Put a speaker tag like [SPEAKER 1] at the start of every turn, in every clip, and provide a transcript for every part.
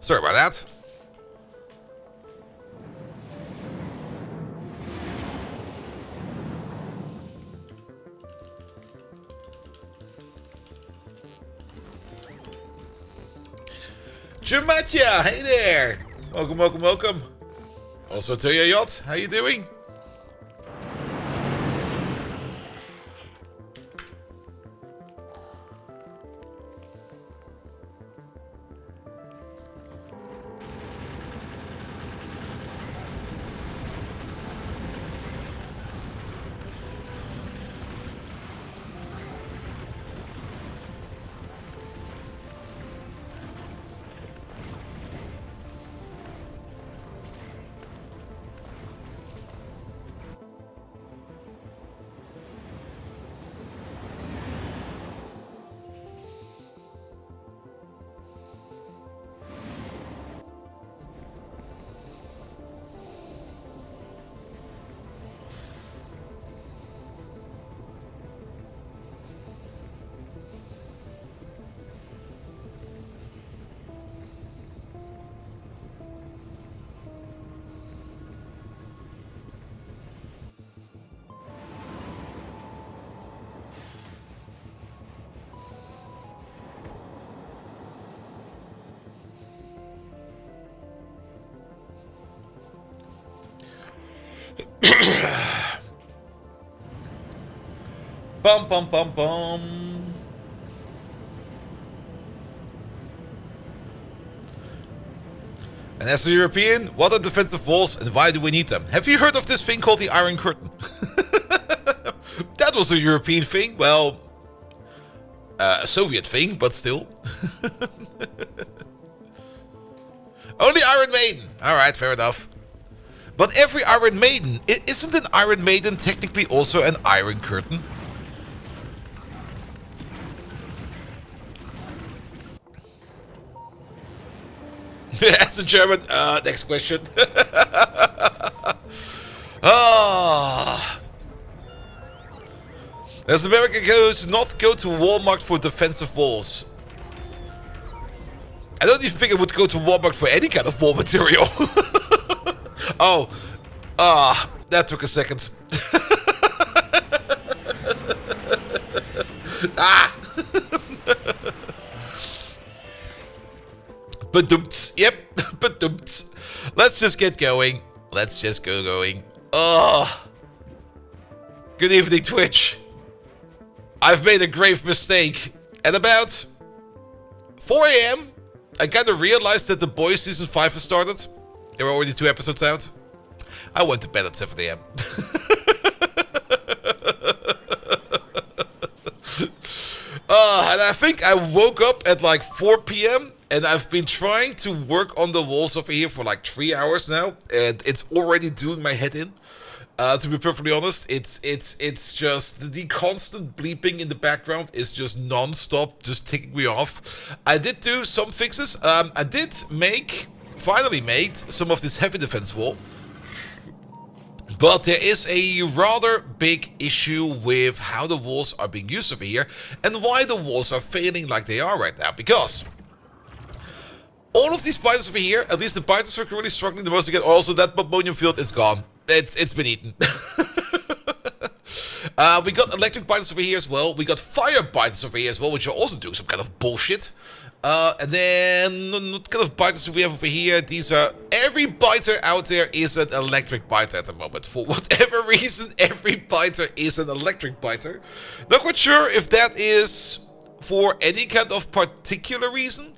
[SPEAKER 1] Sorry about that. Jamatja, hey there! Welcome, welcome, welcome. Also to your yacht, how you doing? Bum bum bum bum. And as a European, what are defensive walls and why do we need them? Have you heard of this thing called the Iron Curtain? That was a European thing. Well, a Soviet thing, but still. Only Iron Maiden. Alright, fair enough. But every Iron Maiden, isn't an Iron Maiden technically also an Iron Curtain? As a German, next question. As America goes, not go to Walmart for defensive walls. I don't even think I would go to Walmart for any kind of wall material. Oh, that took a second. Ah! Badumts. Yep, badumts. Let's just get going. Let's just go going. Oh. Good evening, Twitch. I've made a grave mistake. At about 4 AM, I kind of realized that The Boys Season 5 has started. There were already 2 episodes out. I went to bed at 7 AM. And I think I woke up at like 4 PM. And I've been trying to work on the walls over here for like 3 hours now. And it's already doing my head in. To be perfectly honest, it's just the constant bleeping in the background is just non-stop, just ticking me off. I did do some fixes. I did finally made some of this heavy defense wall. But there is a rather big issue with how the walls are being used over here. And why the walls are failing like they are right now. Because all of these biters over here, at least the biters are really struggling the most to get. Also, that Bobonium field is gone. It's been eaten. We got electric biters over here as well. We got fire biters over here as well, which are also doing some kind of bullshit. And then, what kind of biters do we have over here? These are, every biter out there is an electric biter at the moment. For whatever reason, every biter is an electric biter. Not quite sure if that is for any kind of particular reason.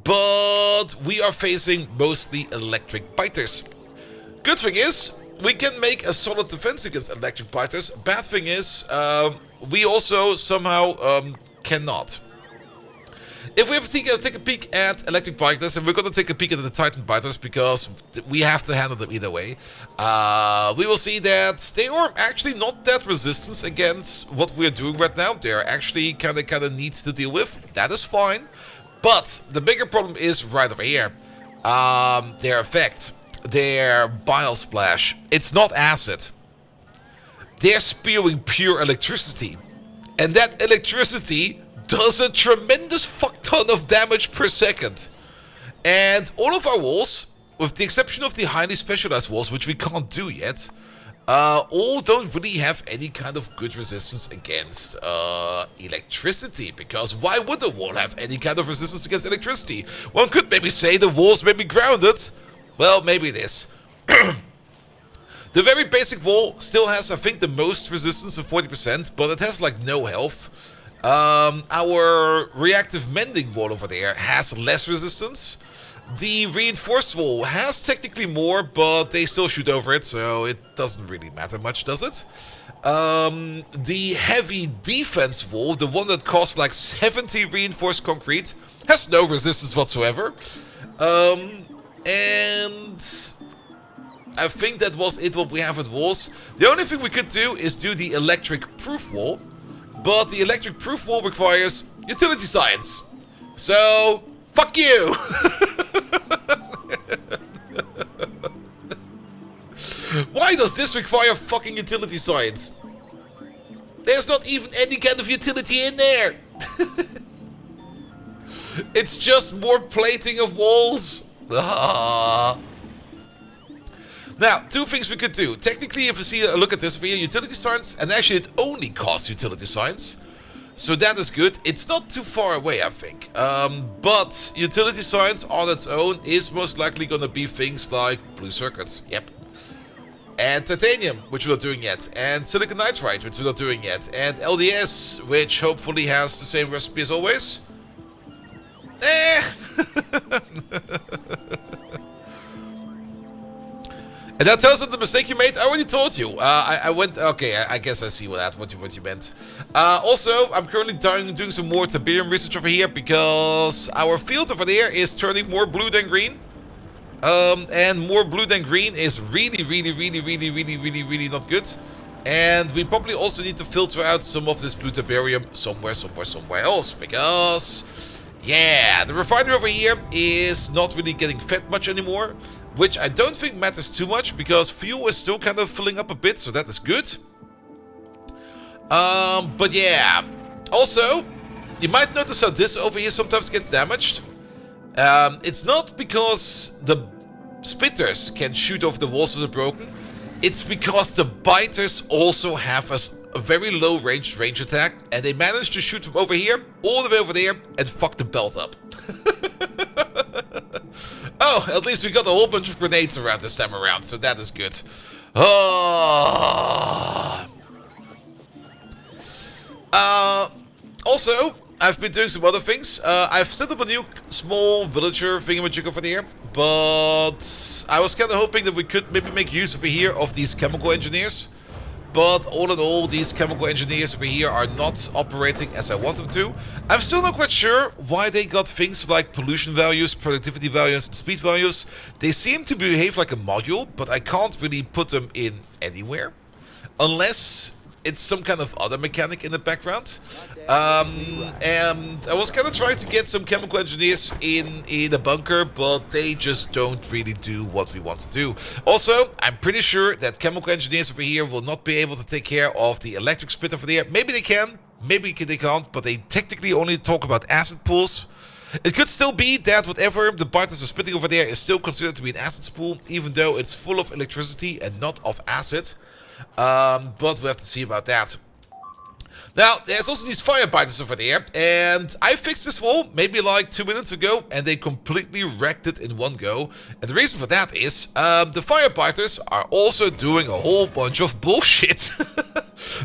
[SPEAKER 1] But we are facing mostly electric biters. Good thing is, we can make a solid defense against electric biters. Bad thing is, we also somehow cannot. If we have to take a peek at electric biters, and we're going to take a peek at the Titan biters because we have to handle them either way, we will see that they are actually not that resistant against what we're doing right now. They are actually kind of neat to deal with. That is fine. But the bigger problem is right over here. Their effect. Their bile splash. It's not acid. They're spewing pure electricity. And that electricity does a tremendous fuck ton of damage per second. And all of our walls, with the exception of the highly specialized walls, which we can't do yet, all don't really have any kind of good resistance against electricity. Because why would a wall have any kind of resistance against electricity? One could maybe say the walls may be grounded. Well, maybe it is. The very basic wall still has, I think, the most resistance of 40%, but it has like no health. Our reactive mending wall over there has less resistance. The reinforced wall has technically more, but they still shoot over it, so it doesn't really matter much, does it? The heavy defense wall, the one that costs like 70 reinforced concrete, has no resistance whatsoever. And I think that was it what we have with walls. The only thing we could do is do the electric proof wall, but the electric proof wall requires utility science. So, fuck you! Why does this require fucking utility science? There's not even any kind of utility in there! It's just more plating of walls. Now, two things we could do. Technically, if you see a look at this over here, utility science, and actually it only costs utility science. So that is good. It's not too far away, I think. But utility science on its own is most likely going to be things like blue circuits. Yep. And titanium, which we're not doing yet. And silicon nitride, which we're not doing yet. And LDS, which hopefully has the same recipe as always. And that tells us the mistake you made. I already told you. I went. Okay, I guess I see what you meant. Also, I'm currently doing some more Tiberium research over here because our field over there is turning more blue than green. And more blue than green is really not good. And we probably also need to filter out some of this blue Tiberium somewhere else because, yeah, the refinery over here is not really getting fed much anymore. Which I don't think matters too much, because fuel is still kind of filling up a bit, so that is good. But yeah. Also, you might notice how this over here sometimes gets damaged. It's not because the spitters can shoot over the walls as they're broken. It's because the biters also have a very low range attack, and they manage to shoot from over here, all the way over there, and fuck the belt up. Oh, at least we got a whole bunch of grenades around this time around, so that is good. Also, I've been doing some other things. I've set up a new small villager thingamajig over there, but I was kind of hoping that we could maybe make use over here of these chemical engineers. But all in all, these chemical engineers over here are not operating as I want them to. I'm still not quite sure why they got things like pollution values, productivity values, and speed values. They seem to behave like a module, but I can't really put them in anywhere. Unless it's some kind of other mechanic in the background. And I was kind of trying to get some chemical engineers in a bunker, but they just don't really do what we want to do. Also, I'm pretty sure that chemical engineers over here will not be able to take care of the electric split over there. Maybe they can, maybe they can't, but they technically only talk about acid pools. It could still be that whatever the biters are spitting over there is still considered to be an acid spool, even though it's full of electricity and not of acid. But we'll have to see about that. Now, there's also these firefighters over there, and I fixed this wall maybe like 2 minutes ago, and they completely wrecked it in one go. And the reason for that is, the firefighters are also doing a whole bunch of bullshit.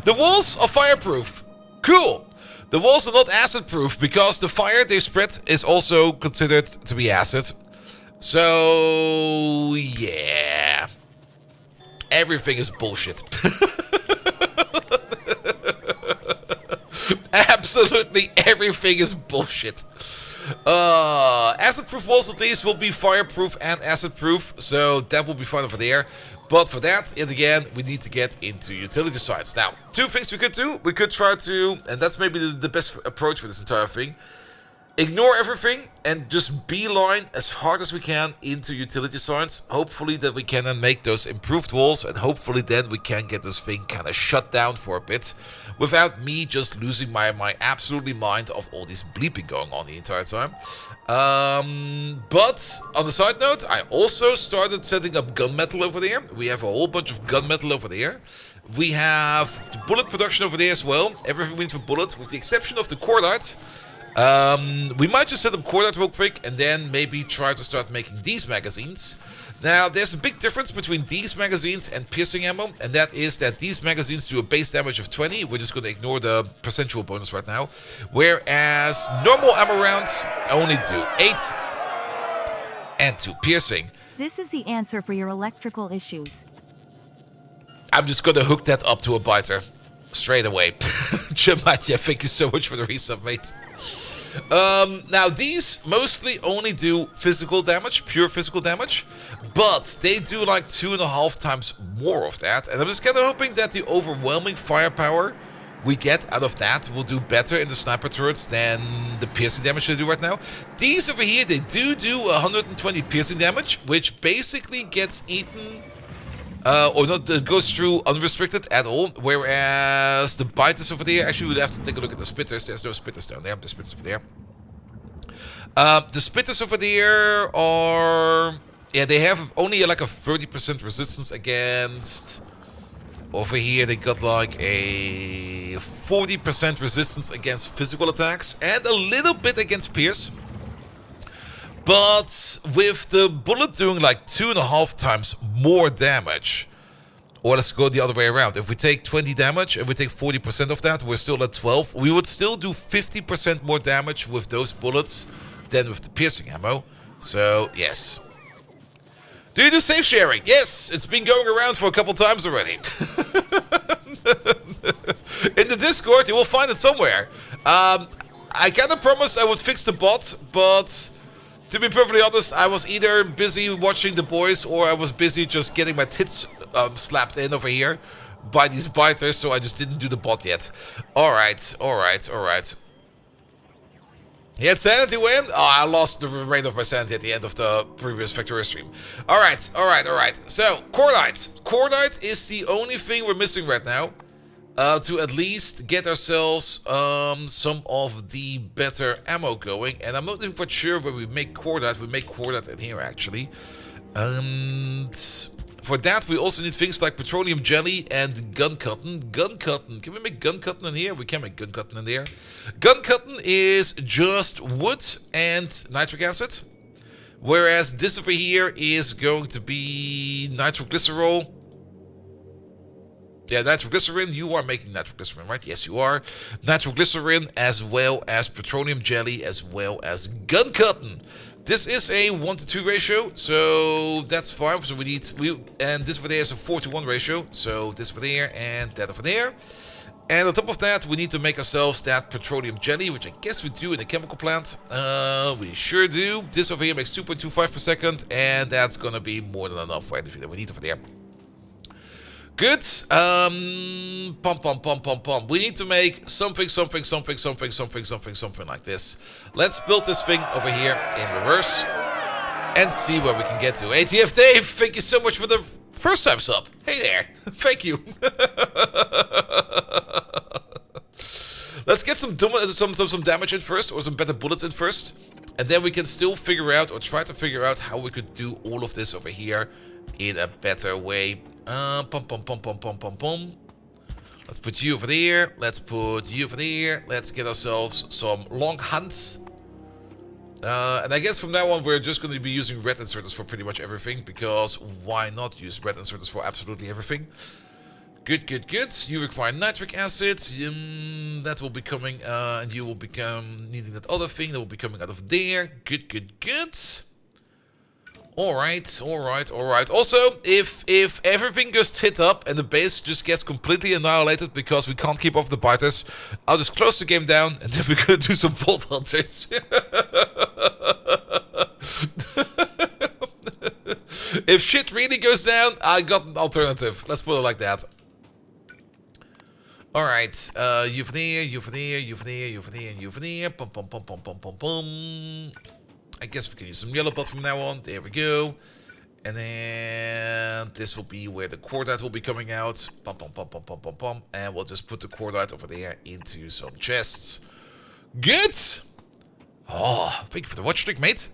[SPEAKER 1] The walls are fireproof. Cool. The walls are not acid-proof, because the fire they spread is also considered to be acid. So, yeah. Everything is bullshit. Absolutely everything is bullshit. Acid-proof walls at least will be fireproof and acid-proof, so that will be fine over there. But for that, yet again, we need to get into utility sites. Now, two things we could do. We could try to, and that's maybe the best approach for this entire thing. ignore everything and just beeline as hard as we can into utility signs. Hopefully that we can then make those improved walls, and hopefully then we can get this thing kind of shut down for a bit without me just losing my absolutely mind of all this bleeping going on the entire time. But on the side note, I also started setting up gunmetal over there. We have a whole bunch of gunmetal over there. We have the bullet production over there as well. Everything we need for bullet, with the exception of the cordite. We might just set up cordite real quick and then maybe try to start making these magazines. Now, there's a big difference between these magazines and piercing ammo, and that is that these magazines do a base damage of 20. We're just going to ignore the percentual bonus right now. Whereas normal ammo rounds only do 8 and 2 piercing.
[SPEAKER 2] This is the answer for your electrical issues.
[SPEAKER 1] I'm just going to hook that up to a biter straight away. Jamatya, thank you so much for the resub, mate. Now, these mostly only do physical damage, pure physical damage, but they do like 2.5 times more of that, and I'm just kind of hoping that the overwhelming firepower we get out of that will do better in the sniper turrets than the piercing damage they do right now. These over here, they do 120 piercing damage, which basically gets eaten, or not, it goes through unrestricted at all, whereas the biters over there, actually we'd have to take a look at the spitters. There's no spitters down there, the spitters over there. The spitters over there are, yeah, they have only like a 30% resistance against, over here they got like a 40% resistance against physical attacks, and a little bit against pierce. But with the bullet doing like 2.5 times more damage, or let's go the other way around. If we take 20 damage and we take 40% of that, we're still at 12. We would still do 50% more damage with those bullets than with the piercing ammo. So, yes. Do you do safe sharing? Yes, it's been going around for a couple times already. In the Discord, you will find it somewhere. I kind of promised I would fix the bot, but to be perfectly honest, I was either busy watching the boys or I was busy just getting my tits slapped in over here by these biters, so I just didn't do the bot yet. Alright. He had sanity win? Oh, I lost the reign of my sanity at the end of the previous Victoria stream. Alright. So, cordite. Cordite is the only thing we're missing right now. To at least get ourselves some of the better ammo going. And I'm not even quite sure where we make cordite. We make cordite in here, actually. And for that, we also need things like petroleum jelly and gun cotton. Gun cotton. Can we make gun cotton in here? We can make gun cotton in there. Gun cotton is just wood and nitric acid. Whereas this over here is going to be nitroglycerol. Yeah, nitroglycerin. You are making nitroglycerin, right? Yes, you are. Nitroglycerin as well as petroleum jelly as well as gun cotton. This is a 1-to-2 ratio, so that's fine. So and this over there is a 4-to-1 ratio. So this over there and that over there. And on top of that, we need to make ourselves that petroleum jelly, which I guess we do in a chemical plant. We sure do. This over here makes 2.25 per second, and that's gonna be more than enough for anything that we need over there. Good. We need to make something like this. Let's build this thing over here in reverse and see where we can get to. ATF Dave, thank you so much for the first time sub. Hey there. Thank you. Let's get some damage in first, or some better bullets in first. And then we can still figure out, or try to figure out, how we could do all of this over here in a better way. Let's put you over there. Let's put you over there. Let's get ourselves some long hunts. And I guess from now on we're just going to be using red inserters for pretty much everything, because why not use red inserters for absolutely everything? Good. You require nitric acid. That will be coming, and you will become needing that other thing that will be coming out of there. Good. Alright. Also, if everything just hit up and the base just gets completely annihilated because we can't keep off the biters, I'll just close the game down and then we're gonna do some vault hunters. If shit really goes down, I got an alternative. Let's put it like that. Alright, Euphenia, Euphenia, Euphenia, Euphenia, Euphenia. Pum, pum, pum, pum, pum, pum, pum. I guess we can use some yellow pot from now on. There we go. And then this will be where the cordite will be coming out. Pum, pum, pum, pum, pum, pum, pum. And we'll just put the cordite over there into some chests. Good! Oh, thank you for the watch trick, mate.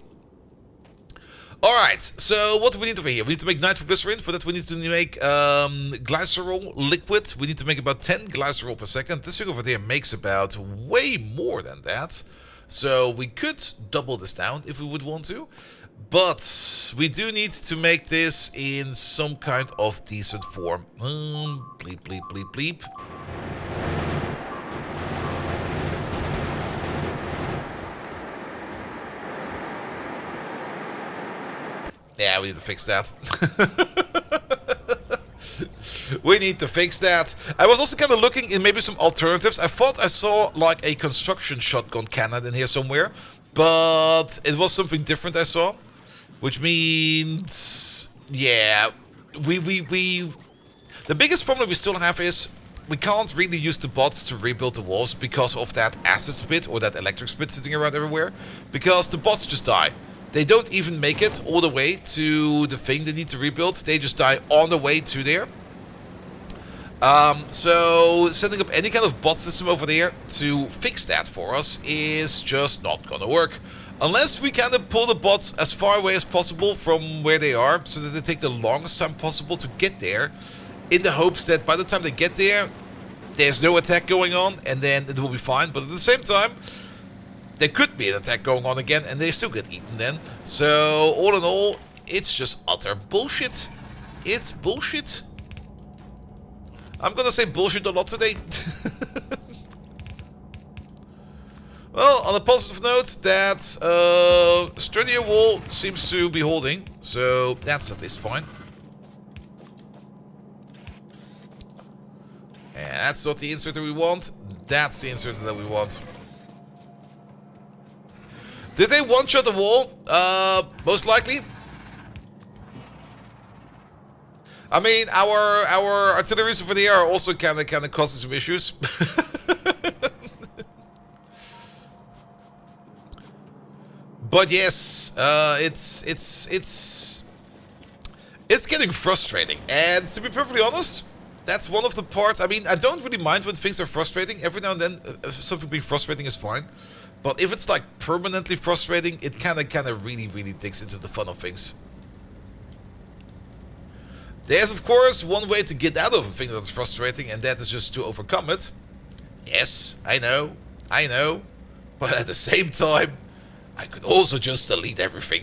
[SPEAKER 1] Alright, so what do we need over here? We need to make nitroglycerin. For that we need to make glycerol liquid. We need to make about 10 glycerol per second. This thing over there makes about way more than that. So we could double this down if we would want to. But we do need to make this in some kind of decent form. Bleep, bleep, bleep, bleep. Yeah, we need to fix that. We need to fix that. I was also kind of looking in maybe some alternatives. I thought I saw like a construction shotgun cannon in here somewhere. But it was something different I saw. Which means... yeah. The biggest problem we still have is... we can't really use the bots to rebuild the walls because of that acid spit or that electric spit sitting around everywhere. Because the bots just die. They don't even make it all the way to the thing they need to rebuild. They just die on the way to there. So setting up any kind of bot system over there to fix that for us is just not gonna work. Unless we kind of pull the bots as far away as possible from where they are, so that they take the longest time possible to get there, in the hopes that by the time they get there, there's no attack going on, and then it will be fine. But at the same time, there could be an attack going on again, and they still get eaten then. So, all in all, it's just utter bullshit. It's bullshit. I'm gonna say bullshit a lot today. Well, on a positive note, that sturdier wall seems to be holding, so that's at least fine. And that's not the insert that we want. That's the insert that we want. Did they one-shot the wall? Most likely. I mean, our artilleries over there are also kind of causing some issues. But yes, it's getting frustrating. And to be perfectly honest, that's one of the parts. I mean, I don't really mind when things are frustrating. Every now and then, something being frustrating is fine. But if it's like permanently frustrating, it kind of really digs into the fun of things. There's of course one way to get out of a thing that's frustrating, and that is just to overcome it. Yes, I know. But at the same time, I could also just delete everything.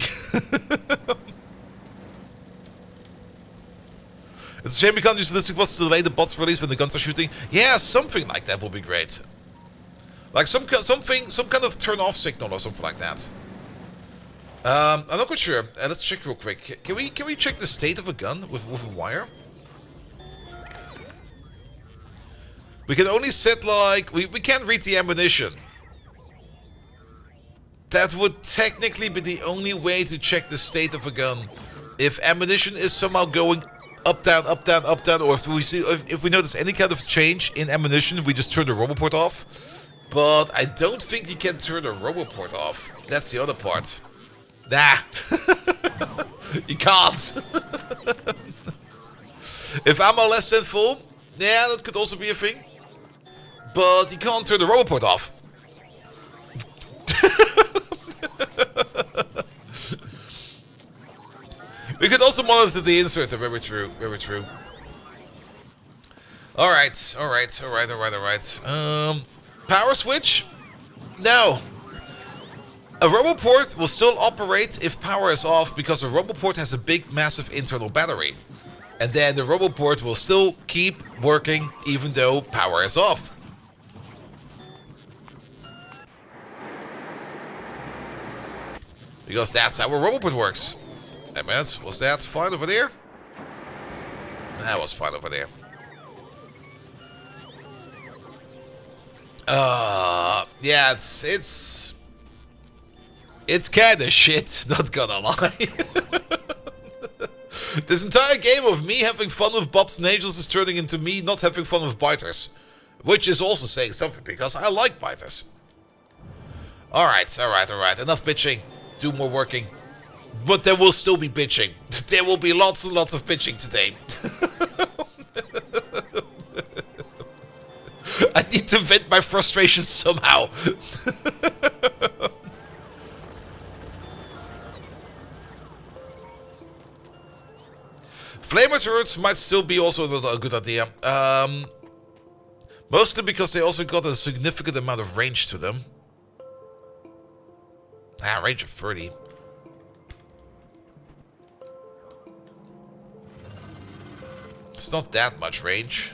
[SPEAKER 1] It's a shame we can't use this was to delay the bots release when the guns are shooting. Yeah, something like that would be great. Like some kind of turn off signal or something like that. I'm not quite sure. Let's check real quick. Can we check the state of a gun with a wire? We can only set like we can't read the ammunition. That would technically be the only way to check the state of a gun. If ammunition is somehow going up, down, up, down, up, down, or if we notice any kind of change in ammunition, we just turn the roboport off. But I don't think you can turn the roboport off. That's the other part. Nah. You can't. If ammo less than full, yeah, that could also be a thing. But you can't turn the roboport off. We could also monitor the inserter. Very true. Very true. Alright. Power switch? No. A roboport will still operate if power is off because a roboport has a big, massive internal battery. And then the roboport will still keep working even though power is off. Because that's how a roboport works. Hey man, was that fine over there? That was fine over there. Yeah, it's kind of shit, not gonna lie. This entire game of me having fun with Bobs and Angels is turning into me not having fun with biters. Which is also saying something, because I like biters. Alright, alright, alright. Enough bitching. Do more working. But there will still be bitching. There will be lots and lots of bitching today. I need to vent my frustration somehow. Flamer turrets might still be also a good idea. Mostly because they also got a significant amount of range to them. Range of 30. It's not that much range.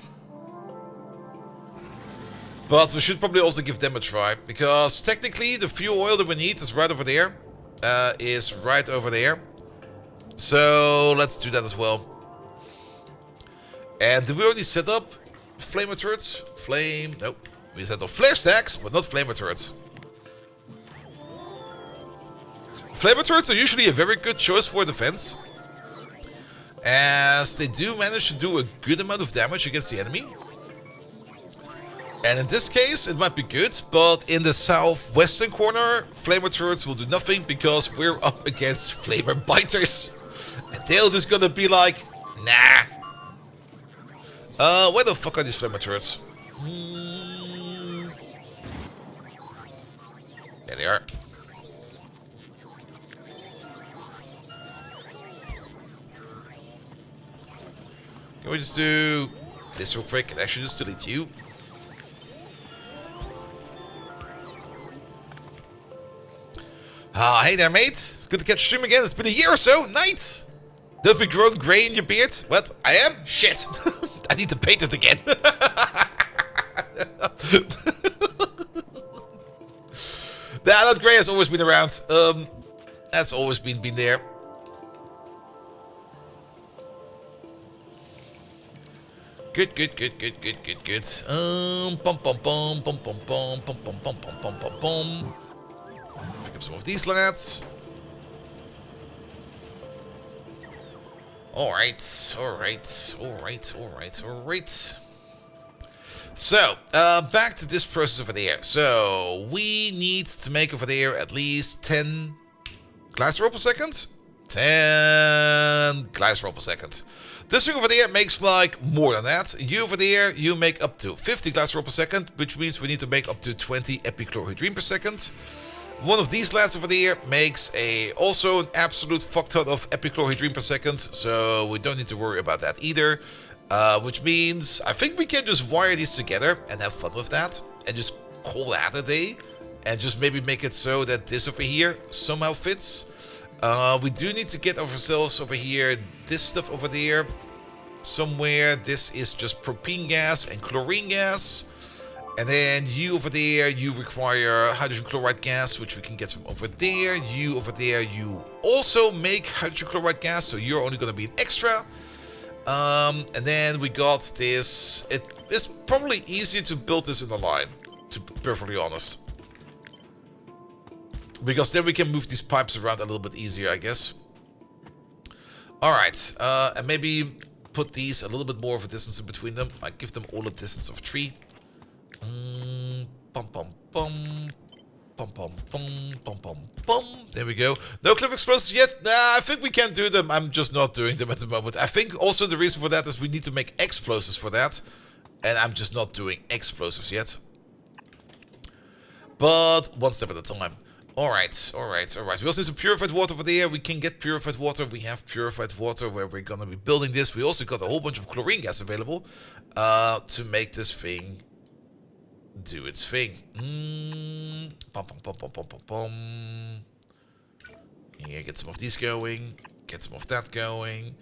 [SPEAKER 1] But we should probably also give them a try. Because technically the fuel oil that we need is right over there. So let's do that as well. And did we already set up flamer turrets? Nope. We set up flare stacks, but not flamer turrets. Flamer turrets are usually a very good choice for defense, as they do manage to do a good amount of damage against the enemy. And in this case, it might be good, but in the southwestern corner, flamer turrets will do nothing because we're up against flamer biters. And they're just gonna be like, nah. Where the fuck are these flamer turrets? There they are. Can we just do this real quick and actually just delete you? Hey there, mate. It's good to catch stream again. It's been a year or so. Nice. Don't be growing grey in your beard. What? I am? Shit. I need to paint it again. Nah, that grey has always been around. That's always been there. Good. Bum bum bum bum bum bum bum bum bum bum bum bum. Pick up some of these lads. Alright. So, back to this process over there. So, we need to make over there at least 10 glass roll per second. 10 glass roll per second. This thing over there makes like more than that. You over there, you make up to 50 glass roll per second, which means we need to make up to 20 epichlorohydrin per second. One of these lads over there makes also an absolute fuck ton of epichlorohydrin per second, so we don't need to worry about that either. Which means I think we can just wire these together and have fun with that, and just call that a day, and just maybe make it so that this over here somehow fits. We do need to get ourselves over here this stuff over there somewhere. This is just propene gas and chlorine gas. And then you over there, you require hydrogen chloride gas, which we can get from over there. You over there, you also make hydrogen chloride gas, so you're only going to be an extra. And then we got this. It is probably easier to build this in a line, to be perfectly honest. Because then we can move these pipes around a little bit easier, I guess. Alright, and maybe put these a little bit more of a distance in between them. I give them all a distance of 3. Bum bum bum. Bum bum bum bum bum bum. There we go. No cliff explosives yet? Nah, I think we can do them. I'm just not doing them at the moment. I think also the reason for that is we need to make explosives for that. And I'm just not doing explosives yet. But one step at a time. Alright. We also need some purified water over there. We can get purified water. We have purified water where we're gonna be building this. We also got a whole bunch of chlorine gas available to make this thing do its thing. Pum, pum, pum, pum, pum, pum, pum. Here, get some of these going. Get some of that going.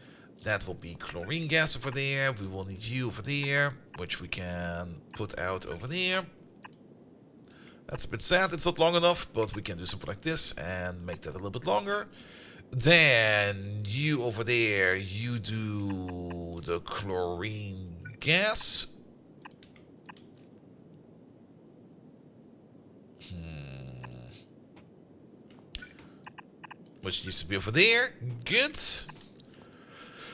[SPEAKER 1] That will be chlorine gas over there. We will need you over there, which we can put out over there. That's a bit sad, it's not long enough, but we can do something like this and make that a little bit longer. Then you over there, you do the chlorine gas. Which needs to be over there. Good.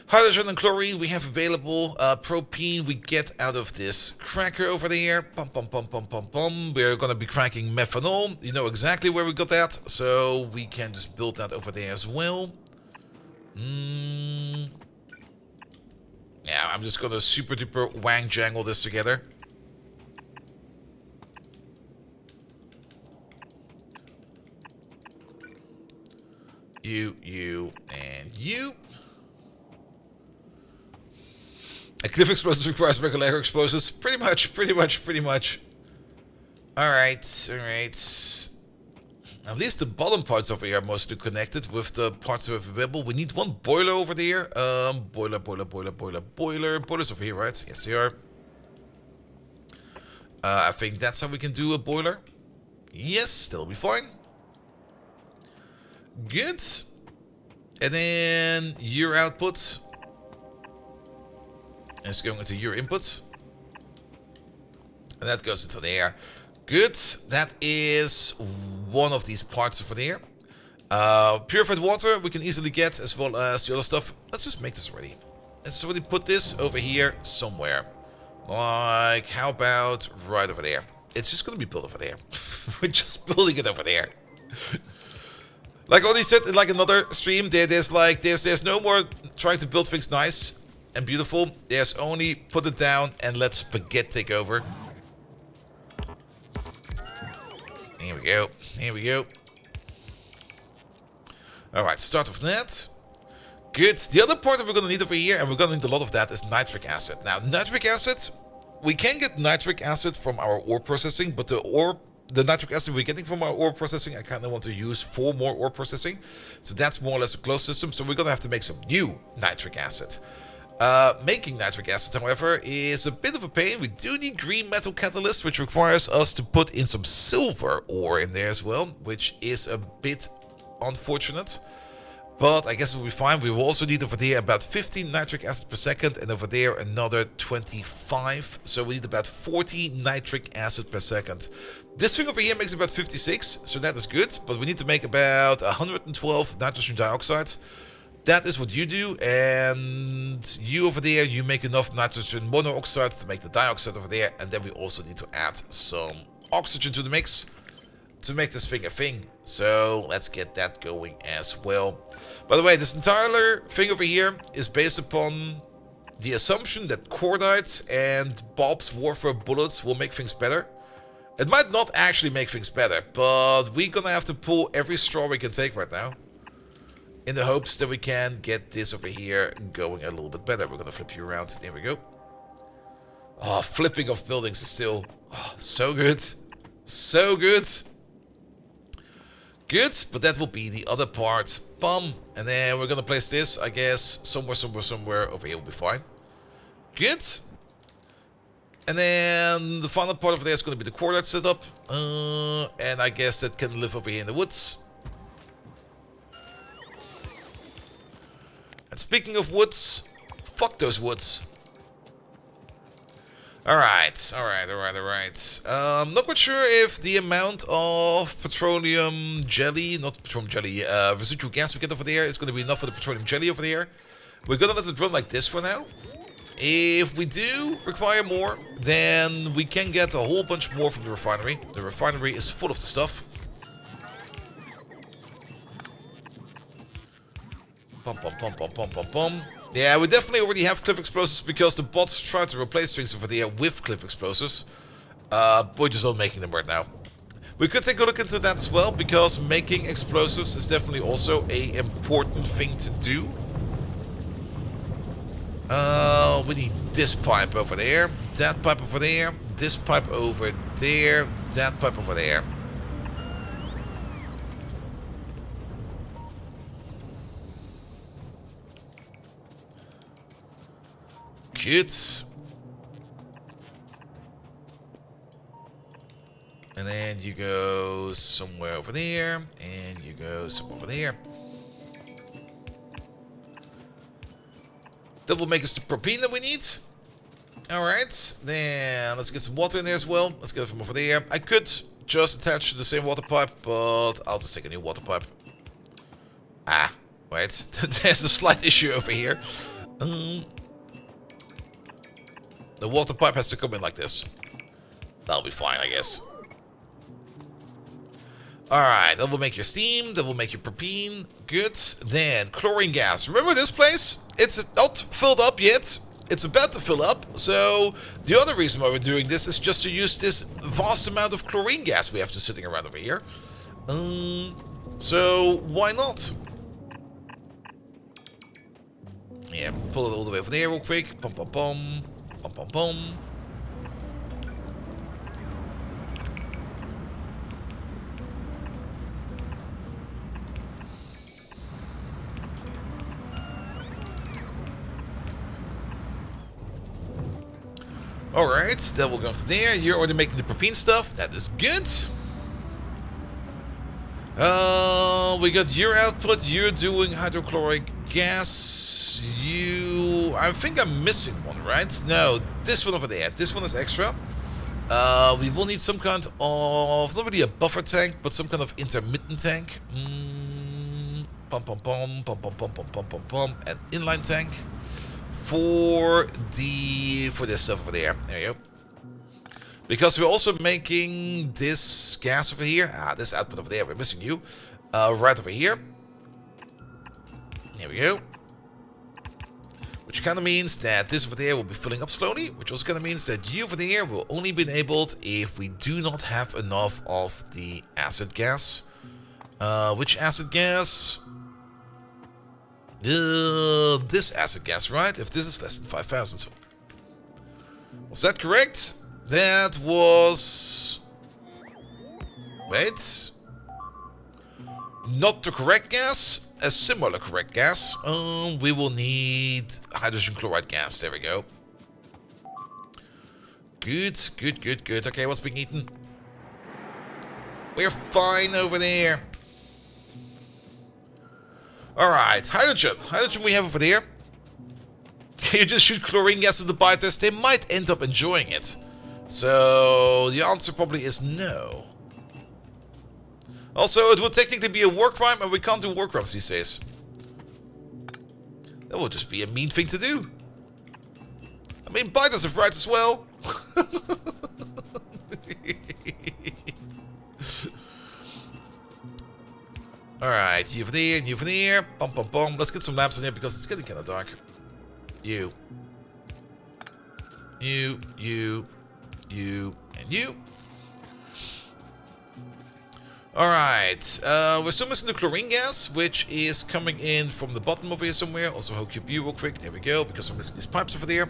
[SPEAKER 1] Hydrogen and chlorine we have available. Propene we get out of this cracker over there. Pum pum pum pum pum pum. We're gonna be cracking methanol. You know exactly where we got that, so we can just build that over there as well. Yeah, I'm just gonna super duper wang jangle this together. You, and you. A cliff explosives requires regular explosives. Pretty much. Alright. At least the bottom parts over here are mostly connected with the parts that are available. We need one boiler over there. Boilers over here, right? Yes, they are. I think that's how we can do a boiler. Yes, that'll be fine. Good. And then your output is going into your input. And that goes into there. Good. That is one of these parts over there. Purified water we can easily get, as well as the other stuff. Let's just make this ready. Let's already put this over here somewhere. Like, how about right over there? It's just going to be built over there. We're just building it over there. Like Odie said in like another stream, there's no more trying to build things nice and beautiful. There's only put it down and let spaghetti take over. Here we go. Alright, start with that. Good. The other part that we're going to need over here, and we're going to need a lot of that, is nitric acid. Now, nitric acid, we can get nitric acid from our ore processing, but the nitric acid we're getting from our ore processing, I kind of want to use for more ore processing. So that's more or less a closed system. So we're going to have to make some new nitric acid. Making nitric acid, however, is a bit of a pain. We do need green metal catalyst, which requires us to put in some silver ore in there as well, which is a bit unfortunate. But I guess it will be fine. We will also need over there about 15 nitric acid per second, and over there another 25. So we need about 40 nitric acid per second. This thing over here makes about 56, so that is good. But we need to make about 112 nitrogen dioxide. That is what you do, and you over there, you make enough nitrogen monoxide to make the dioxide over there, and then we also need to add some oxygen to the mix to make this thing a thing. So let's get that going as well. By the way, this entire thing over here is based upon the assumption that cordite and Bob's Warfare bullets will make things better. It might not actually make things better, but we're gonna have to pull every straw we can take right now, in the hopes that we can get this over here going a little bit better. We're gonna flip you around. There we go. Oh, flipping of buildings is still so good. So good. Good, but that will be the other part. Bum. And then we're gonna place this, I guess, somewhere over here will be fine. Good. And then the final part over there is gonna be the cordite setup. And I guess that can live over here in the woods. And speaking of woods, fuck those woods. Alright. I'm not quite sure if the amount of petroleum jelly, not petroleum jelly, residual gas we get over there is going to be enough for the petroleum jelly over there. We're going to let it run like this for now. If we do require more, then we can get a whole bunch more from the refinery. The refinery is full of the stuff. Pum. Yeah, we definitely already have cliff explosives because the bots tried to replace things over there with cliff explosives. We're just not making them right now. We could take a look into that as well, because making explosives is definitely also an important thing to do. We need this pipe over there, that pipe over there, this pipe over there, that pipe over there. Good. And then you go somewhere over there, and you go somewhere over there. That will make us the propane that we need. Alright, then let's get some water in there as well. Let's get it from over there. I could just attach to the same water pipe, but I'll just take a new water pipe. Ah, wait. There's a slight issue over here. The water pipe has to come in like this. That'll be fine, I guess. Alright, that will make your steam, that will make your propane. Good. Then, chlorine gas. Remember this place? It's not filled up yet. It's about to fill up. So, the other reason why we're doing this is just to use this vast amount of chlorine gas we have just sitting around over here. So, why not? Yeah, pull it all the way over there real quick. Pum pum pum. Pum pum pum. Alright, that will go into there. You're already making the propane stuff. That is good. We got your output. You're doing hydrochloric gas. I think I'm missing one, right? No, this one over there. This one is extra. We will need some kind of, not really a buffer tank, but some kind of intermittent tank. Pum pum pum, pum pum pum pum pum pum pum. An inline tank. For this stuff over there. There you go. Because we're also making this gas over here. This output over there. We're missing you. Right over here. There we go. Which kind of means that this over there will be filling up slowly. Which also kind of means that you over there will only be enabled if we do not have enough of the acid gas. Which acid gas? This acid gas, right? If this is less than 5,000. Was that correct? That was... Wait. Not the correct gas. A similar correct gas. We will need hydrogen chloride gas. There we go. Good, good, good, good. Okay, what's being eaten? We're fine over there. Alright, hydrogen. Hydrogen we have over there. Can you just shoot chlorine gas at the biters? They might end up enjoying it. So, the answer probably is no. Also, it would technically be a war crime, and we can't do war crimes these days. That would just be a mean thing to do. I mean, biters have rights as well. Alright, you over there, you over there. Bum bum bum. Let's get some lamps in here because it's getting kind of dark. You. You, and you. Alright, we're still missing the chlorine gas, which is coming in from the bottom over here somewhere. Also hook up you real quick. There we go, because we're missing these pipes over there.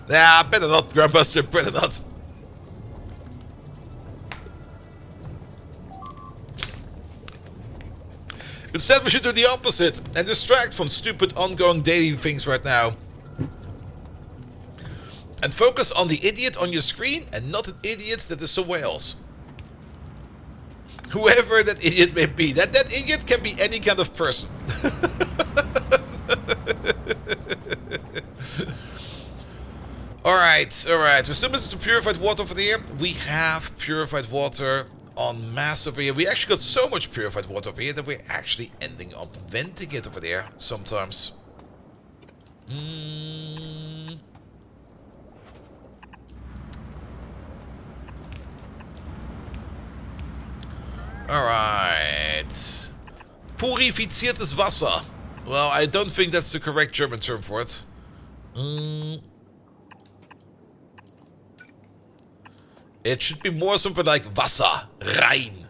[SPEAKER 1] Nah, better not, Grandbuster, better not. Instead, we should do the opposite and distract from stupid ongoing daily things right now. And focus on the idiot on your screen and not an idiot that is somewhere else. Whoever that idiot may be. That idiot can be any kind of person. Alright, alright. We're still missing some purified water over there. We have purified water en masse over here. We actually got so much purified water over here that we're actually ending up venting it over there sometimes. Alright. Purifiziertes Wasser. Well, I don't think that's the correct German term for it. It should be more something like Wasser, Rhein.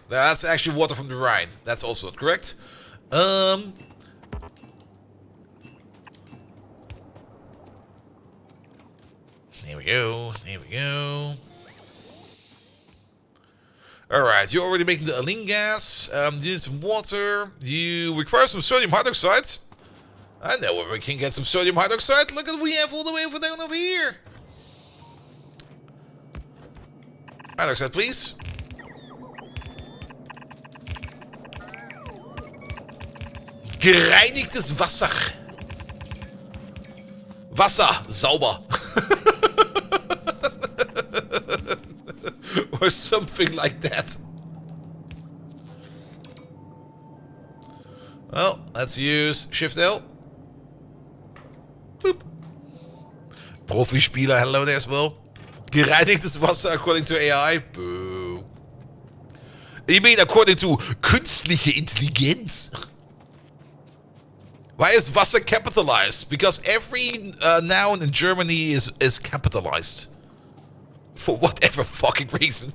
[SPEAKER 1] That's actually water from the Rhine. That's also not correct. There we go. There we go. Alright, you're already making the Aline gas. You need some water. You require some sodium hydroxide. I know where we can get some sodium hydroxide. Look at what we have all the way over down over here. Hydroxide, please. Gereinigtes Wasser. Wasser, sauber. Or something like that. Well, let's use Shift L. Boop. Profispieler, hello there as well. Gereinigtes Wasser according to AI. Boo. You mean according to künstliche Intelligenz? Why is Wasser capitalized? Because every noun in Germany is capitalized. For whatever fucking reason.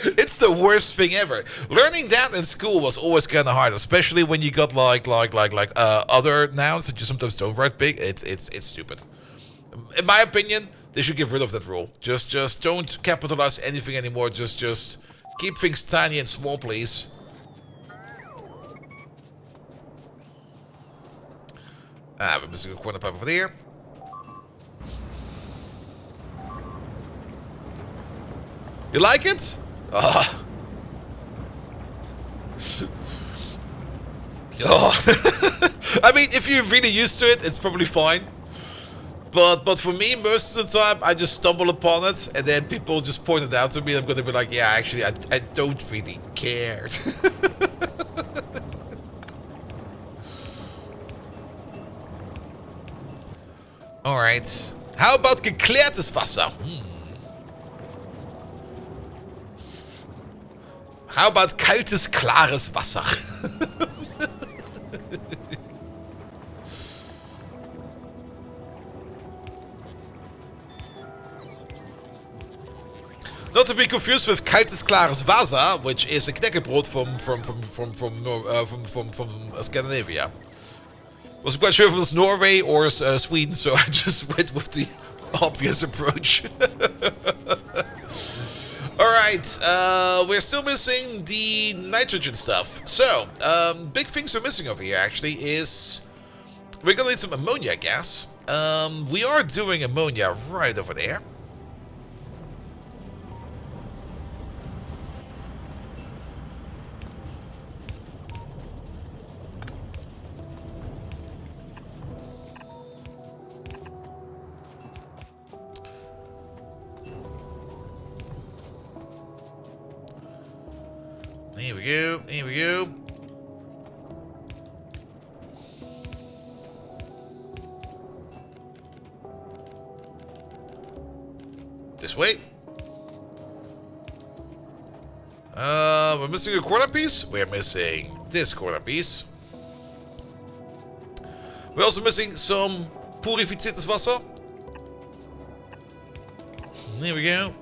[SPEAKER 1] It's the worst thing ever. Learning that in school was always kind of hard, especially when you got like other nouns that you sometimes don't write big. It's stupid. In my opinion, they should get rid of that rule. Just don't capitalize anything anymore. Just keep things tiny and small, please. We're missing a corner pipe over there. You like it? Oh. I mean, if you're really used to it, it's probably fine. But for me, most of the time, I just stumble upon it, and then people just point it out to me, and I'm going to be like, yeah, actually, I don't really care. Alright. How about geklärtes Wasser? How about kaltes, klares Wasser? Not to be confused with kaltes, klares Wasser, which is a knekkenbrot from Scandinavia. Wasn't quite sure if it was Norway or Sweden, so I just went with the obvious approach. Alright, we're still missing the nitrogen stuff. So, big things we're missing over here actually is we're gonna need some ammonia gas. We are doing ammonia right over there. Here we go, here we go. This way. We're missing a corner piece. We're missing this corner piece. We're also missing some purifiziertes Wasser. Here we go.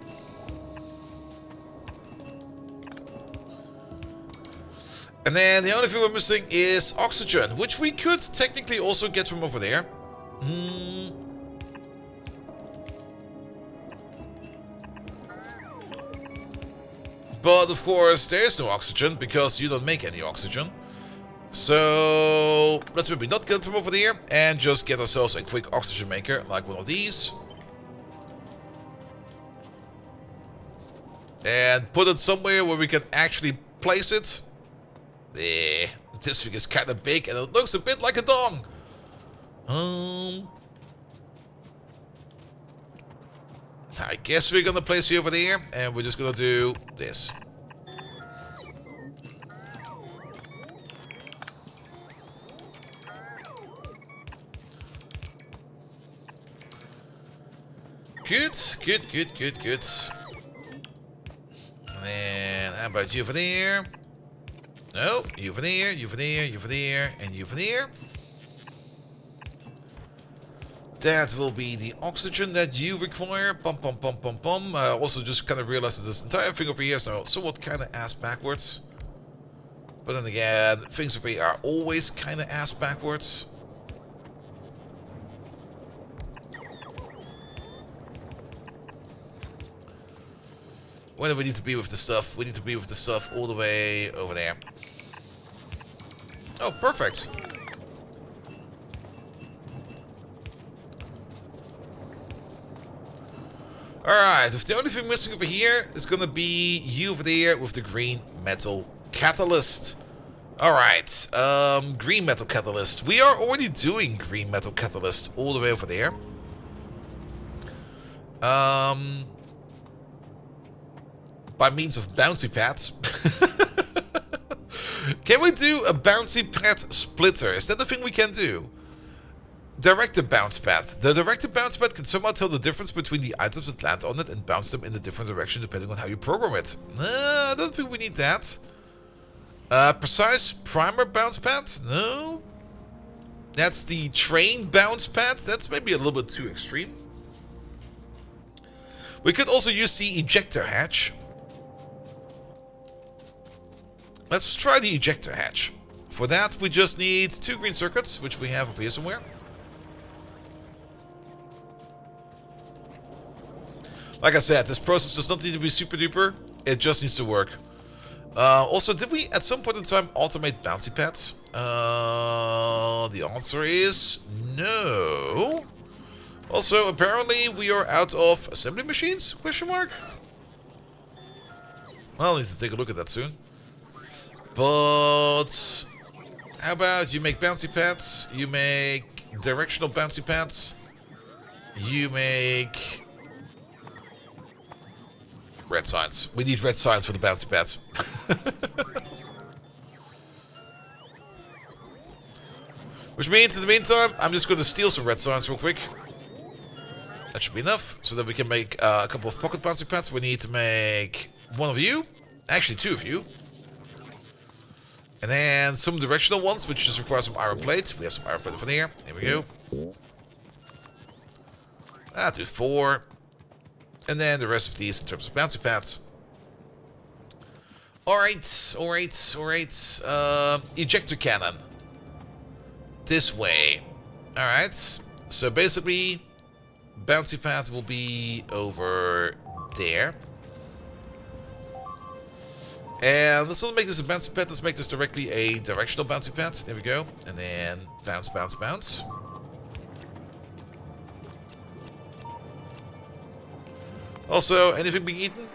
[SPEAKER 1] And then the only thing we're missing is oxygen, which we could technically also get from over there. But of course, there's no oxygen because you don't make any oxygen. So let's maybe not get it from over there and just get ourselves a quick oxygen maker, like one of these. And put it somewhere where we can actually place it. There. This thing is kind of big and it looks a bit like a dong. I guess we're gonna place it over there and we're just gonna do this. Good, good, good, good, good. And then how about you over there? No, you over there, you over there, you over there, and you over there. That will be the oxygen that you require. Bum, bum, bum, bum, bum. I also just kind of realized that this entire thing over here is now somewhat kind of ass backwards. But then again, things over here are always kind of ass backwards. Where do we need to be with the stuff? We need to be with the stuff all the way over there. Oh, perfect. Alright, if the only thing missing over here is gonna be you over there with the green metal catalyst. Alright, green metal catalyst. We are already doing green metal catalyst all the way over there. By means of bouncy pads. Can we do a bouncy pad splitter? Is that the thing we can do? Directed bounce pad. The directed bounce pad can somehow tell the difference between the items that land on it and bounce them in a different direction depending on how you program it. I don't think we need that. Precise primer bounce pad? No. That's the train bounce pad. That's maybe a little bit too extreme. We could also use the ejector hatch. Let's try the ejector hatch. For that, we just need 2 green circuits, which we have over here somewhere. Like I said, this process does not need to be super duper. It just needs to work. Also, did we at some point in time automate bouncy pads? The answer is no. Also, apparently we are out of assembly machines? Question mark? Well, I need to take a look at that soon. But how about you make bouncy pads, you make directional bouncy pads, you make red signs. We need red signs for the bouncy pads. Which means in the meantime, I'm just going to steal some red signs real quick. That should be enough, so that we can make a couple of pocket bouncy pads. We need to make 1 of you, actually 2 of you. And then some directional ones, which just require some iron plate. We have some iron plate over here. Here we go. I'll do 4. And then the rest of these in terms of bouncy pads. Alright, alright, alright. Ejector cannon. This way. Alright. So basically, bouncy pad will be over there. And let's not make this a bouncy pad, let's make this directly a directional bouncy pad. There we go. And then bounce, bounce, bounce. Also, anything being eaten?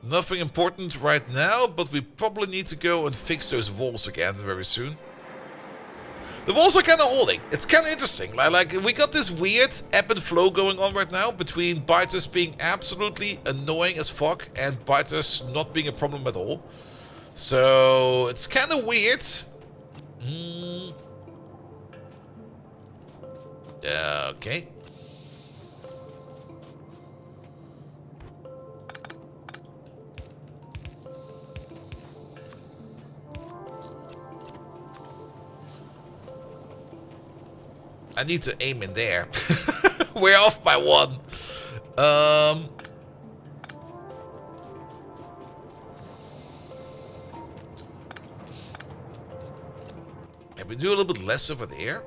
[SPEAKER 1] Nothing important right now, but we probably need to go and fix those walls again very soon. The walls are kind of holding. It's kind of interesting. Like we got this weird ebb and flow going on right now between biters being absolutely annoying as fuck and biters not being a problem at all. So it's kind of weird. Okay. I need to aim in there. We're off by 1. And we do a little bit less over there.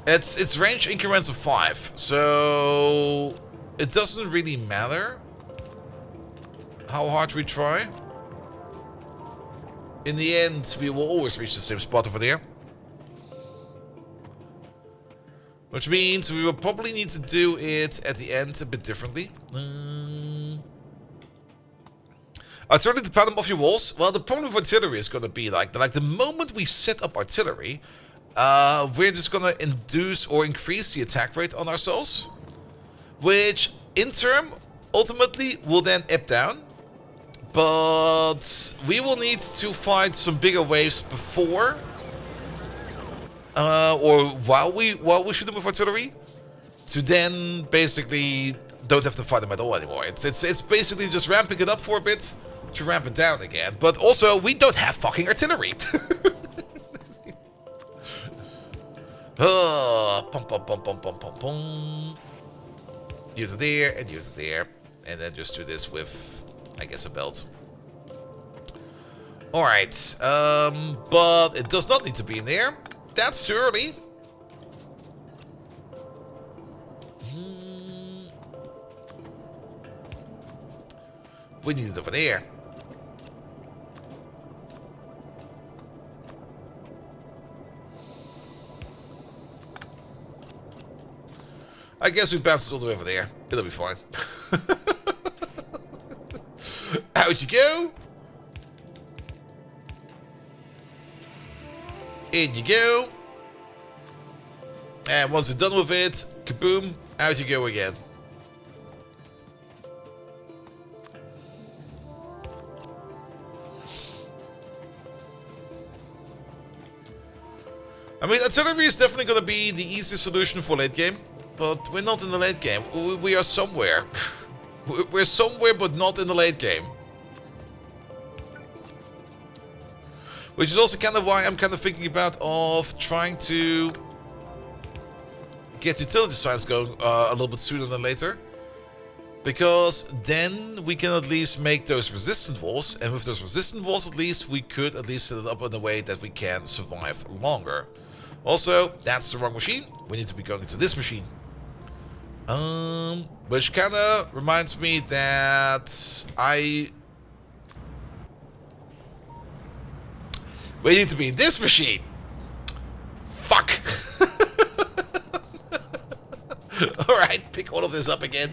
[SPEAKER 1] It's range increments of 5, so it doesn't really matter how hard we try. In the end, we will always reach the same spot over there. Which means we will probably need to do it at the end a bit differently. Artillery to pound them off your walls. Well, the problem with artillery is going to be like the moment we set up artillery, we're just going to induce or increase the attack rate on ourselves. Which, in turn, ultimately will then ebb down. But we will need to fight some bigger waves before, or while we shoot them with artillery, to then basically don't have to fight them at all anymore. It's basically just ramping it up for a bit to ramp it down again. But also, we don't have fucking artillery. Pum pum pum pum pum pum pum. Use it there and use it there, and then just do this with, I guess, a belt. Alright, but it does not need to be in there. That's too early. We need it over there. I guess we bounce it all the way over there. It'll be fine. Out you go. In you go. And once you're done with it, kaboom, out you go again. I mean, artillery is definitely going to be the easiest solution for late game, but we're not in the late game. We are somewhere. We're somewhere, but not in the late game. Which is also kind of why I'm kind of thinking about trying to get utility science going a little bit sooner than later. Because then we can at least make those resistant walls, and with those resistant walls at least, we could at least set it up in a way that we can survive longer. Also, that's the wrong machine. We need to be going to this machine. Which kind of reminds me that we need to be in this machine. Fuck. Alright, pick all of this up again.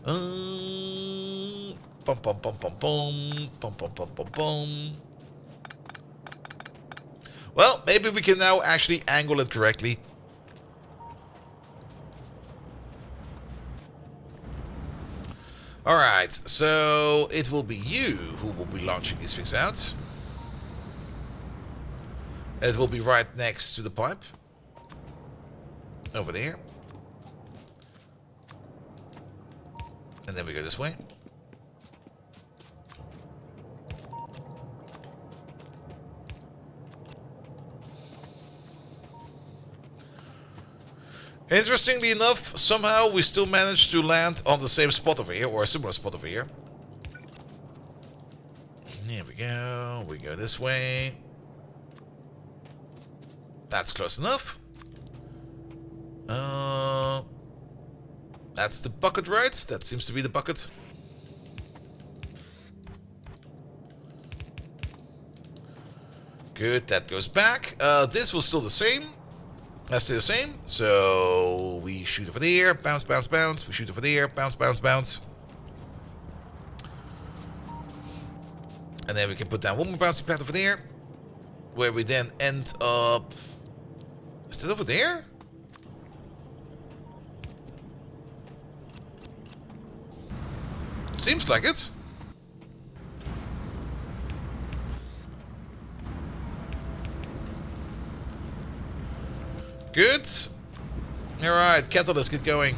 [SPEAKER 1] Bum bum bum bum bum bum bum bum bum bum. Well, maybe we can now actually angle it correctly. Alright, so it will be you who will be launching these things out. It will be right next to the pipe. Over there. And then we go this way. Interestingly enough, somehow we still managed to land on the same spot over here, or a similar spot over here. Here we go. We go this way. That's close enough. That's the bucket, right? That seems to be the bucket. Good, that goes back. This was still the same. That's still the same. So we shoot over there, bounce, bounce, bounce. We shoot over there, bounce, bounce, bounce. And then we can put down one more bouncing pad over there, where we then end up. Is that over there? Seems like it. Good. Alright, catalyst, get going.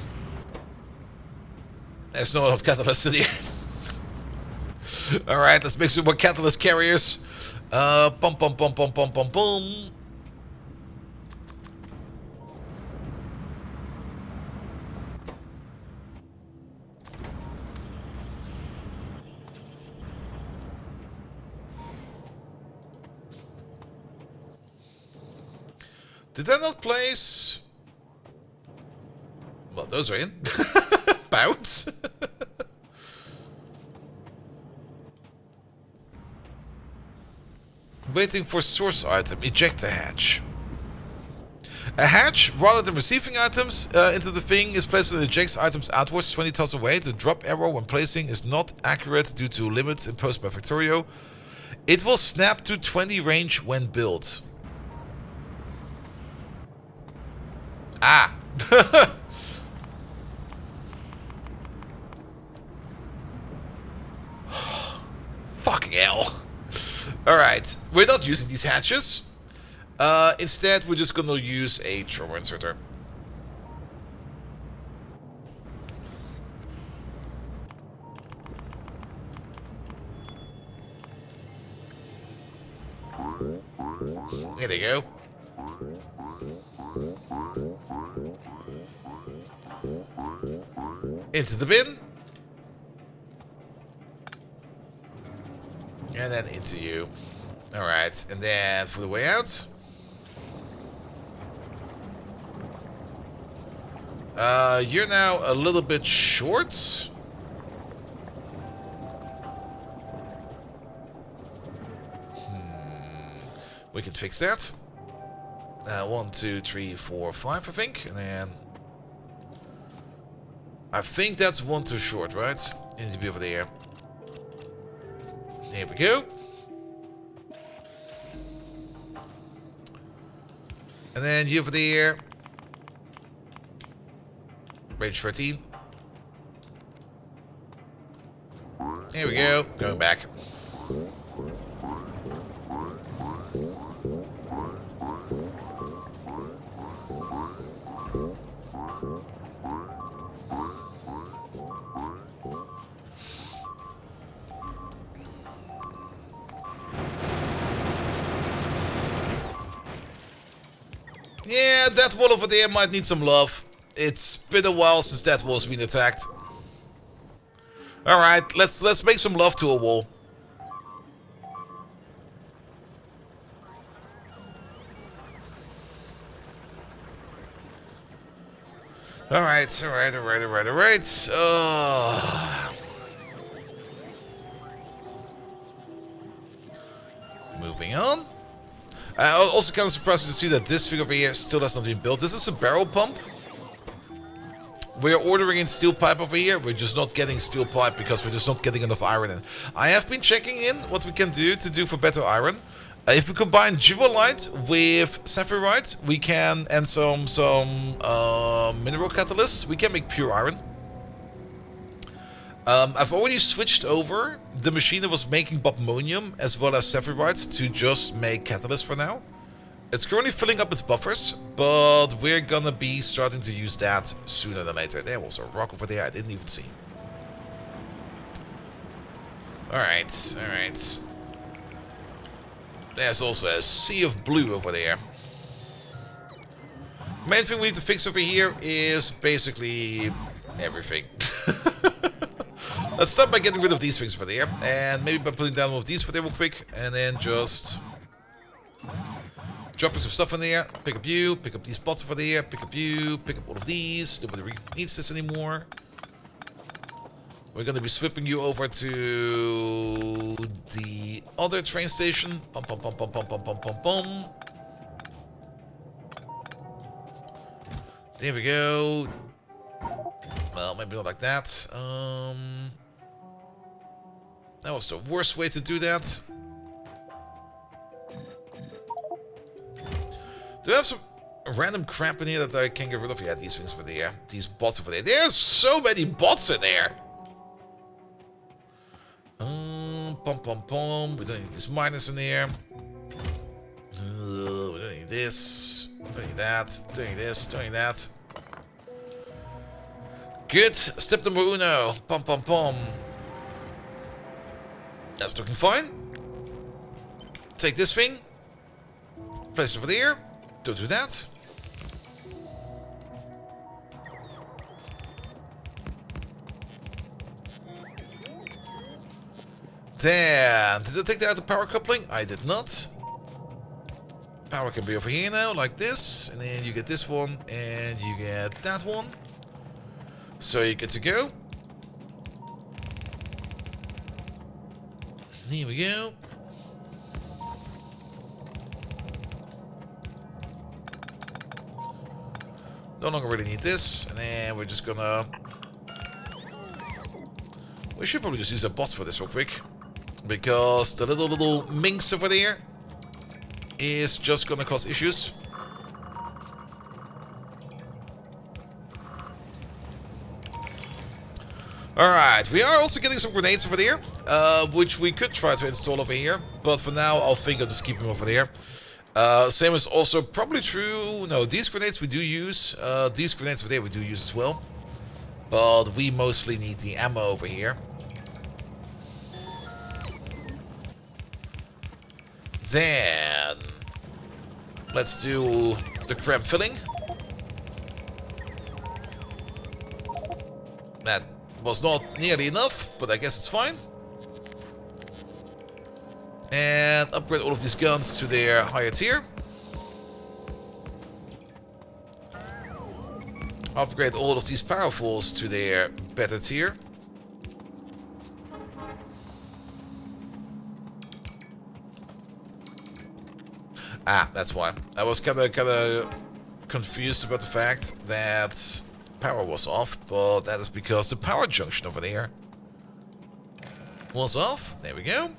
[SPEAKER 1] There's not enough catalyst in here. Alright, let's make some more catalyst carriers. Bum bum bum bum bum bum bum. Did I not place? Well, those are in. Bounce. Waiting for source item. Eject a hatch. A hatch, rather than receiving items into the thing, is placed and ejects items outwards 20 tiles away. The drop arrow when placing is not accurate due to limits imposed by Factorio. It will snap to 20 range when built. Ah! Fucking hell. Alright, we're not using these hatches. Instead, we're just gonna use a trauma inserter. There they go. Into the bin. And then into you. Alright, and then for the way out. You're now a little bit short. We can fix that. 1, 2, 3, 4, 5, I think. And then I think that's 1 too short, right? You need to be over there. There we go. And then you over there. Range 13. There we go. Going back. Yeah, that wall over there might need some love. It's been a while since that wall's been attacked. Alright, let's make some love to a wall. Alright. Moving on. I'm also kind of surprised to see that this thing over here still has not been built. This is a barrel pump. We're ordering in steel pipe over here. We're just not getting steel pipe because we're just not getting enough iron in. I have been checking in what we can do for better iron. If we combine Juvolite with Saphirite, we can, and some mineral catalyst, we can make pure iron. I've already switched over the machine that was making Bobmonium as well as Saphirite to just make catalyst for now. It's currently filling up its buffers, but we're gonna be starting to use that sooner than later. There was a rock over there I didn't even see. Alright. There's also a sea of blue over there. Main thing we need to fix over here is basically everything. Let's start by getting rid of these things over there, and maybe by putting down one of these for there real quick, and then just dropping some stuff in there. Pick up you, pick up these pots over there, pick up you, pick up all of these. Nobody really needs this anymore. We're going to be swapping you over to the other train station. Pum. There we go. Well, maybe not like that. That was the worst way to do that. Do I have some random crap in here that I can get rid of? Yeah, these things over there. These bots over there. There's so many bots in there. Pum. We don't need these miners in there. We don't need this. Don't need that. Don't need this. Don't need that. Good. Step number uno. Pum. That's looking fine. Take this thing. Place it over there. Don't do that. Then, did I take out the power coupling? I did not. Power can be over here now, like this. And then you get this one, and you get that one. So you get to go. Here we go. No longer really need this. And then we're just gonna... We should probably just use a bot for this real quick. Because the little minx over there is just gonna cause issues. Alright, we are also getting some grenades over there, which we could try to install over here, but for now I'll think I'll just keep them over there. Same is also probably true, no, these grenades we do use, these grenades over there we do use as well, but we mostly need the ammo over here. Then, let's do the cram filling. That was not nearly enough, but I guess it's fine. And upgrade all of these guns to their higher tier. Upgrade all of these powerfuls to their better tier. Ah, that's why. I was kind of confused about the fact that power was off, but that is because the power junction over there was off. There we go.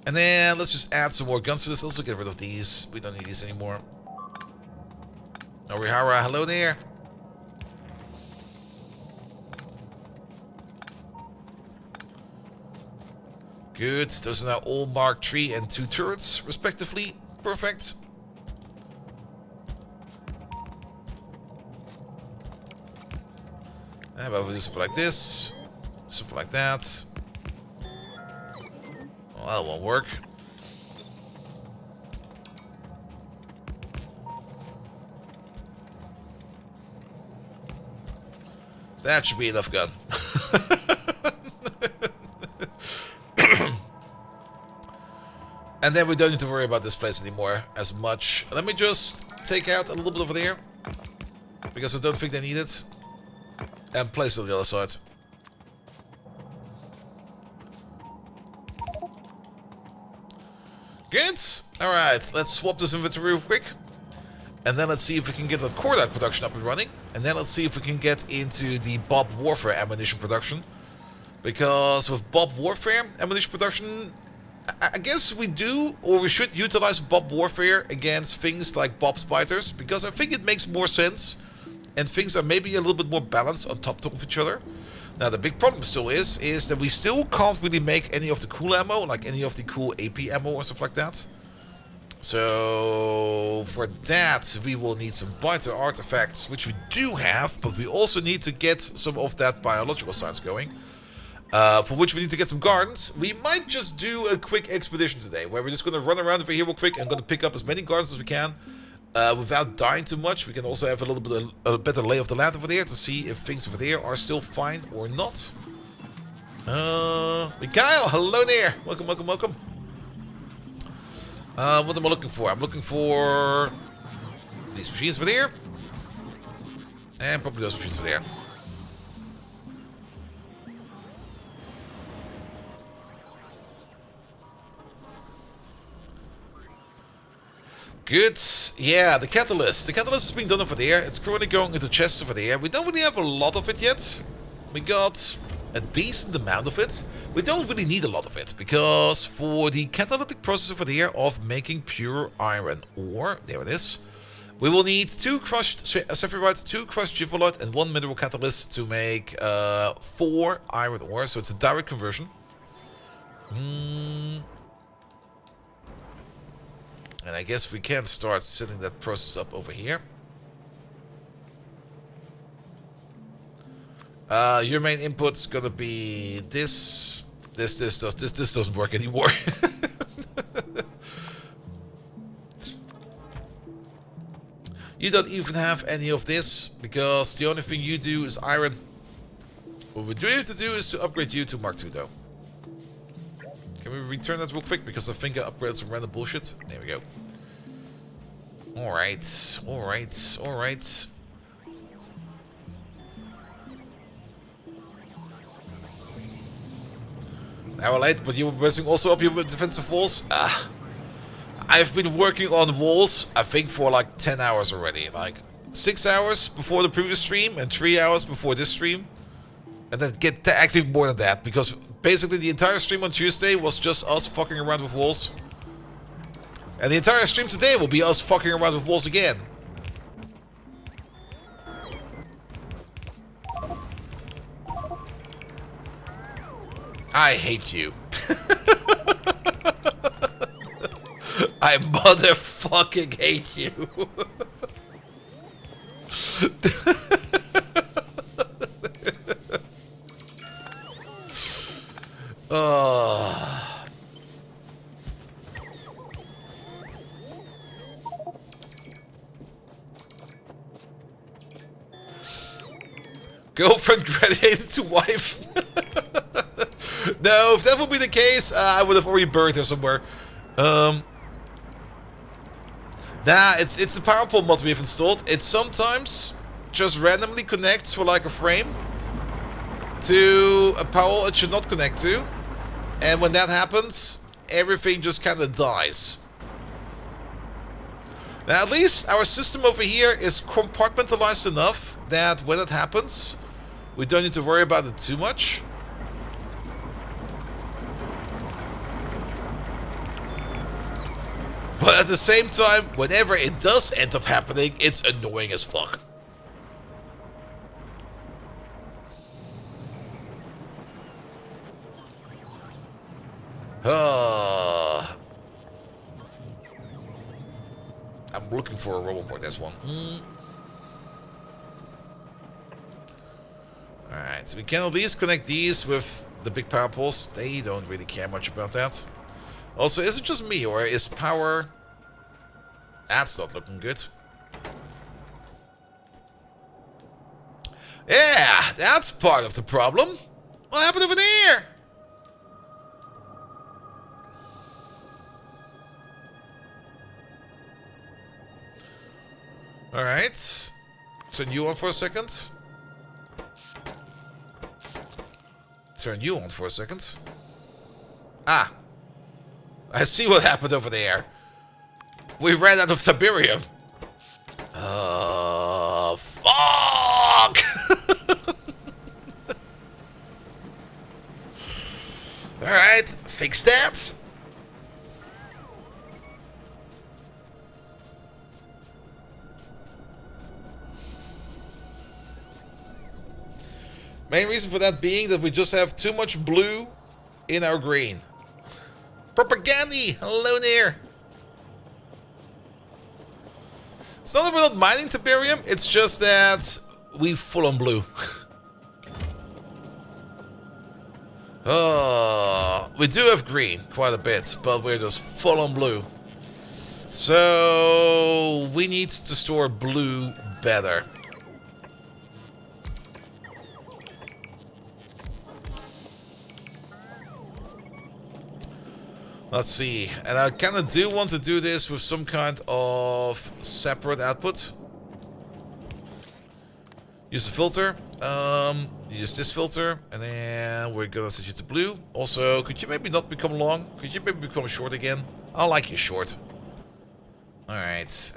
[SPEAKER 1] And then let's just add some more guns to this. Also get rid of these. We don't need these anymore. Orihara, hello there. Good. Those are now all Mark 3 and 2 turrets, respectively. Perfect. How about we do something like this? Something like that. Well, that won't work. That should be enough gun. And then we don't need to worry about this place anymore as much. Let me just take out a little bit over there, because I don't think they need it. And place it on the other side. Good. Alright, let's swap this inventory real quick. And then let's see if we can get that cordite production up and running. And then let's see if we can get into the Bob Warfare ammunition production. Because with Bob Warfare ammunition production, I guess we do, or we should utilize Bob Warfare against things like Bob Spiders. Because I think it makes more sense. And things are maybe a little bit more balanced on top of each other. Now the big problem still is that we still can't really make any of the cool ammo, like any of the cool AP ammo or stuff like that. So for that we will need some biter artifacts, which we do have, but we also need to get some of that biological science going. For which we need to get some gardens. We might just do a quick expedition today, where we're just going to run around over here real quick and going to pick up as many gardens as we can. Without dying too much. We can also have a little bit of a better lay of the land over there to see if things over there are still fine or not. Mikhail, hello there. Welcome, welcome, welcome. What am I looking for? I'm looking for these machines over there. And probably those machines over there. Good. Yeah, the catalyst. The catalyst is being done over there. It's currently going into chests over there. We don't really have a lot of it yet. We got a decent amount of it. We don't really need a lot of it, because for the catalytic process over there of making pure iron ore, there it is, we will need 2 crushed saphirite, 2 crushed givolite, and 1 mineral catalyst to make 4 iron ore. So it's a direct conversion. And I guess we can start setting that process up over here. Your main input's gonna be this. This doesn't work anymore. You don't even have any of this, because the only thing you do is iron. What we do have to do is to upgrade you to Mark II, though. Can we return that real quick? Because I think I upgraded some random bullshit. There we go. Alright, alright, alright. Now late, but you were messing also up your defensive walls? I've been working on walls, I think, for like 10 hours already. Like 6 hours before the previous stream and 3 hours before this stream. And then get actually more than that, because basically the entire stream on Tuesday was just us fucking around with walls. And the entire stream today will be us fucking around with walls again. I hate you. I motherfucking hate you. Girlfriend graduated to wife. No, if that would be the case, I would have already buried her somewhere. Nah, it's a PowerPoint mod we've installed. It sometimes just randomly connects for like a frame to a power it should not connect to. And when that happens, everything just kind of dies. Now, at least our system over here is compartmentalized enough that when it happens, we don't need to worry about it too much. But at the same time, whenever it does end up happening, it's annoying as fuck. I'm looking for a roboport, there's one. Alright, we can at least connect these with the big power poles. They don't really care much about that. Also, is it just me, or is power... That's not looking good. Yeah, that's part of the problem. What happened over there? Alright. Turn you on for a second. Turn you on for a second. Ah. I see what happened over there. We ran out of Tiberium. Fuck! Alright, fix that. Main reason for that being that we just have too much blue in our green. Propaganda! Hello there! It's not that we're not mining Tiberium, it's just that we full on blue. Oh, we do have green quite a bit, but we're just full on blue. So we need to store blue better. Let's see, and I kind of do want to do this with some kind of separate output. Use the filter, use this filter, and then we're gonna set you to blue. Also, could you maybe not become long? Could you maybe become short again? I like you short. Alright,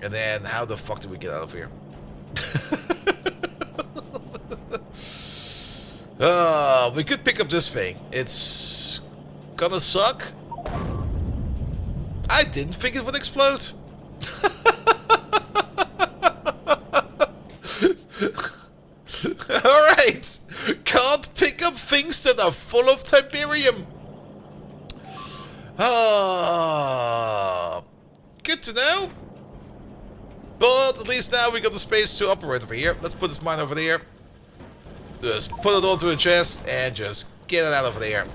[SPEAKER 1] and then how the fuck do we get out of here? We could pick up this thing. It's gonna suck. I didn't think it would explode. Alright. Can't pick up things that are full of Tiberium. Good to know. But at least now we got the space to operate over here. Let's put this mine over there. Just put it onto a chest and just get it out of there.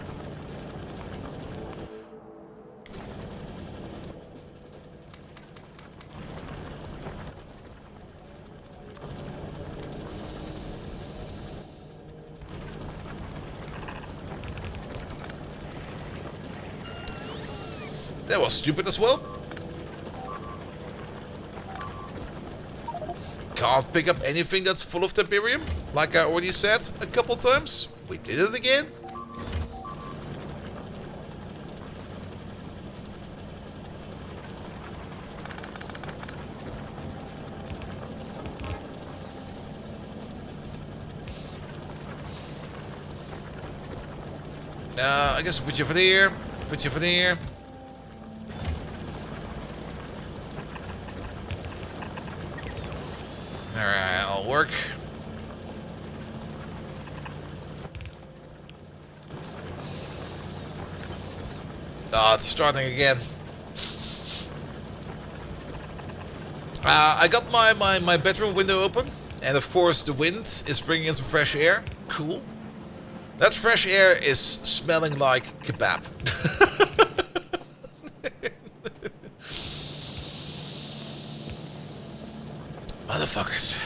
[SPEAKER 1] That was stupid as well. Can't pick up anything that's full of Tiberium, like I already said a couple times. We did it again. I guess put you over there, put you over there. Alright, I'll work. Oh, it's starting again. I got my bedroom window open, and of course the wind is bringing in some fresh air. Cool. That fresh air is smelling like kebab. Motherfuckers.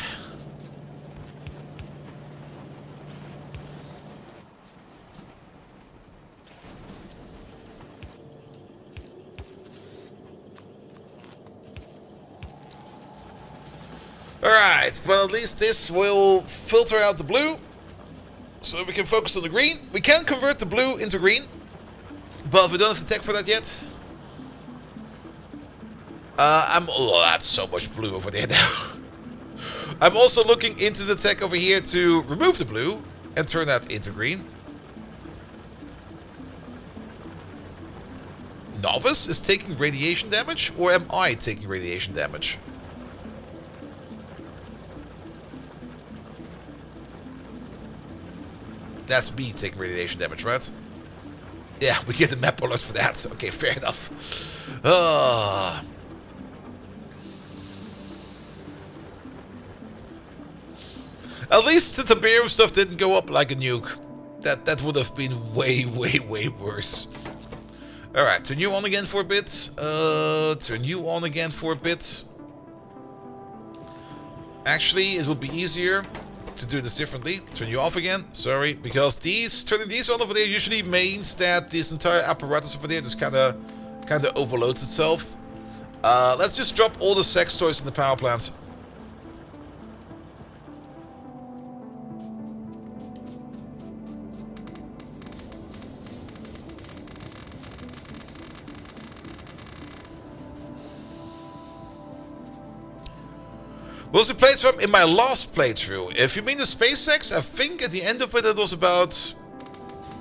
[SPEAKER 1] Alright, well at least this will filter out the blue, so we can focus on the green. We can convert the blue into green, but we don't have the tech for that yet. Oh, that's so much blue over there now. I'm also looking into the tech over here to remove the blue and turn that into green. Novice is taking radiation damage, or am I taking radiation damage? That's me taking radiation damage, right? Yeah, we get a map alert for that. Okay, fair enough. At least the Tiberium stuff didn't go up like a nuke. That would have been way, way, way worse. Alright, turn you on again for a bit. Turn you on again for a bit. Actually, it would be easier to do this differently. Turn you off again. Sorry, because turning these on over there usually means that this entire apparatus over there just kind of overloads itself. Let's just drop all the sex toys in the power plant. Was the playthrough in my last playthrough? If you mean the SpaceX, I think at the end of it was about...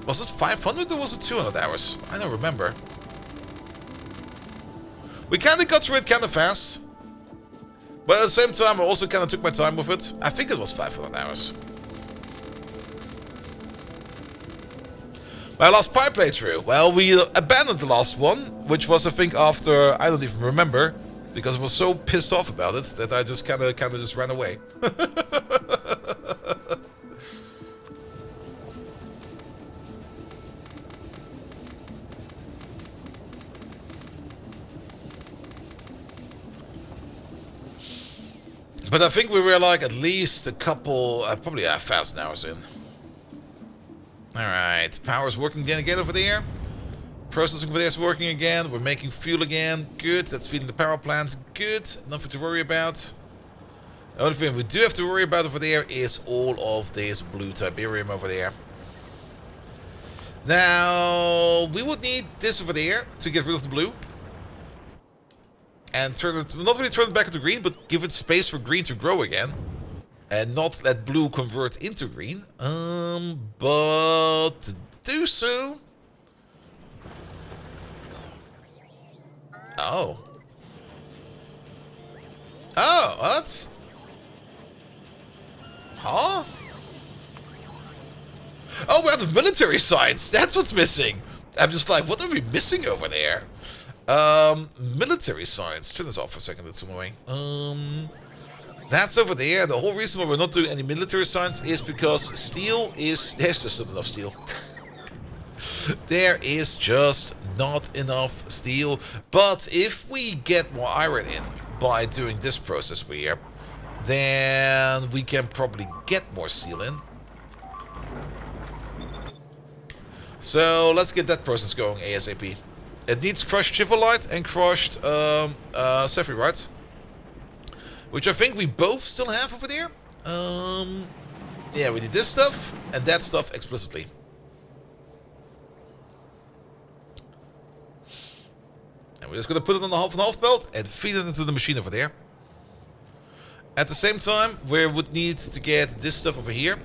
[SPEAKER 1] Was it 500 or was it 200 hours? I don't remember. We kind of got through it kind of fast. But at the same time, I also kind of took my time with it. I think it was 500 hours. My last pipe playthrough. Well, we abandoned the last one, which was, I think, after... I don't even remember. Because I was so pissed off about it that I just kind of just ran away. But I think we were like at least a couple, probably 1,000 hours in. Alright, power's working again over there. Processing over there is working again. We're making fuel again. Good. That's feeding the power plant. Good. Nothing to worry about. The only thing we do have to worry about over there is all of this blue Tiberium over there. Now, we would need this over there to get rid of the blue. And turn it, not really turn it back into green, but give it space for green to grow again. And not let blue convert into green. But to do so... Oh. Oh, what? Huh? Oh, we're out of military science. That's what's missing. I'm just like, what are we missing over there? Military science. Turn this off for a second. That's annoying. That's over there. The whole reason why we're not doing any military science is because steel is... There's just not enough steel. There is just not enough steel. But if we get more iron in by doing this process here, then we can probably get more steel in. So let's get that process going ASAP. It needs crushed chivalite and crushed saphirite, which I think we both still have over there. Yeah, we need this stuff and that stuff explicitly. And we're just going to put it on the half and half belt and feed it into the machine over there. At the same time, we would need to get this stuff over here.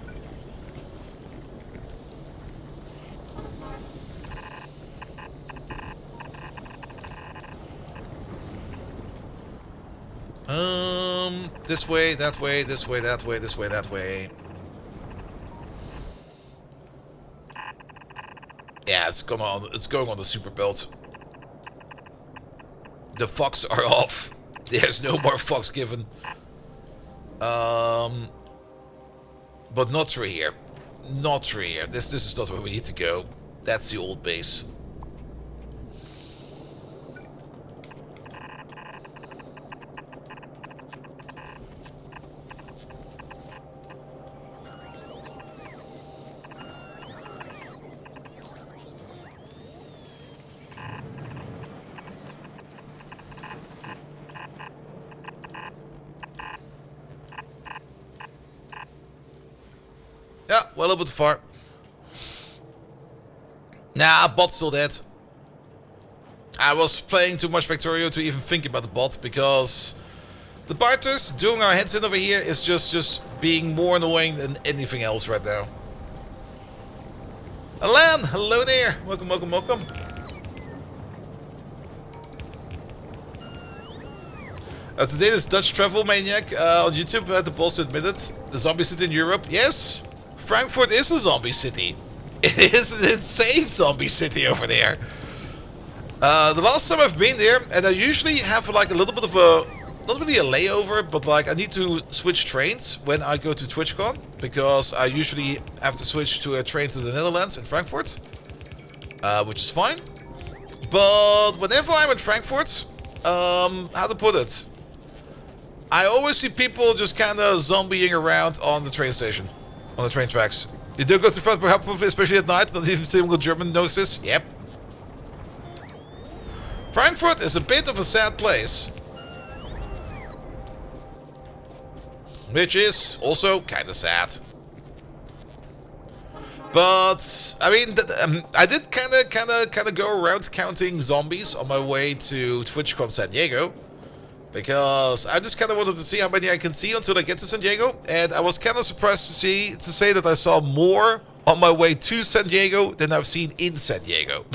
[SPEAKER 1] This way, that way, this way, that way, this way, that way. Yeah, it's going on the super belt. The fucks are off. There's no more fucks given. But not through here. Not through here. This is not where we need to go. That's the old base. Yeah, well, a little bit far. Nah, bot's still dead. I was playing too much Factorio to even think about the bot, because the biters doing our heads in over here is just being more annoying than anything else right now. Alan, hello there. Welcome, welcome, welcome. Today this Dutch travel maniac on YouTube had the balls to admit it. The zombie city in Europe. Yes, Frankfurt is a zombie city. It is an insane zombie city over there. The last time I've been there, and I usually have like a little bit of a not really a layover, but like I need to switch trains when I go to TwitchCon, because I usually have to switch to a train to the Netherlands in Frankfurt, which is fine. But whenever I'm in Frankfurt, how to put it? I always see people just kind of zombieing around on the train station, on the train tracks. They do go to front, perhaps, especially at night. Not even a single German knows this. Yep. Frankfurt is a bit of a sad place. Which is also kind of sad. But I mean, I did kind of go around counting zombies on my way to TwitchCon San Diego, because I just kind of wanted to see how many I can see until I get to San Diego, and I was kind of surprised to say that I saw more on my way to San Diego than I've seen in San Diego.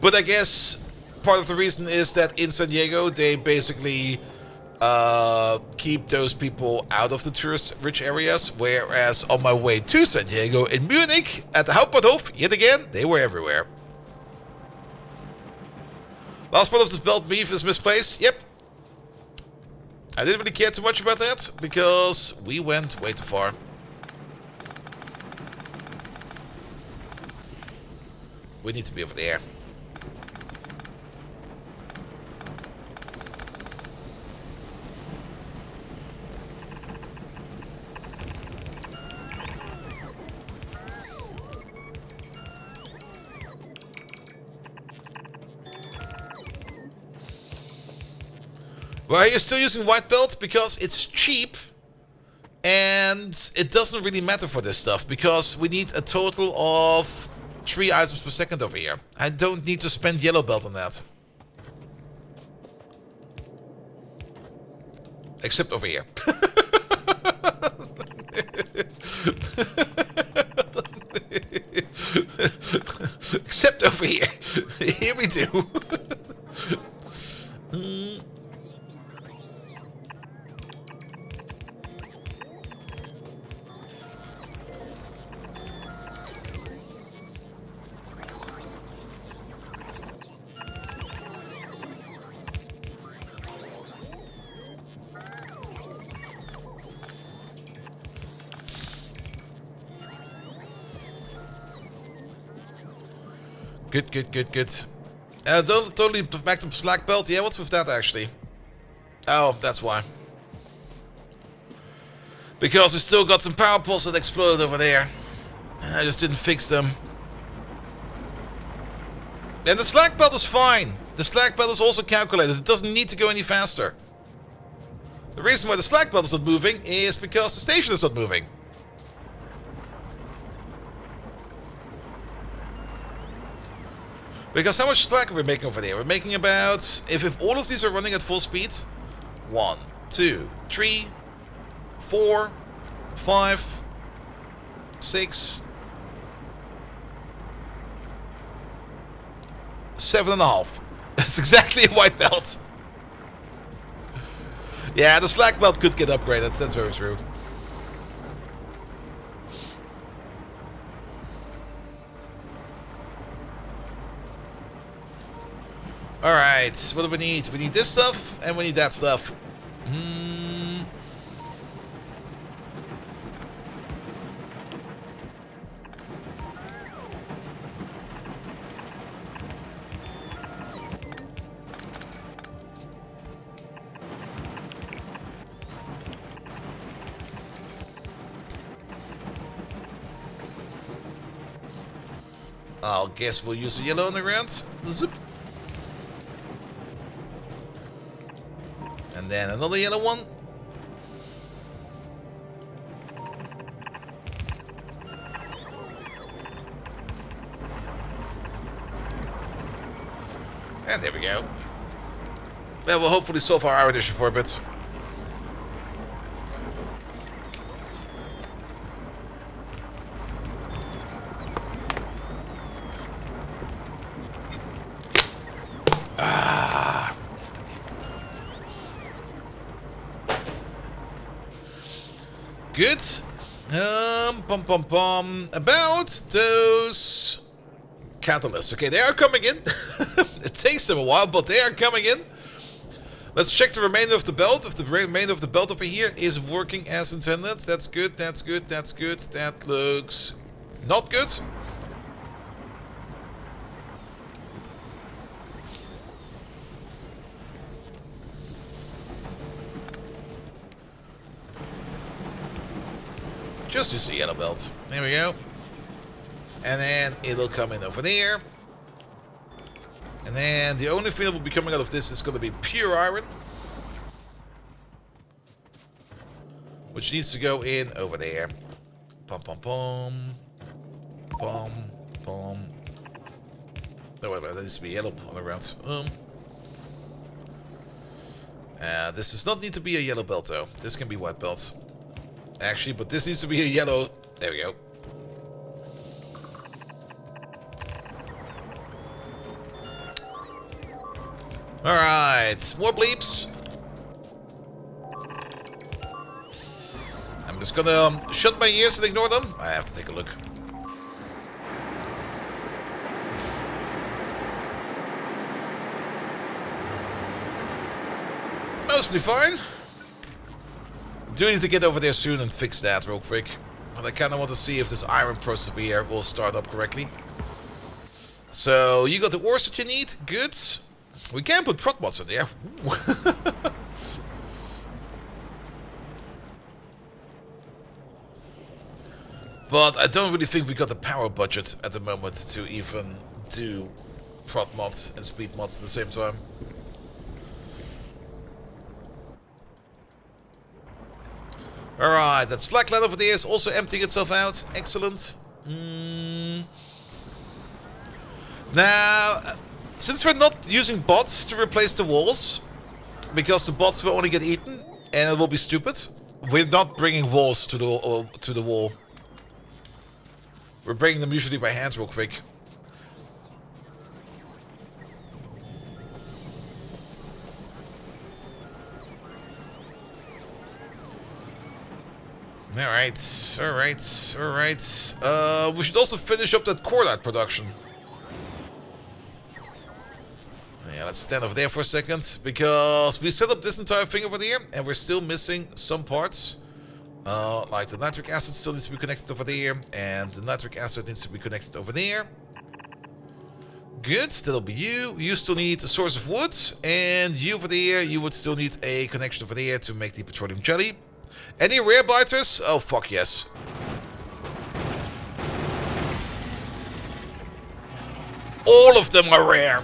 [SPEAKER 1] But I guess part of the reason is that in San Diego they basically keep those people out of the tourist-rich areas, whereas on my way to San Diego in Munich, at the Hauptbahnhof, yet again, they were everywhere. Last part of this belt beef is misplaced. Yep. I didn't really care too much about that, because we went way too far. We need to be over there. Why are you still using white belt? Because it's cheap, and it doesn't really matter for this stuff, because we need a total of 3 items per second over here. I don't need to spend yellow belt on that. Except over here. Except over here. Here we do. Good. Totally back to slack belt. Yeah, what's with that actually? Oh, that's why. Because we still got some power poles that exploded over there. I just didn't fix them. And the slack belt is fine. The slack belt is also calculated. It doesn't need to go any faster. The reason why the slack belt is not moving is because the station is not moving. Because how much slack are we making over there? We're making about, if all of these are running at full speed, 1, 2, 3, 4, 5, 6, 7.5. That's exactly a white belt. Yeah, the slack belt could get upgraded. That's very true. Alright, what do we need? We need this stuff, and we need that stuff. I'll guess we'll use the yellow on the ground. Zip. And then another yellow one. And there we go. That will hopefully solve our hour issue for a bit. Good. About those catalysts. Okay, they are coming in. It takes them a while, but they are coming in. Let's check the remainder of the belt. If the remainder of the belt over here is working as intended. That's good, that's good, that's good. That looks not good. Just use the yellow belt. There we go. And then it'll come in over there. And then the only thing that will be coming out of this is going to be pure iron. Which needs to go in over there. Pom pom pom. Pom pom. No, wait, that needs to be yellow all around. This does not need to be a yellow belt though. This can be white belt. Actually, but this needs to be a yellow. There we go. Alright, more bleeps. I'm just gonna shut my ears and ignore them. I have to take a look. Mostly fine. Do need to get over there soon and fix that real quick. But I kind of want to see if this iron process here will start up correctly. So, you got the ores that you need. Good. We can put prot mods in there. But I don't really think we got the power budget at the moment to even do prot mods and speed mods at the same time. Alright, that slackline over there is also emptying itself out. Excellent. Now, since we're not using bots to replace the walls, because the bots will only get eaten, and it will be stupid, we're not bringing walls to the wall. We're bringing them usually by hands real quick. Alright, alright, alright. We should also finish up that cordite production. Yeah, let's stand over there for a second, because we set up this entire thing over there, and we're still missing some parts. Like the nitric acid still needs to be connected over there, and the nitric acid needs to be connected over there. Good, that'll be you. You still need a source of wood, and you over there, you would still need a connection over there to make the petroleum jelly. Any rare biters? Oh, fuck yes. All of them are rare.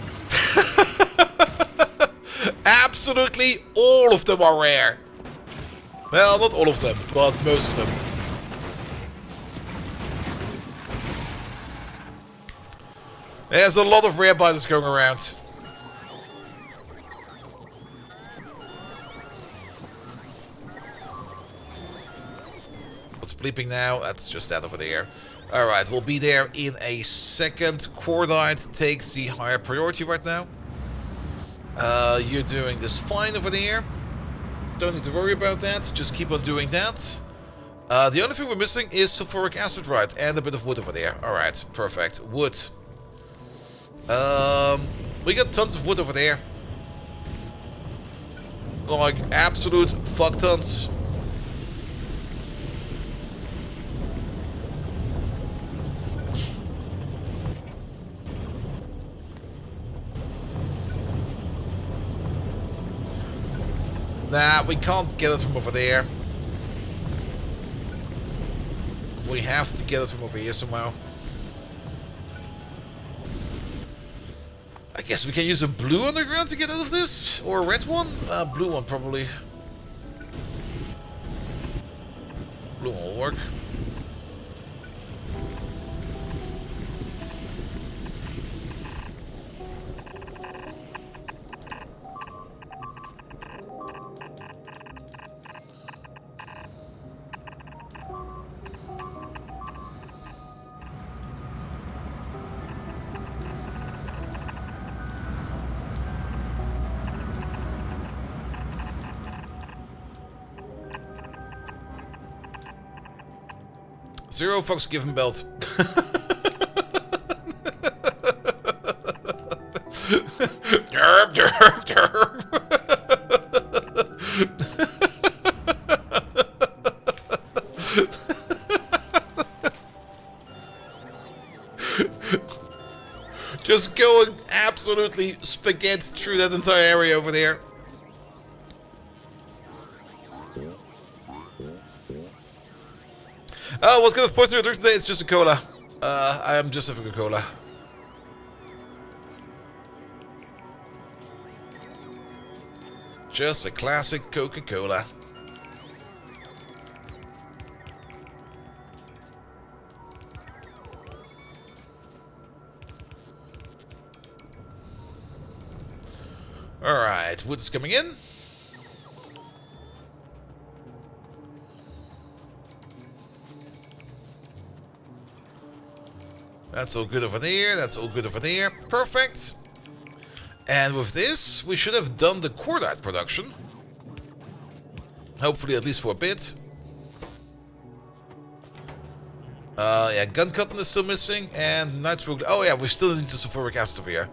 [SPEAKER 1] Absolutely all of them are rare. Well, not all of them, but most of them. There's a lot of rare biters going around. What's bleeping now? That's just that over there. Alright, we'll be there in a second. Cordite takes the higher priority right now. You're doing this fine over there. Don't need to worry about that. Just keep on doing that. The only thing we're missing is sulfuric acid, right? And a bit of wood over there. Alright, perfect. Wood. We got tons of wood over there. Like, absolute fuck tons. Nah, we can't get it from over there. We have to get it from over here somehow. I guess we can use a blue underground to get out of this? Or a red one? Blue one probably. Blue one will work. Zero fucks given belt. Derp, derp, derp. Just going absolutely spaghetti through that entire area over there. Oh, what's gonna force me to drink today? It's just a cola. I am just having a cola. Just a classic Coca-Cola. Alright, wood is coming in. That's all good over there, that's all good over there. Perfect. And with this, we should have done the cordite production. Hopefully at least for a bit. Yeah, gun cotton is still missing, and nitro... Oh yeah, we still need the sulfuric acid over here.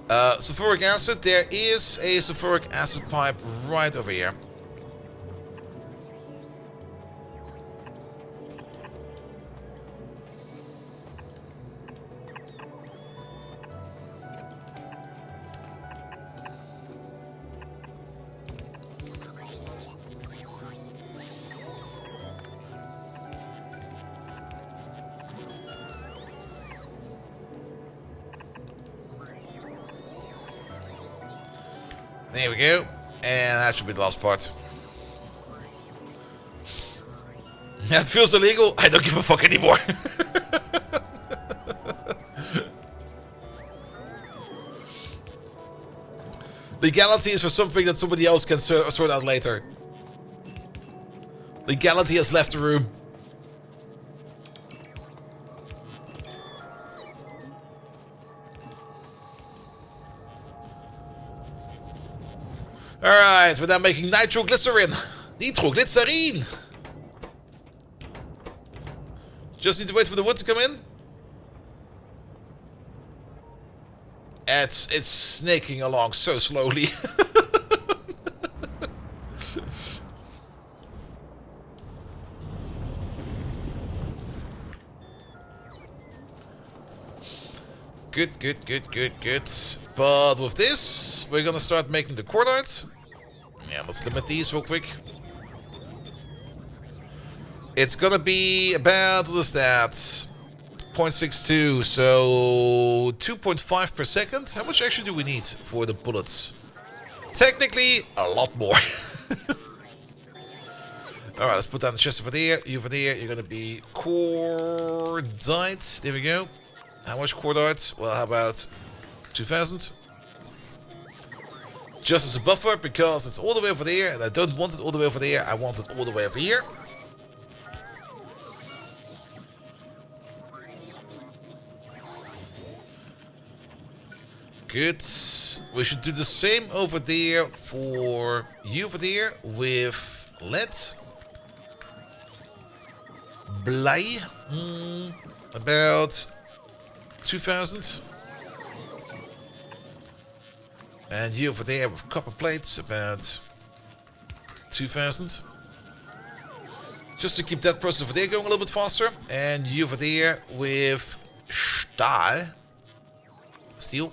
[SPEAKER 1] Sulfuric acid, there is a sulfuric acid pipe right over here. There we go. And that should be the last part. That feels illegal. I don't give a fuck anymore. Legality is for something that somebody else can sort out later. Legality has left the room. Alright, we're now making nitroglycerin. Nitroglycerine! Just need to wait for the wood to come in. It's snaking along so slowly. Good, good, good, good, good. But with this, we're gonna start making the cordite. Yeah, let's limit these real quick. It's gonna be about, what is that? 0.62, so 2.5 per second. How much actually do we need for the bullets? Technically, a lot more. Alright, let's put down the chest over there. You over there, you're gonna be cordite. There we go. How much cordite? Well, how about 2,000? Just as a buffer, because it's all the way over there, and I don't want it all the way over there, I want it all the way over here. Good. We should do the same over there for you over there with lead. Blei. About 2,000. And you over there with copper plates, about 2,000. Just to keep that process over there going a little bit faster. And you over there with Stahl. Steel.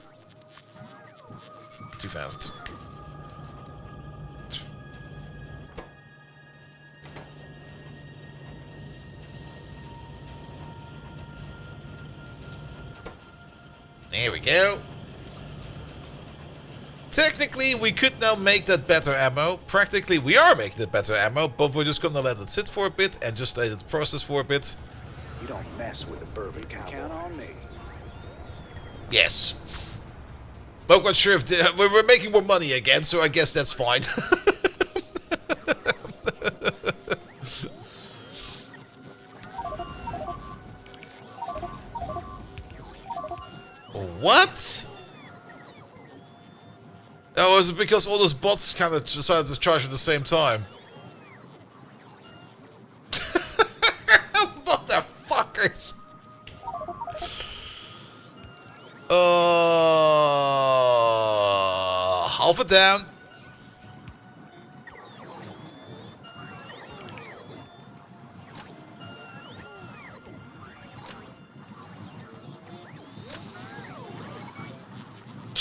[SPEAKER 1] 2,000. There we go. Technically, we could now make that better ammo. Practically, we are making it better ammo, but we're just gonna let it sit for a bit and just let it process for a bit.
[SPEAKER 3] You don't mess with the bourbon cowboy. Count on me.
[SPEAKER 1] Yes. I'm not sure if we're making more money again, so I guess that's fine. What? Oh, is it because all those bots kind of decided to charge at the same time? Motherfuckers! Half it down.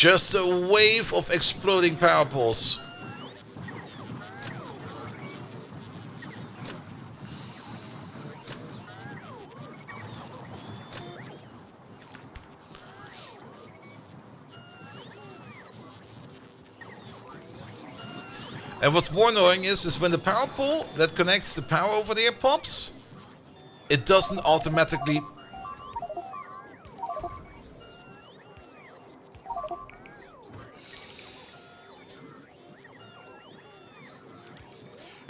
[SPEAKER 1] Just a wave of exploding power poles. And what's more annoying is when the power pole that connects the power over there pops, it doesn't automatically...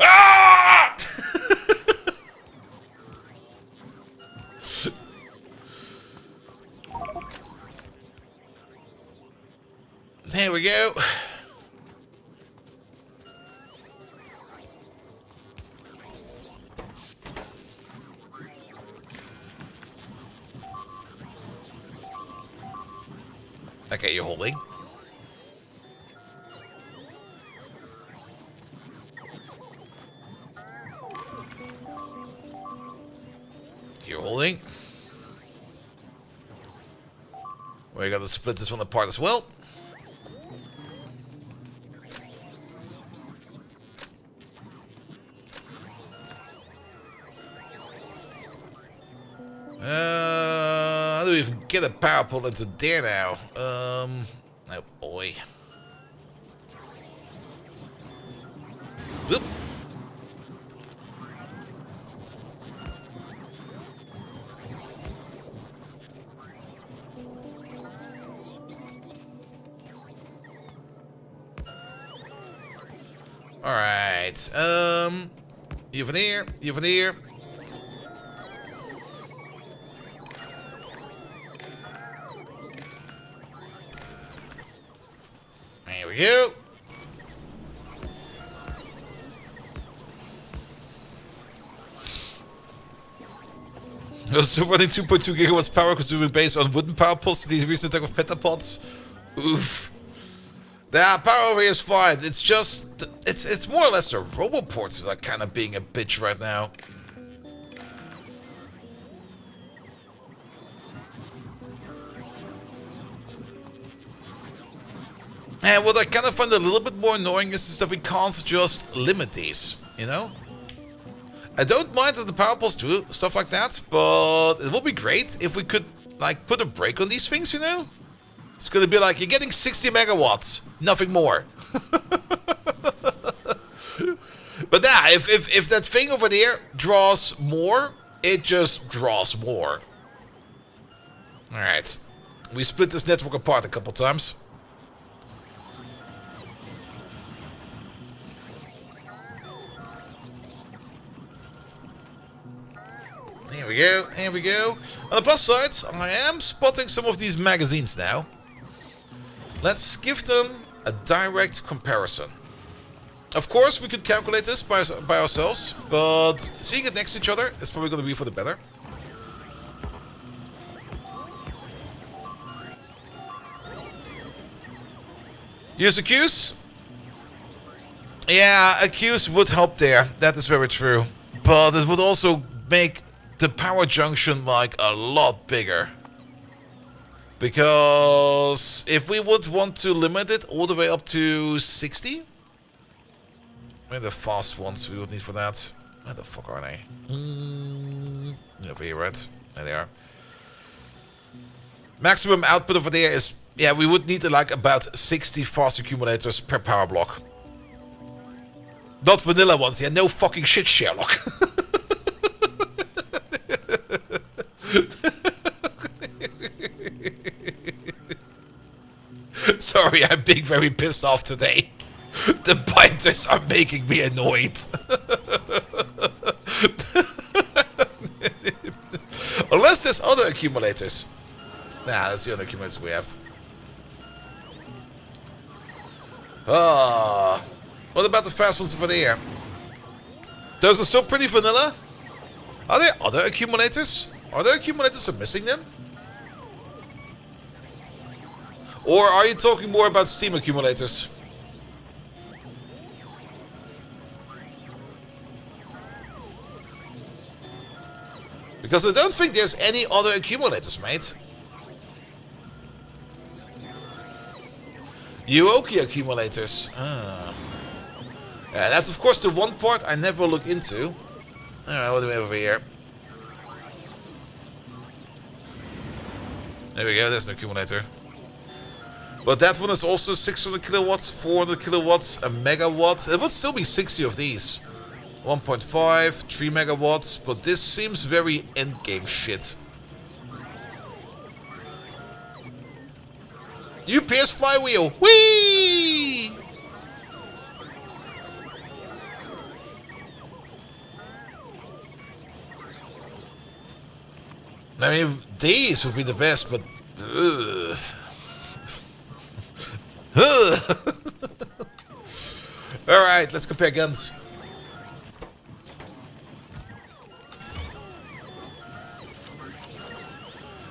[SPEAKER 1] Ah! There we go. Okay, you're holding. You're holding. We gotta split this one apart as well. How do we even get a power pole into there now? Oh boy. Whoop. Alright, you over there, you over there. There we go. So running 2.2 gigawatts power consuming based on wooden power poles to the recent attack of petapods. Oof. Nah, power over here is fine. It's just, it's more or less the roboports that are kind of being a bitch right now. And what I kind of find a little bit more annoying is that we can't just limit these, you know? I don't mind that the power poles do stuff like that, but it would be great if we could, like, put a brake on these things, you know? It's gonna be like, you're getting 60 megawatts, nothing more. But nah, if that thing over there draws more, it just draws more. Alright. We split this network apart a couple times. Here we go, here we go. On the plus side, I am spotting some of these magazines now. Let's give them a direct comparison. Of course, we could calculate this by ourselves, but seeing it next to each other is probably going to be for the better. Use a Q's? Yeah, a Q's would help there. That is very true. But it would also make the power junction like a lot bigger. Because if we would want to limit it all the way up to 60, maybe the fast ones we would need for that. Where the fuck are they? Over here, right? There they are. Maximum output over there is, yeah, we would need like about 60 fast accumulators per power block. Not vanilla ones, yeah, no fucking shit, Sherlock. Sorry, I'm being very pissed off today. The biters are making me annoyed. Unless there's other accumulators. Nah, that's the only accumulators we have. Ah, what about the fast ones over there? Those are still pretty vanilla. Are there other accumulators? Are there accumulators I'm missing then? Or are you talking more about steam accumulators? Because I don't think there's any other accumulators, mate. Yuoki accumulators. Ah. Yeah, that's of course the one part I never look into. Alright, what do we have over here? There we go, there's an accumulator. But that one is also 600 kilowatts, 400 kilowatts, a megawatt. It would still be 60 of these. 1.5, 3 megawatts, but this seems very endgame shit. You pierce flywheel! Whee! I mean, these would be the best, but... Alright, let's compare guns.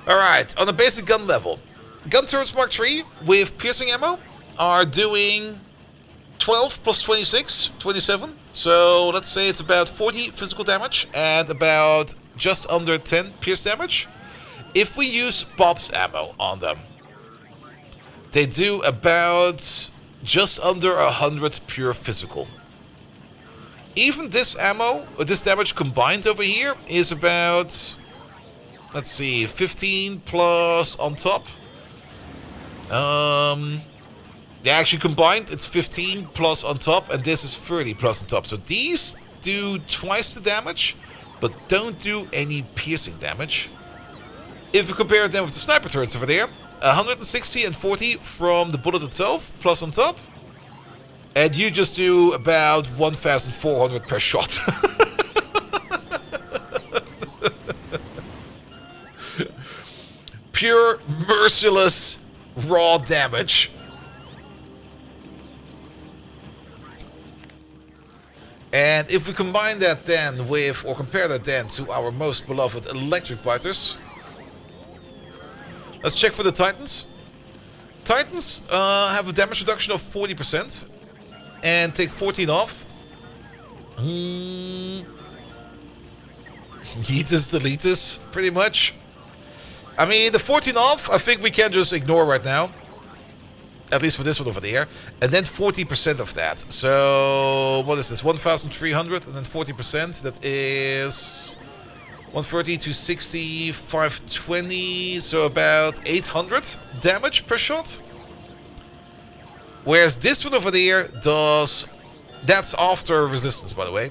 [SPEAKER 1] Alright, on the basic gun level. Gun turrets Mark III with piercing ammo are doing 12 plus 26, 27. So let's say it's about 40 physical damage and about just under 10 pierce damage. If we use Bob's ammo on them, they do about just under 100 pure physical. Even this ammo, or this damage combined over here, is about, let's see, 15 plus on top. Yeah, actually combined, it's 15 plus on top, and this is 30 plus on top. So these do twice the damage, but don't do any piercing damage. If we compare them with the sniper turrets over there, 160 and 40 from the bullet itself, plus on top. And you just do about 1,400 per shot. Pure, merciless, raw damage. And if we combine that then with, or compare that then to our most beloved electric fighters. Let's check for the Titans. Titans have a damage reduction of 40% and take 14 off. Yeetus deletus, pretty much. I mean, the 14 off, I think we can just ignore right now. At least for this one over there. And then 40% of that. So, what is this? 1,300 and then 40%. That is 130 to 60, 520. So about 800 damage per shot. Whereas this one over there does... That's after resistance, by the way.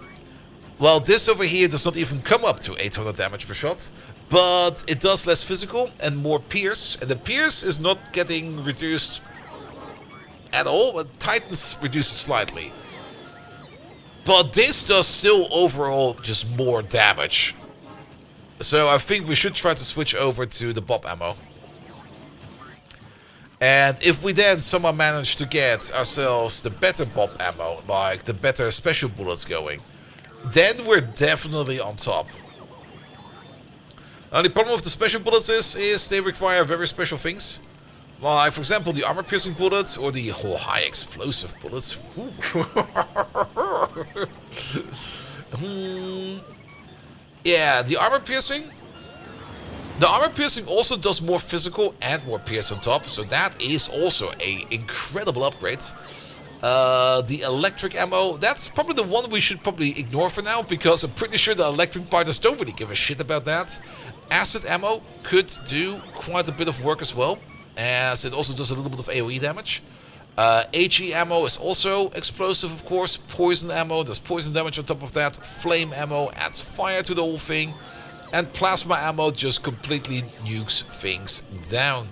[SPEAKER 1] Well, this over here does not even come up to 800 damage per shot. But it does less physical and more pierce. And the pierce is not getting reduced at all, but Titans reduce it slightly. But this does still overall just more damage. So I think we should try to switch over to the Bob ammo. And if we then somehow manage to get ourselves the better Bob ammo, like the better special bullets going, then we're definitely on top. Now the problem with the special bullets is they require very special things. Like, for example, the armor-piercing bullets or the high-explosive bullets. Yeah, the armor-piercing. The armor-piercing also does more physical and more pierce on top. So that is also an incredible upgrade. The electric ammo, that's probably the one we should probably ignore for now. Because I'm pretty sure the electric fighters don't really give a shit about that. Acid ammo could do quite a bit of work as well, as it also does a little bit of AoE damage. HE ammo is also explosive, of course. Poison ammo does poison damage on top of that. Flame ammo adds fire to the whole thing. And plasma ammo just completely nukes things down.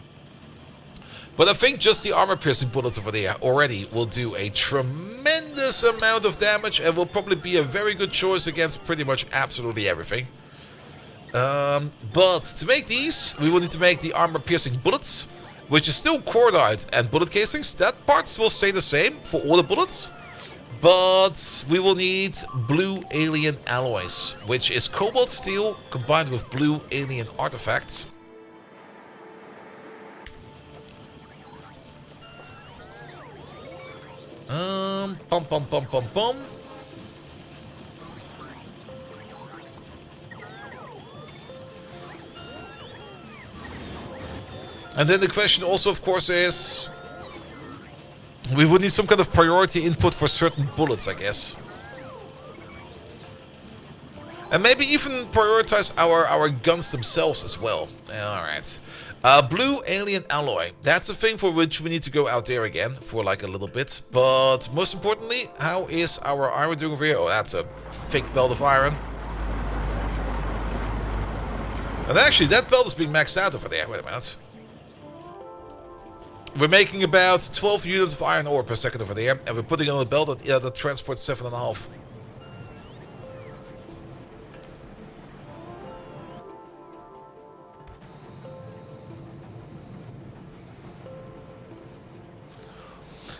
[SPEAKER 1] But I think just the armor-piercing bullets over there already will do a tremendous amount of damage and will probably be a very good choice against pretty much absolutely everything. But to make these, we will need to make the armor-piercing bullets, which is still cordite and bullet casings. That part will stay the same for all the bullets. But we will need blue alien alloys, which is cobalt steel combined with blue alien artifacts. Pum pum pum pum pum. And then the question also, of course, is... We would need some kind of priority input for certain bullets, I guess. And maybe even prioritize our guns themselves as well. Alright. Blue alien alloy. That's a thing for which we need to go out there again for like a little bit. But most importantly, how is our iron doing over here? Oh, that's a thick belt of iron. And actually, that belt is being maxed out over there. Wait a minute. We're making about 12 units of iron ore per second over there. And we're putting it on a belt that transports 7.5.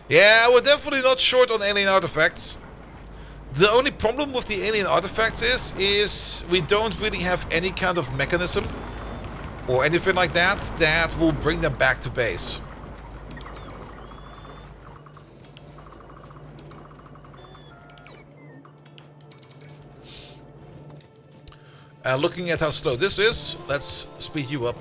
[SPEAKER 1] Yeah, we're definitely not short on alien artifacts. The only problem with the alien artifacts is we don't really have any kind of mechanism or anything like that that will bring them back to base. Looking at how slow this is, let's speed you up.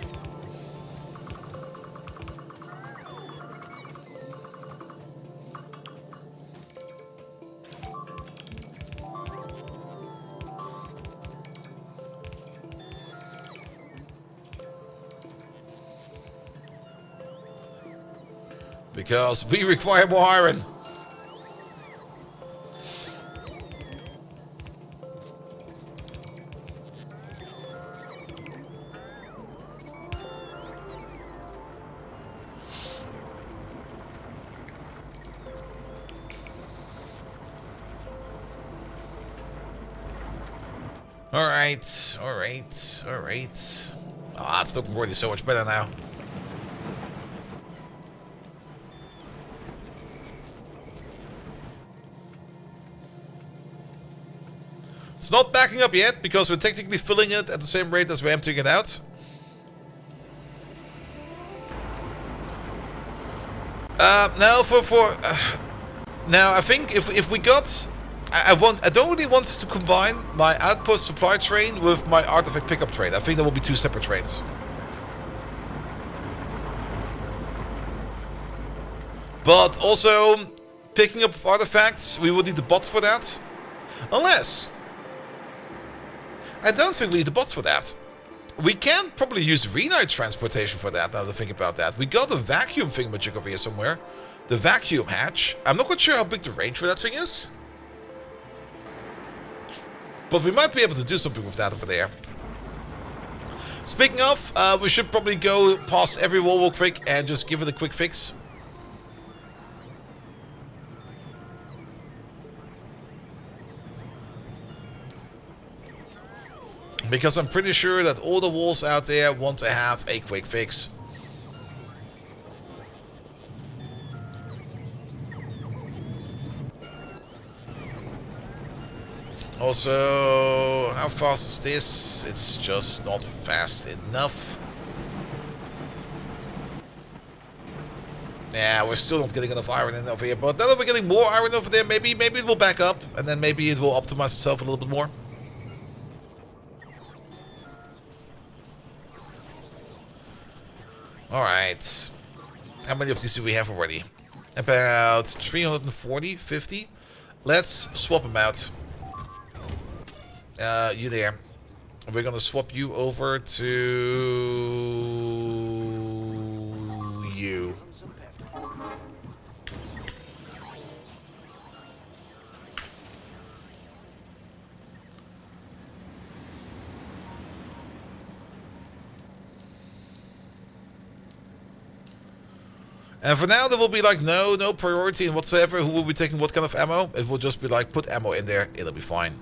[SPEAKER 1] Because we require more iron. Alright. Ah, it's looking already so much better now. It's not backing up yet, because we're technically filling it at the same rate as we're emptying it out. Now I think if we got, I don't really want to combine my outpost supply train with my artifact pickup train. I think that will be two separate trains. But also picking up artifacts, we would need the bots for that, unless. I don't think we need the bots for that. We can probably use Renite transportation for that, now that I think about that. We got a vacuum thingamajig over here somewhere. The vacuum hatch. I'm not quite sure how big the range for that thing is. But we might be able to do something with that over there. Speaking of, we should probably go past every wall real quick and just give it a quick fix. Because I'm pretty sure that all the walls out there want to have a quick fix. Also, how fast is this? It's just not fast enough. Yeah, we're still not getting enough iron in over here. But now that we're getting more iron over there, maybe it will back up. And then maybe it will optimize itself a little bit more. Alright. How many of these do we have already? About 340, 50. Let's swap them out. You there. We're gonna swap you over to you. And for now, there will be like no priority in whatsoever who will be taking what kind of ammo. It will just be like, put ammo in there, it'll be fine.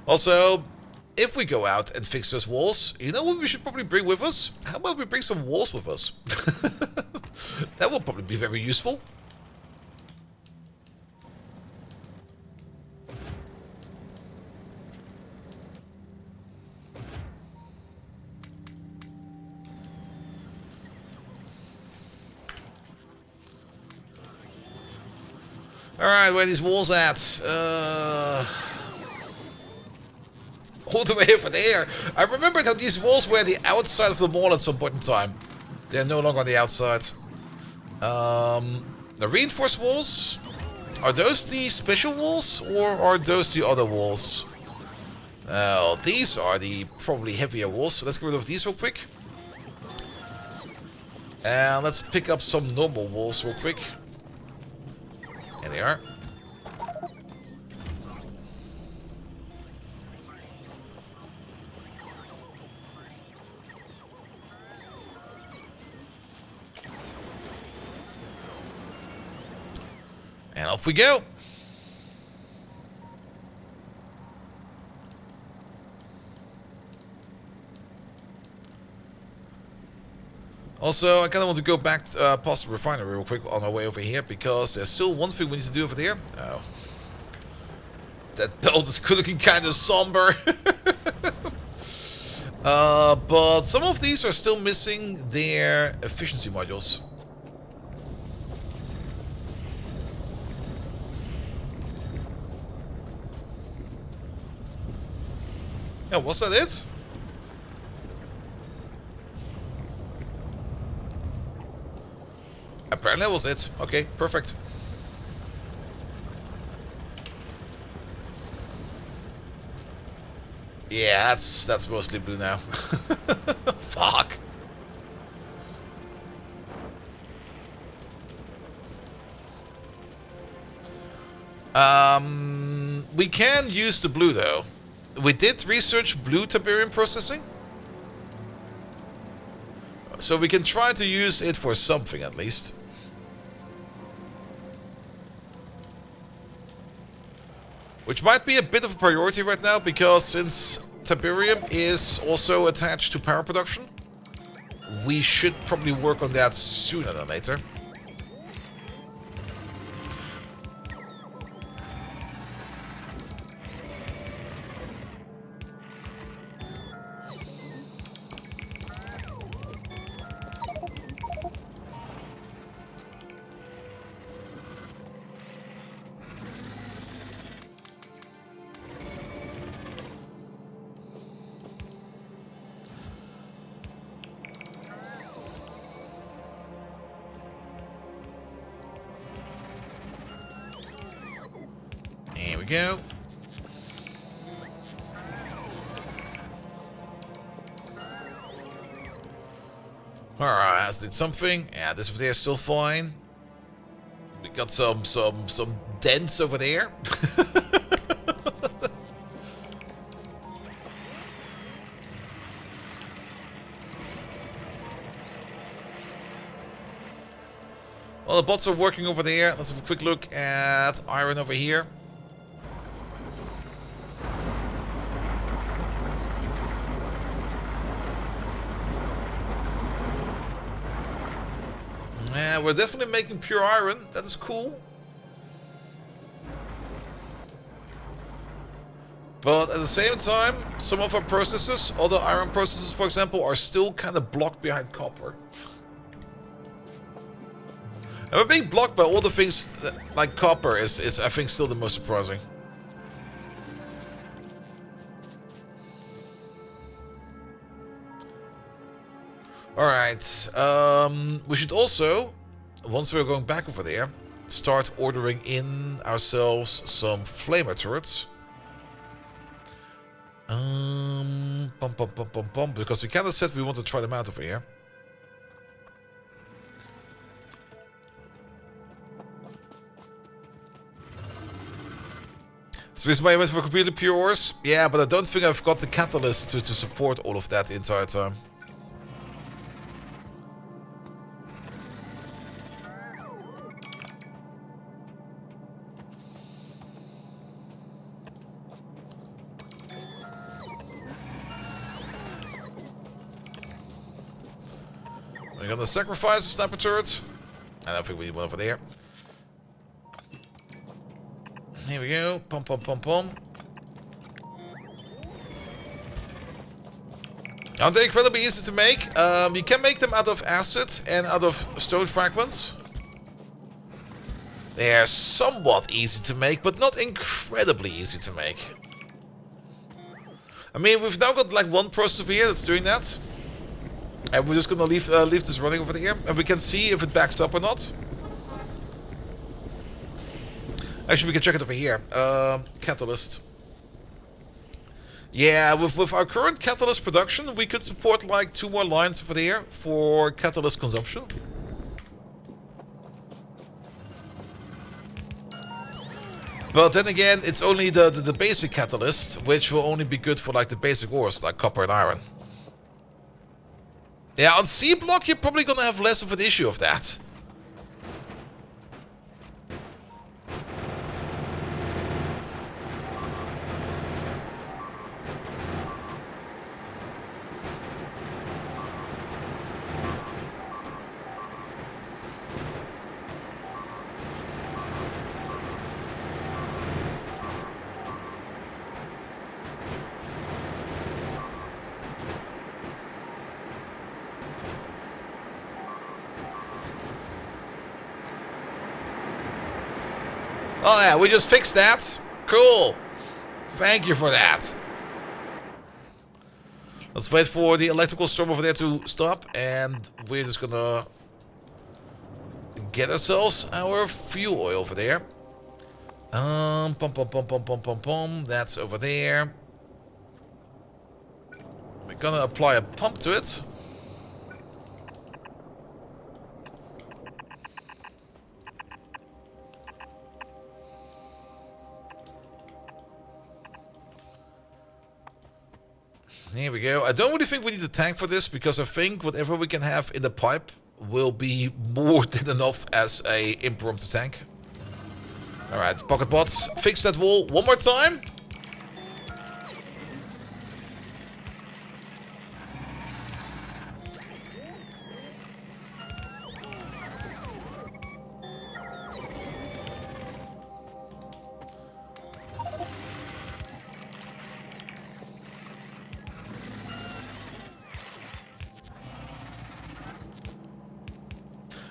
[SPEAKER 1] Also, if we go out and fix those walls, you know what we should probably bring with us? How about we bring some walls with us? That will probably be very useful. Alright, where are these walls at? All the way over there. I remember that these walls were the outside of the wall at some point in time. They're no longer on the outside. The reinforced walls, are those the special walls or are those the other walls? Oh, these are the probably heavier walls, so let's get rid of these real quick. And let's pick up some normal walls real quick. There they are. And off we go. Also, I kind of want to go back past the refinery real quick on our way over here, because there's still one thing we need to do over there. Oh. That belt is looking kind of somber. But some of these are still missing their efficiency modules. Yeah, was that it? Apparently that was it. Okay, perfect. Yeah, that's mostly blue now. Fuck. We can use the blue though. We did research blue Tiberium processing, so we can try to use it for something at least. Which might be a bit of a priority right now, because since Tiberium is also attached to power production, we should probably work on that sooner than later. Here we go. Alright, let's do something. Yeah, this over there is still fine. We got some dents over there. Well, the bots are working over there. Let's have a quick look at iron over here. Yeah, we're definitely making pure iron. That is cool. But at the same time, some of our processes, other iron processes for example, are still kind of blocked behind copper. And we're being blocked by all the things that, like copper is I think still the most surprising. Alright, we should also, once we're going back over there, start ordering in ourselves some flamer turrets. Because we kind of said we want to try them out over here. So this is why I went for completely pure ores. Yeah, but I don't think I've got the catalyst to support all of that the entire time. We're gonna sacrifice the sniper turret. I don't think we need one over there. Here we go. Pum pum pum pum. Aren't they incredibly easy to make? You can make them out of acid and out of stone fragments. They are somewhat easy to make, but not incredibly easy to make. I mean, we've now got like one process over here that's doing that. And we're just gonna leave this running over here, and we can see if it backs up or not. Actually, we can check it over here. Catalyst. Yeah, with our current catalyst production, we could support like 2 more lines over there for catalyst consumption. But then again, it's only the basic catalyst, which will only be good for like the basic ores, like copper and iron. Yeah, on C block, you're probably gonna have less of an issue of that. Oh yeah, we just fixed that. Cool. Thank you for that. Let's wait for the electrical storm over there to stop, and we're just gonna get ourselves our fuel oil over there. Pum pum pum pum pum pum pum. That's over there. We're gonna apply a pump to it. Here we go. I don't really think we need a tank for this, because I think whatever we can have in the pipe will be more than enough as a impromptu tank. Alright, pocket bots. Fix that wall one more time.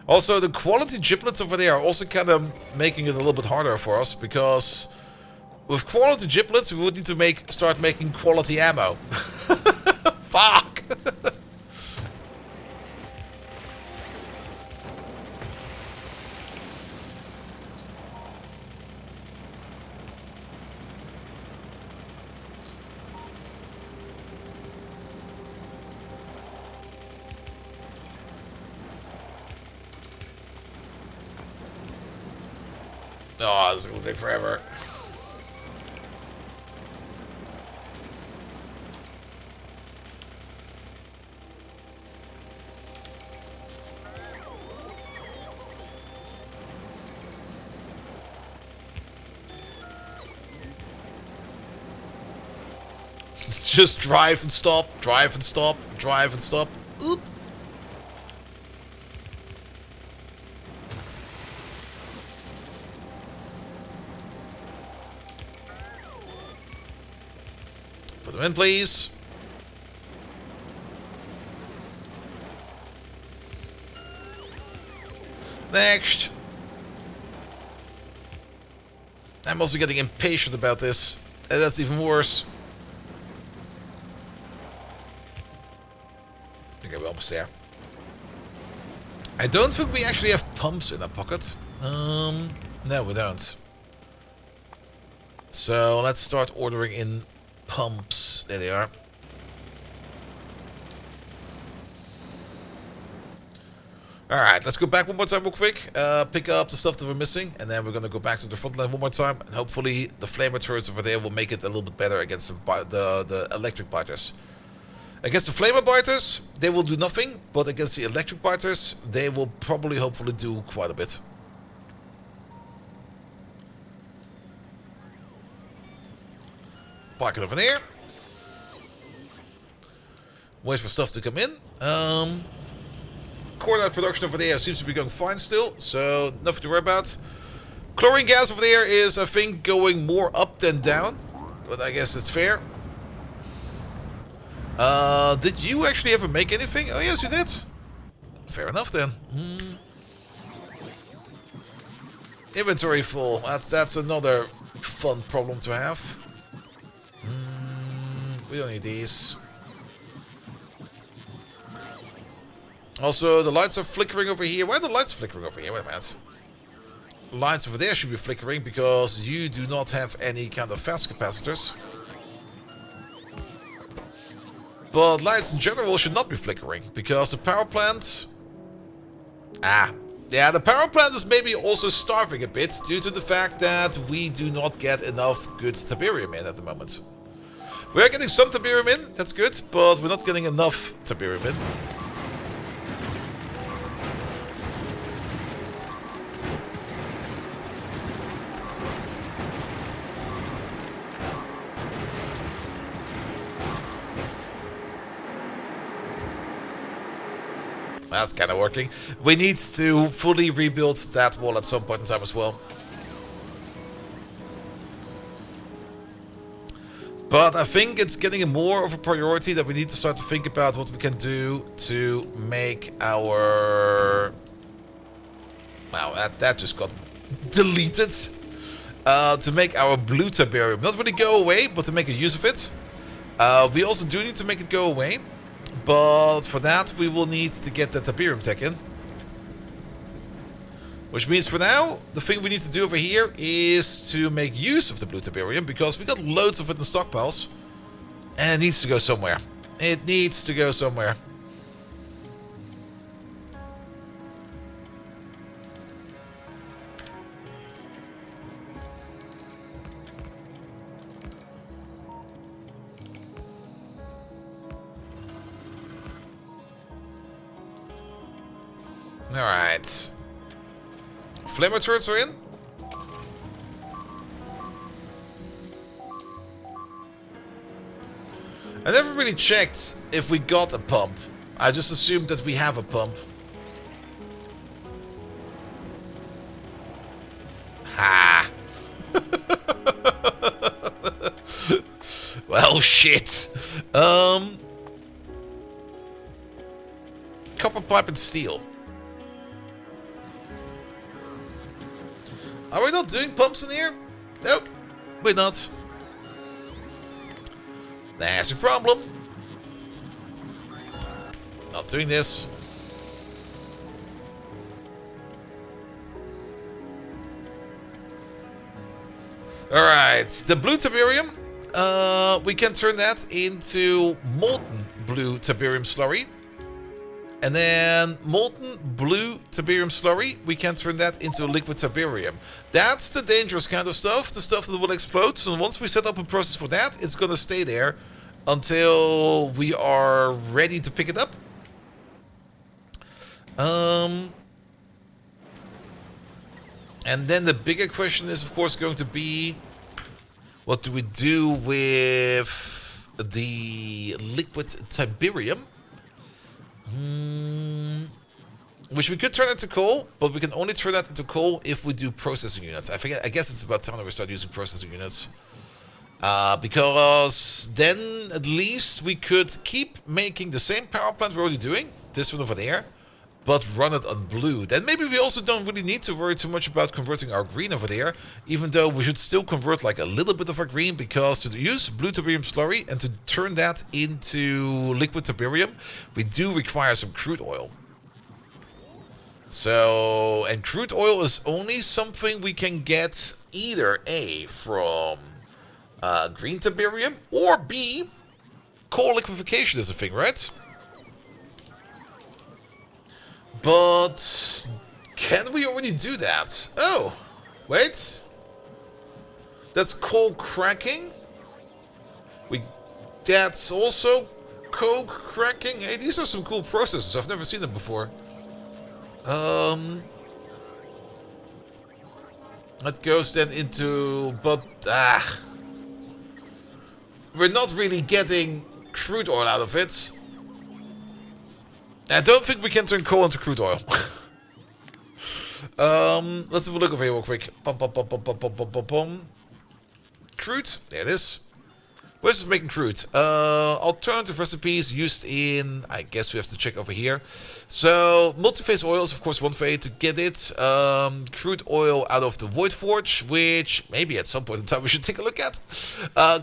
[SPEAKER 1] Also, the quality giblets over there are also kind of making it a little bit harder for us, because with quality giblets we would need to start making quality ammo. Fuck! Oh, this is gonna take forever. Just drive and stop, drive and stop, drive and stop. Oop. Put them in, please. Next. I'm also getting impatient about this, and that's even worse. Okay, we're almost there. I don't think we actually have pumps in our pocket. No, we don't. So let's start ordering in pumps. There they are. Alright, let's go back one more time real quick. Pick up the stuff that we're missing, and then we're going to go back to the front line one more time, and hopefully the flamer turrets over there will make it a little bit better against the electric biters. Against the flamer biters, they will do nothing, but against the electric biters, they will probably hopefully do quite a bit. Park it over there. Wait for stuff to come in. Core out production over there seems to be going fine still, so nothing to worry about. Chlorine gas over there is, I think, going more up than down, but I guess it's fair. Did you actually ever make anything? Oh yes, you did. Fair enough then. Inventory full. That's another fun problem to have. We don't need these. Also, the lights are flickering over here. Why are the lights flickering over here? Wait a minute. Lights over there should be flickering because you do not have any kind of fast capacitors. But lights in general should not be flickering because the power plant... Yeah, the power plant is maybe also starving a bit due to the fact that we do not get enough good Tiberium in at the moment. We're getting some Tiberium in, that's good, but we're not getting enough Tiberium in. That's kind of working. We need to fully rebuild that wall at some point in time as well. But I think it's getting more of a priority that we need to start to think about what we can do to make our... Wow, that just got deleted. To make our blue Tiberium not really go away, but to make a use of it. We also do need to make it go away. But for that, we will need to get the Tiberium tech in. Which means for now, the thing we need to do over here is to make use of the blue Tiberium, because we got loads of it in stockpiles. And it needs to go somewhere. It needs to go somewhere. Alright. Flamer turrets are in. I never really checked if we got a pump. I just assumed that we have a pump. Ha! Well, shit. Copper pipe and steel. Are we not doing pumps in here? Nope, we're not. That's a problem. Not doing this. Alright, the blue Tiberium. We can turn that into molten blue Tiberium slurry. And then molten blue Tiberium slurry, we can turn that into liquid Tiberium. That's the dangerous kind of stuff, the stuff that will explode. So once we set up a process for that, it's going to stay there until we are ready to pick it up. And then the bigger question is, of course, going to be, what do we do with the liquid Tiberium? Which we could turn into coal, but we can only turn that into coal if we do processing units. I guess it's about time that we start using processing units. Because then at least we could keep making the same power plant we're already doing, this one over there, but run it on blue. Then maybe we also don't really need to worry too much about converting our green over there, even though we should still convert like a little bit of our green, because to use blue Tiberium slurry and to turn that into liquid Tiberium, we do require some crude oil. So, and crude oil is only something we can get either A, from green Tiberium, or B, coal liquefaction is a thing, right? But can we already do that? Oh, wait. That's coal cracking? That's also coke cracking? Hey, these are some cool processes. I've never seen them before. That goes then into... But, we're not really getting crude oil out of it. I don't think we can turn coal into crude oil. Let's have a look over here real quick. Crude. There it is. Where's it making crude? Alternative recipes used in... I guess we have to check over here. So, multi-phase oil is of course one way to get it. Crude oil out of the Void Forge, which maybe at some point in time we should take a look at.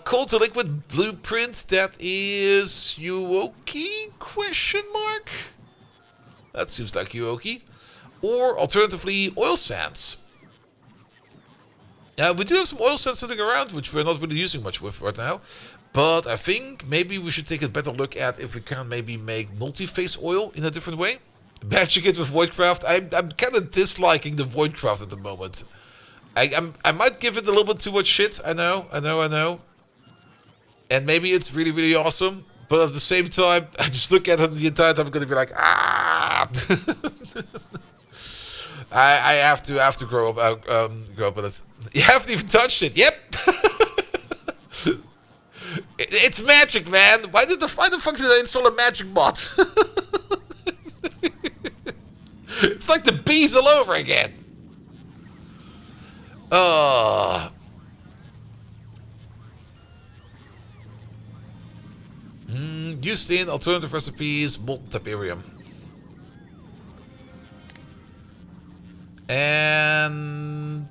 [SPEAKER 1] Coal to liquid blueprint, that is... Yuoki? Question mark? That seems like Yoki. Or alternatively, oil sands. Yeah, we do have some oil sands sitting around, which we're not really using much with right now. But I think maybe we should take a better look at if we can maybe make multi-phase oil in a different way. Matching it with Voidcraft. I'm kind of disliking the Voidcraft at the moment. I might give it a little bit too much shit. I know. And maybe it's really, really awesome. But at the same time, I just look at it the entire time. I'm going to be like, ah! I have to grow up. Grow up with it. You haven't even touched it. Yep. It's magic, man. Why the fuck did I install a magic mod? It's like the bees all over again. Used in alternative recipes, molten tiberium. And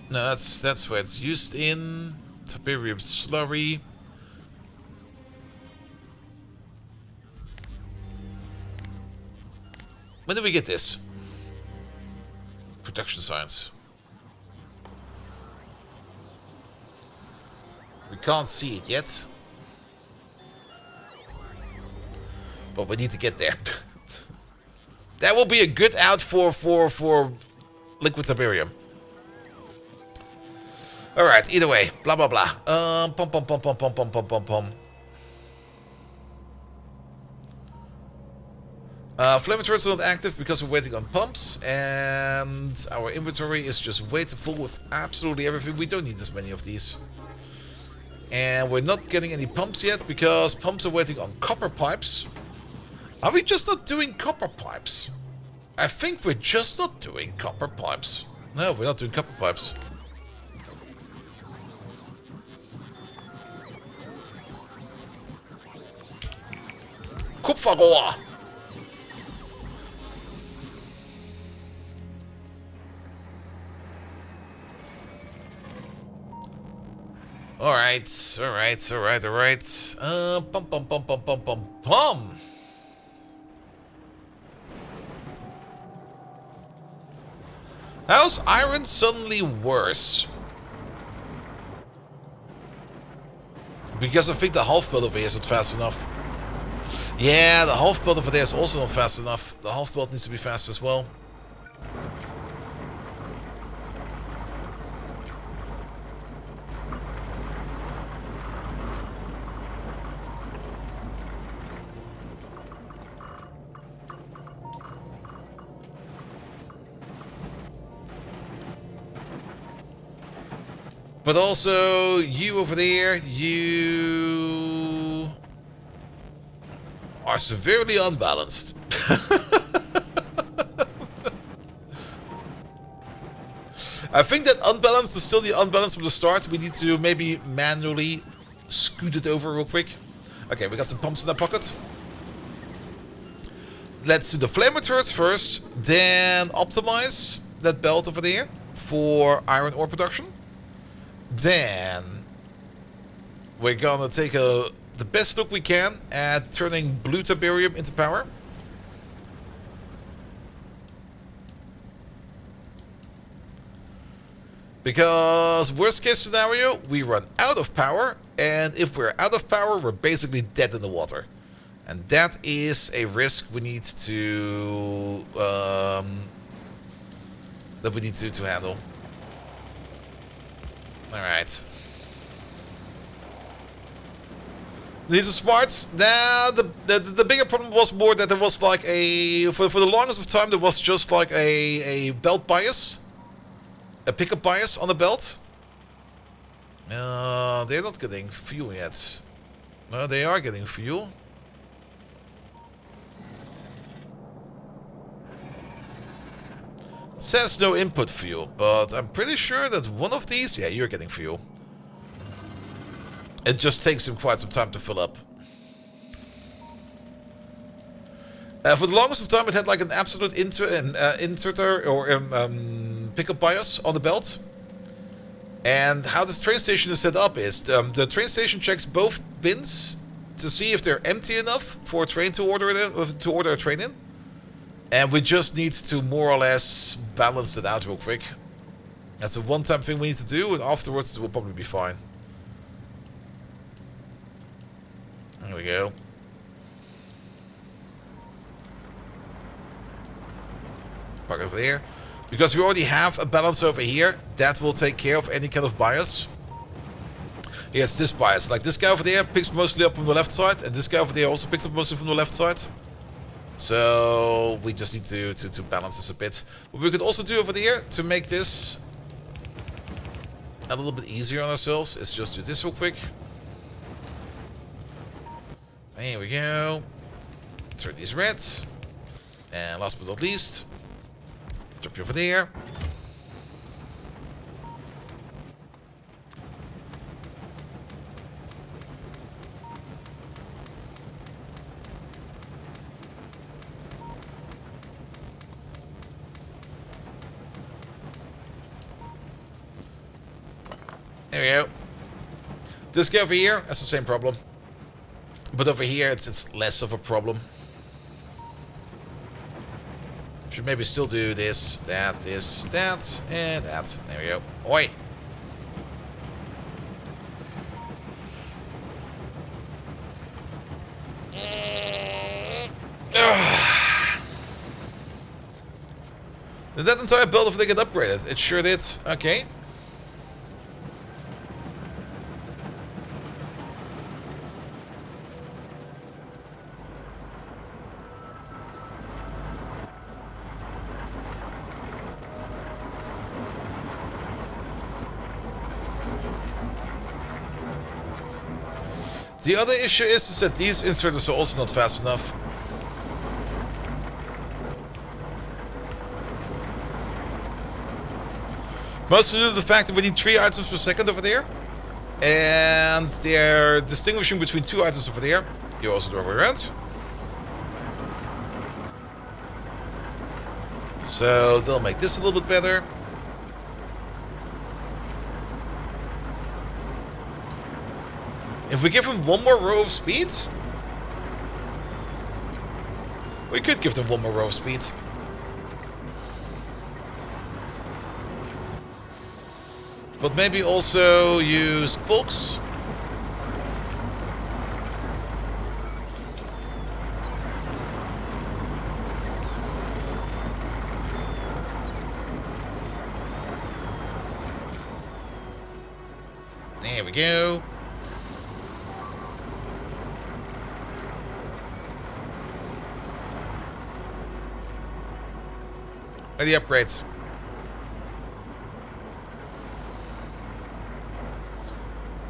[SPEAKER 1] no, that's where it's used in. Tiberium slurry. When do we get this? Production science. We can't see it yet. But we need to get there. That will be a good out for liquid tiberium. Alright, either way. Blah blah blah. Pum pum pum pum pum pum pum pum pum. Flame turrets are not active because we're waiting on pumps, and our inventory is just way too full with absolutely everything. We don't need this many of these. And we're not getting any pumps yet because pumps are waiting on copper pipes. Are we just not doing copper pipes? I think we're just not doing copper pipes. No, we're not doing copper pipes. Kupferrohr! Alright. Pum. How's iron suddenly worse? Because I think the half build over here is not fast enough. Yeah, the half build over there is also not fast enough. The half build needs to be fast as well. But also, you over there, you are severely unbalanced. I think that unbalanced is still the unbalanced from the start. We need to maybe manually scoot it over real quick. Okay, we got some pumps in our pocket. Let's do the flamer turrets first, then optimize that belt over there for iron ore production. Then we're gonna take the best look we can at turning blue tiberium into power. Because worst case scenario, we run out of power, and if we're out of power, we're basically dead in the water. And that is a risk we need to handle. Alright. These are smarts. Nah, the bigger problem was more that there was like a... For the longest of time, there was just like a belt bias. A pickup bias on the belt. They're not getting fuel yet. No, they are getting fuel. It says no input fuel, but I'm pretty sure that one of these... Yeah, you're getting fuel. It just takes him quite some time to fill up. For the longest of time, it had like an absolute inserter or pickup bias on the belt. And how this train station is set up is the train station checks both bins to see if they're empty enough for a train to order it in, to order a train in. And we just need to more or less balance it out real quick. That's a one-time thing we need to do, and afterwards it will probably be fine. There we go. Park over there. Because we already have a balance over here, that will take care of any kind of bias. Yeah, it's this bias. Like this guy over there picks mostly up from the left side, and this guy over there also picks up mostly from the left side. So we just need to balance this a bit. What we could also do over there to make this a little bit easier on ourselves is just do this real quick. There we go. Turn these red. And last but not least, drop you over there. There we go. This guy over here has the same problem. But over here it's less of a problem. Should maybe still do this, that, and that. There we go. Oi! Did that entire build if they get upgraded? It sure did. Okay. The other issue is that these inserters are also not fast enough. Mostly due to the fact that we need 3 items per second over there. And they're distinguishing between 2 items over there. You also do the other way around. So they'll make this a little bit better. If we give them one more row of speed, we could give them one more row of speed. But maybe also use bulks. There we go. And the upgrades.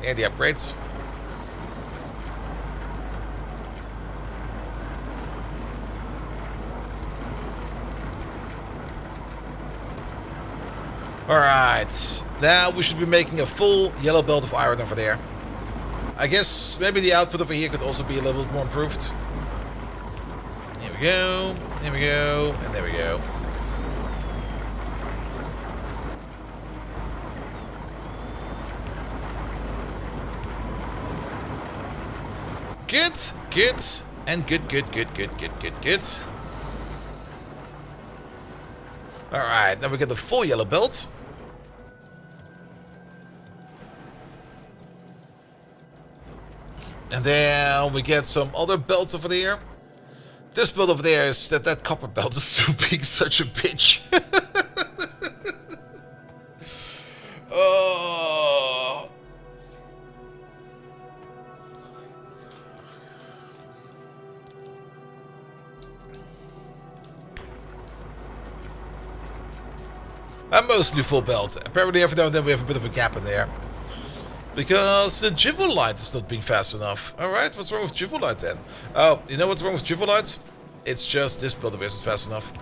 [SPEAKER 1] And the upgrades. Alright. Now we should be making a full yellow belt of iron over there. I guess maybe the output over here could also be a little bit more improved. There we go. There we go. And there we go. Good, good, and good. Alright, now we get the full yellow belt. And then we get some other belts over there. This belt over there is that copper belt is still being such a bitch. Oh. I'm mostly full belt. Apparently every now and then we have a bit of a gap in there. Because the Jivolite is not being fast enough. Alright, what's wrong with Jivolite then? Oh, you know what's wrong with Jivolite? It's just this builder isn't fast enough.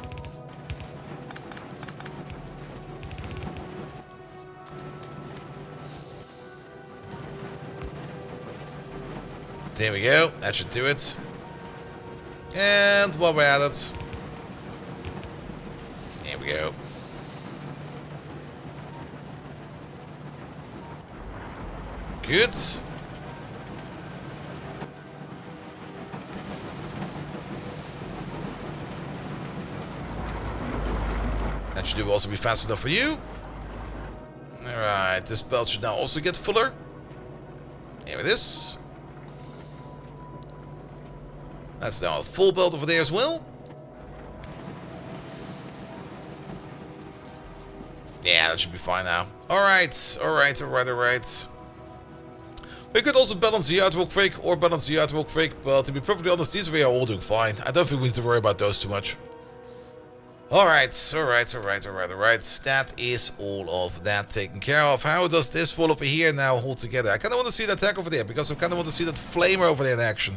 [SPEAKER 1] There we go, that should do it. And while we're at it, here we go. Good. That should also be fast enough for you. Alright, this belt should now also get fuller. Here it is. That's now a full belt over there as well. Yeah, that should be fine now. Alright, alright, alright, alright. We could also balance the artwork fake or balance the artwork fake, but to be perfectly honest, these are all doing fine. I don't think we need to worry about those too much. Alright, alright, alright, alright, alright. That is all of that taken care of. How does this fall over here now hold together? I kind of want to see that attack over there, because I kind of want to see that flamer over there in action.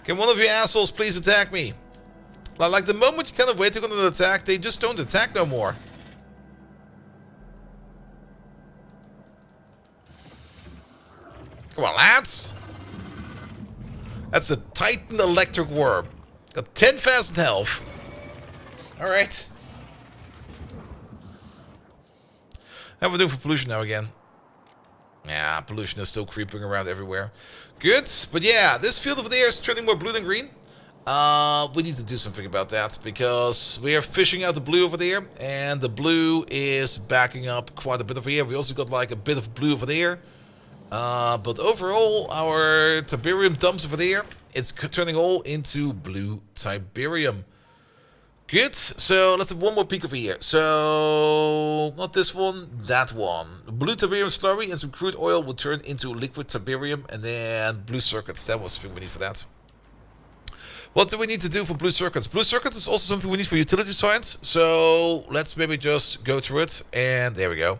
[SPEAKER 1] Can one of you assholes please attack me? Like the moment you kind of wait to go to the attack, they just don't attack no more. Come on, lads. That's a Titan Electric Worm. Got 10,000 health. Alright. How are we doing for pollution now again? Yeah, pollution is still creeping around everywhere. Good. But yeah, this field over there is turning more blue than green. We need to do something about that, because we are fishing out the blue over there, and the blue is backing up quite a bit over here. We also got like a bit of blue over there. But overall, our Tiberium dumps over there, it's turning all into blue Tiberium. Good. So let's have one more peek over here. So not this one, that one. Blue Tiberium slurry and some crude oil will turn into liquid Tiberium, and then blue circuits. That was the thing we need for that. What do we need to do for blue circuits? Blue circuits is also something we need for utility science. So let's maybe just go through it, and there we go.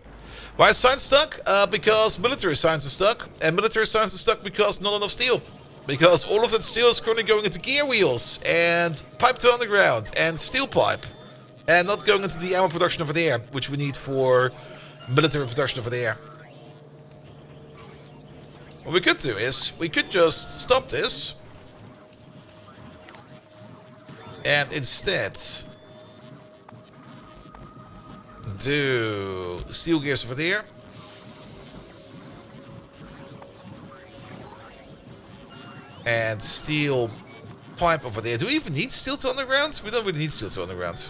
[SPEAKER 1] Why is science stuck? Because military science is stuck, and military science is stuck because not enough steel. Because all of that steel is currently going into gear wheels, and pipe to underground, and steel pipe. And not going into the ammo production over there, which we need for military production over there. What we could do is, we could just stop this. And instead do steel gears over there. And steel pipe over there. Do we even need steel to underground? We don't really need steel to underground.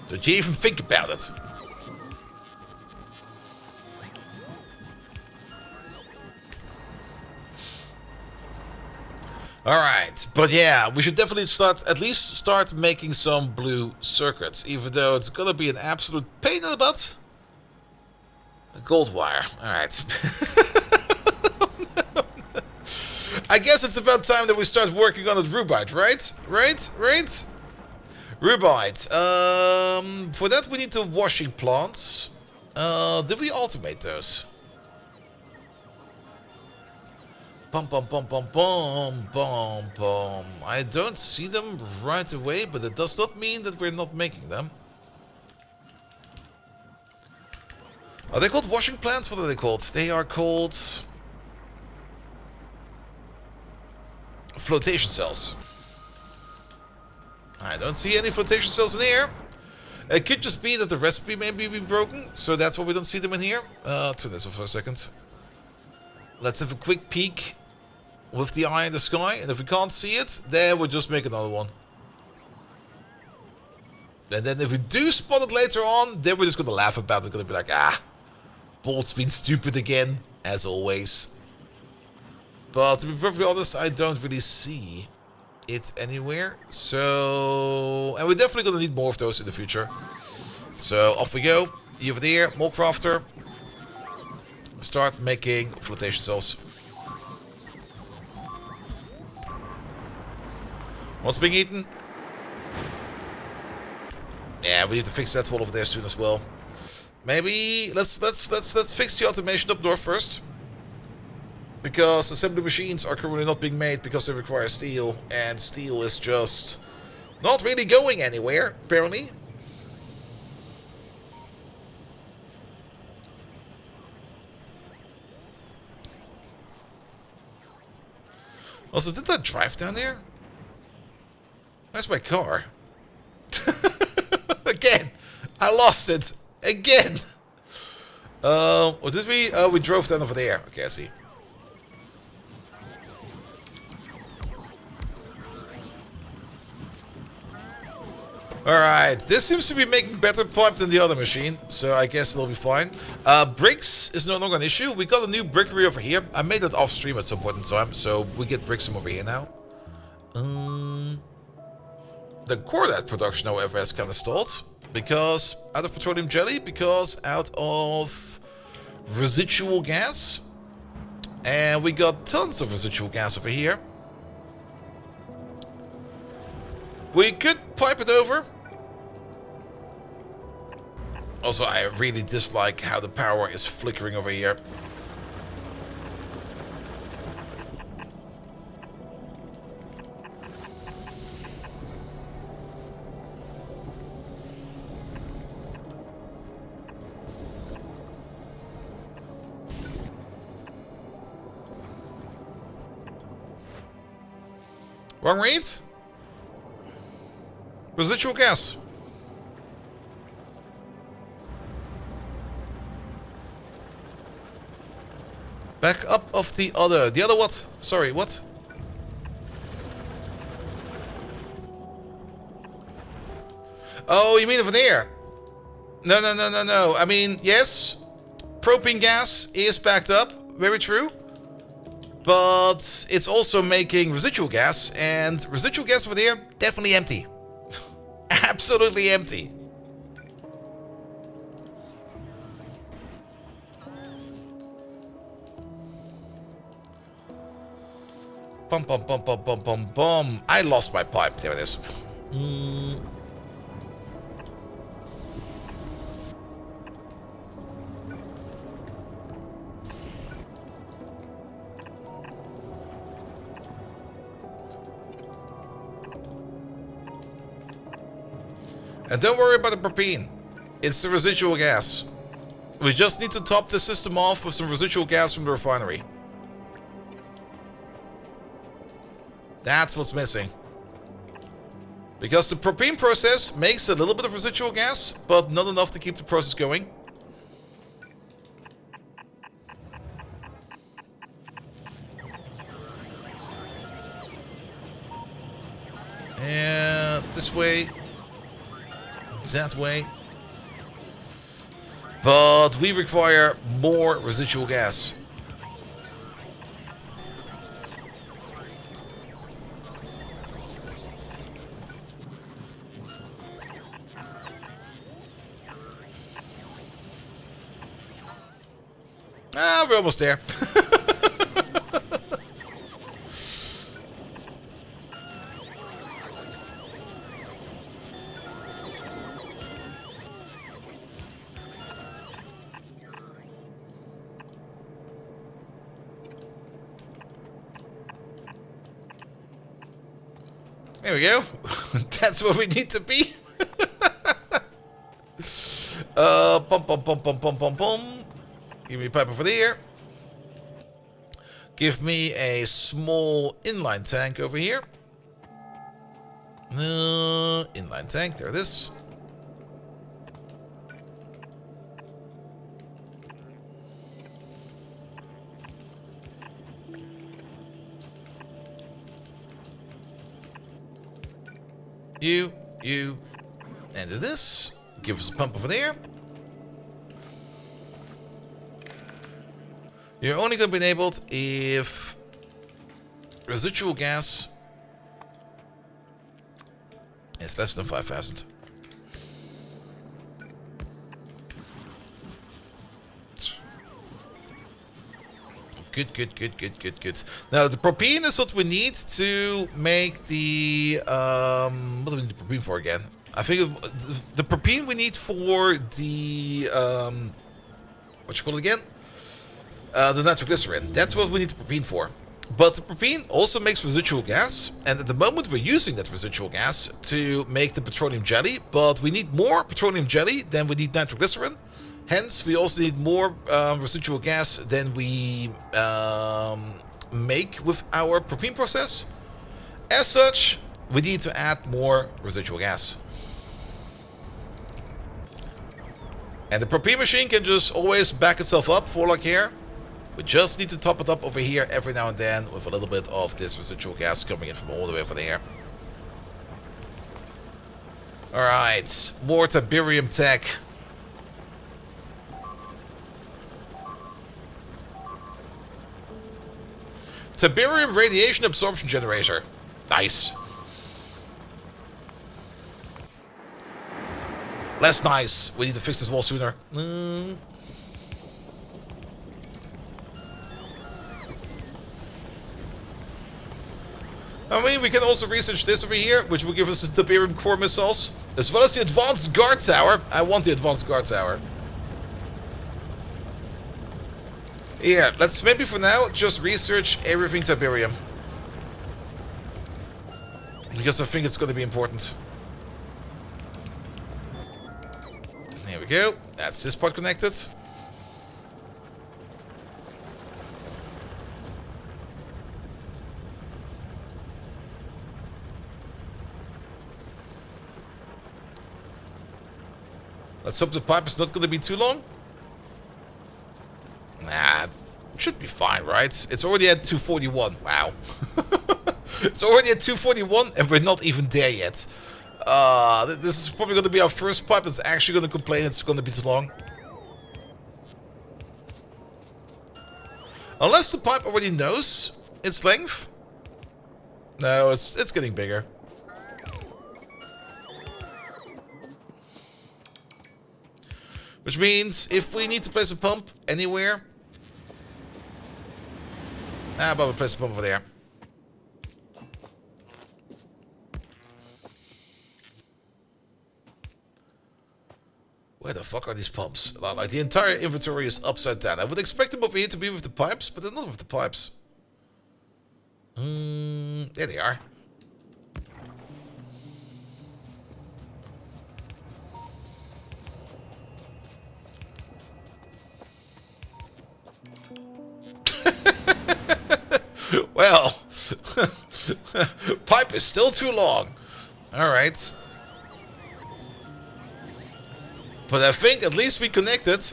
[SPEAKER 1] Don't you even think about it? Alright, but yeah, we should definitely at least start making some blue circuits, even though it's gonna be an absolute pain in the butt. A gold wire, alright. I guess it's about time that we start working on it rubite, right? Right? Rubite. For that we need the washing plants. Did we automate those? Bum bum bum bum bum bum bum. I don't see them right away, but it does not mean that we're not making them. Are they called washing plants? What are they called? They are called flotation cells. I don't see any flotation cells in here. It could just be that the recipe may be broken, so that's why we don't see them in here. Turn this off for a second. Let's have a quick peek with the eye in the sky, and if we can't see it, then we'll just make another one. And then if we do spot it later on, then we're just gonna laugh about it. Gonna be like, ah, Bolt's been stupid again, as always. But to be perfectly honest, I don't really see it anywhere. So, and we're definitely gonna need more of those in the future. So off we go. You over there, more crafter. Start making flotation cells. What's being eaten? Yeah, we need to fix that wall over there soon as well. Maybe let's fix the automation up north first. Because assembly machines are currently not being made because they require steel, and steel is just not really going anywhere, apparently. Also, did that drive down there? Where's my car? Again! I lost it! Again! What did we? We drove down over there. Okay, I see. Alright, this seems to be making better pipe than the other machine, so I guess it'll be fine. Bricks is no longer an issue. We got a new brickery over here. I made that off stream at some point in time, so we get bricks from over here now. The Cordat production, however, has kind of stalled. Because out of petroleum jelly, because out of residual gas. And we got tons of residual gas over here. We could pipe it over. Also, I really dislike how the power is flickering over here. Wrong read? Residual gas. Back up of the other. The other what? Sorry, what? Oh, you mean over there? No, no, no, no, no. I mean, yes, propane gas is backed up. Very true. But it's also making residual gas, and residual gas over there, definitely empty. Absolutely empty. Bum, bum, bum, bum, bum, bum, bum. I lost my pipe. There it is. And don't worry about the propane. It's the residual gas. We just need to top the system off with some residual gas from the refinery. That's what's missing. Because the propane process makes a little bit of residual gas, but not enough to keep the process going. And this way. That way. But we require more residual gas. Ah, we're almost there. There we go. That's where we need to be. Pum pum pum pum pum pum pum. Give me a pipe over there. Give me a small inline tank over here. Inline tank, there it is. You, and do this. Give us a pump over there. You're only going to be enabled if residual gas is less than 5,000. Good, good, good, good, good, good. Now, the propane is what we need to make the... what do we need the propane for again? I think the propane we need for the... what you call it again? The nitroglycerin. That's what we need the propane for. But the propane also makes residual gas. And at the moment, we're using that residual gas to make the petroleum jelly. But we need more petroleum jelly than we need nitroglycerin. Hence, we also need more residual gas than we make with our propane process. As such, we need to add more residual gas. And the propane machine can just always back itself up for like here. We just need to top it up over here every now and then with a little bit of this residual gas coming in from all the way over there. Alright, more Tiberium tech. Tiberium radiation absorption generator. Nice. Less nice. We need to fix this wall sooner. I mean, we can also research this over here, which will give us the Tiberium core missiles, as well as the advanced guard tower. I want the advanced guard tower. Yeah, let's maybe for now just research everything Tiberium. Because I think it's going to be important. There we go. That's this part connected. Let's hope the pipe is not going to be too long. Nah, it should be fine, right? It's already at 241. Wow. It's already at 241 and we're not even there yet. This is probably going to be our first pipe that's actually going to complain it's going to be too long. Unless the pipe already knows its length. No, it's getting bigger. Which means if we need to place a pump anywhere, how about we place a pump over there? Where the fuck are these pumps? Like the entire inventory is upside down. I would expect them over here to be with the pipes, but they're not with the pipes. There they are. Well, pipe is still too long. Alright. But I think at least we connected.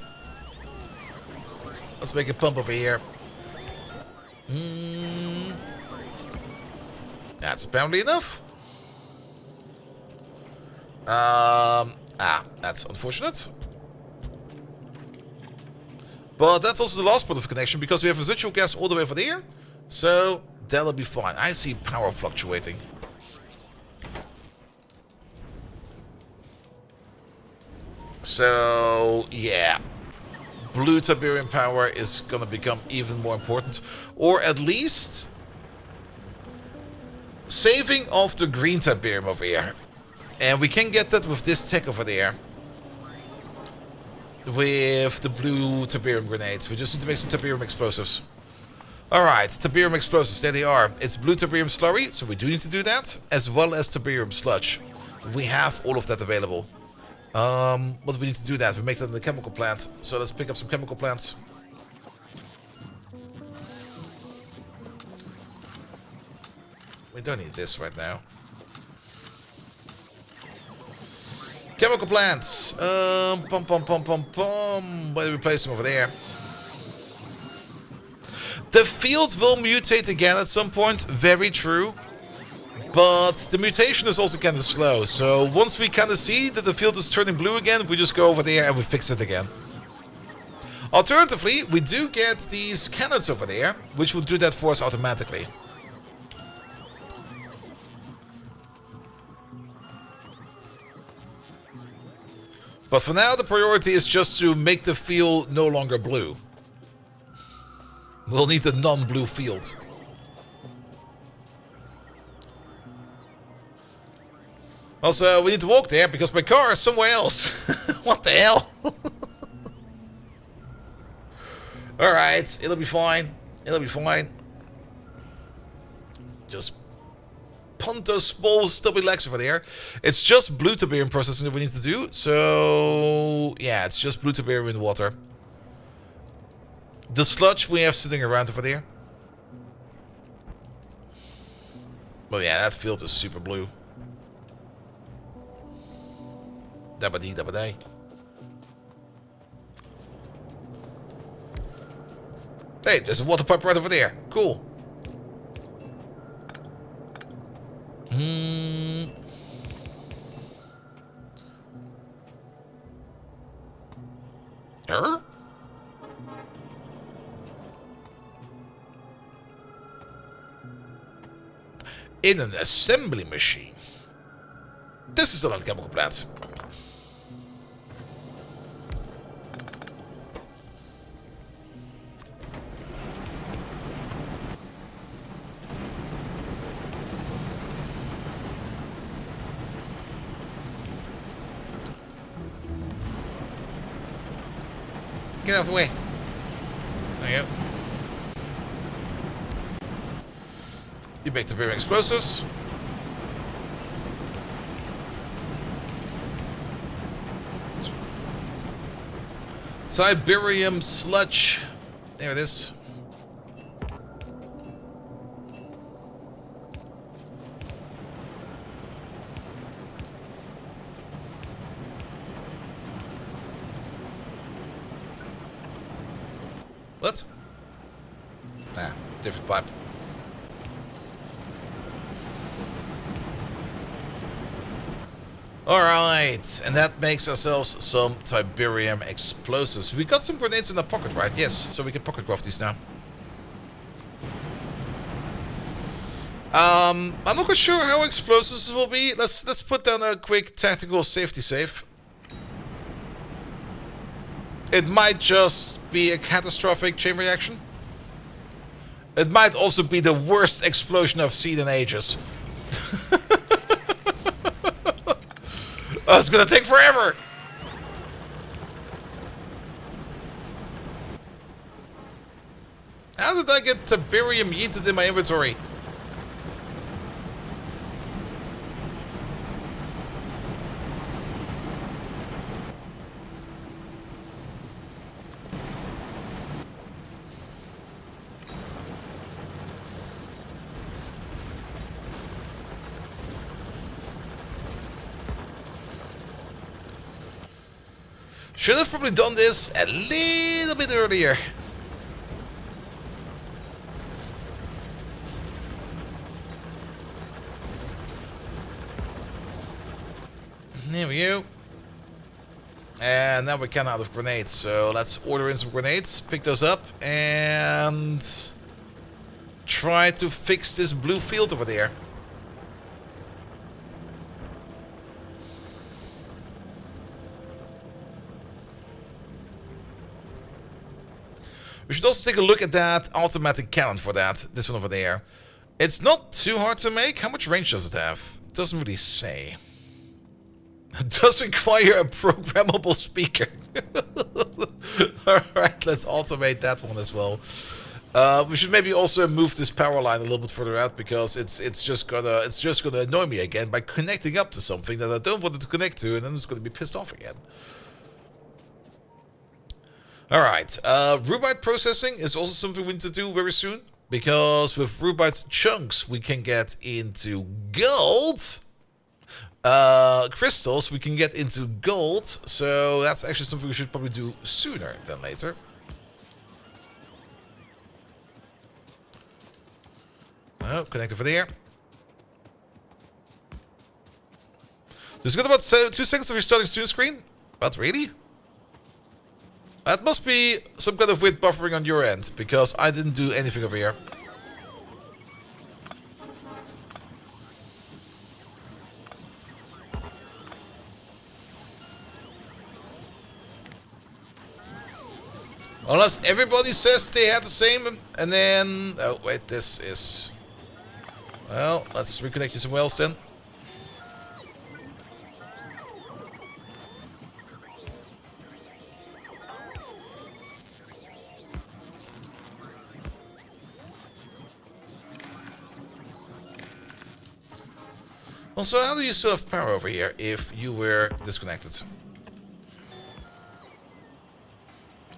[SPEAKER 1] Let's make a pump over here. That's apparently enough. That's unfortunate. But that's also the last part of the connection because we have residual gas all the way over there. So that'll be fine. I see power fluctuating. So yeah, blue Tiberium power is gonna become even more important, or at least saving off the green Tiberium over here, and we can get that with this tech over there. With the blue Tiberium grenades, we just need to make some Tiberium explosives. Alright, Tiberium explosives, there they are. It's blue Tiberium slurry, so we do need to do that, as well as Tiberium sludge. We have all of that available. What do we need to do that? We make that in the chemical plant. So let's pick up some chemical plants. We don't need this right now. Chemical plants. Pum. Where do we place them over there? The field will mutate again at some point. Very true. But the mutation is also kind of slow. So once we kind of see that the field is turning blue again, we just go over there and we fix it again. Alternatively, we do get these cannons over there, which will do that for us automatically. But for now, the priority is just to make the field no longer blue. We'll need a non-blue field. Also, we need to walk there because my car is somewhere else. What the hell? Alright, it'll be fine. It'll be fine. Just punt those small stubby legs over there. It's just blue Tiberium processing that we need to do. So, yeah, it's just blue Tiberium in water. The sludge we have sitting around over there. Well, yeah, that field is super blue. Dabba-dee, dabba-day. Hey, there's a water pipe right over there. Cool. Sir? In an assembly machine. This is not a chemical plant. Get out of the way. There you go. You make the bearing explosives. Tiberium sludge. There it is. What? Nah, different pipe. Alright, and that makes ourselves some Tiberium explosives. We got some grenades in our pocket, right? Yes, so we can pocket craft these now. I'm not quite sure how explosives will be. Let's put down a quick tactical safety save. It might just be a catastrophic chain reaction. It might also be the worst explosion I've seen in ages. Oh, it's gonna take forever! How did I get Tiberium yeeted in my inventory? Should have probably done this a little bit earlier. There we go. And now we can out of grenades, so let's order in some grenades, pick those up, and try to fix this blue field over there. We should also take a look at that automatic cannon for that. This one over there. It's not too hard to make. How much range does it have? It doesn't really say. It does require a programmable speaker. Alright, let's automate that one as well. We should maybe also move this power line a little bit further out because it's just gonna annoy me again by connecting up to something that I don't want it to connect to, and then it's gonna be pissed off again. Alright, rubite processing is also something we need to do very soon, because with rubite chunks we can get into gold. Crystals we can get into gold, so that's actually something we should probably do sooner than later. Oh, connect over there. Just got about 2 seconds of your starting student screen? But really? That must be some kind of weird buffering on your end, because I didn't do anything over here. Unless everybody says they had the same, and then... Oh, wait, this is... Well, let's reconnect you somewhere else then. Also, how do you still have power over here if you were disconnected?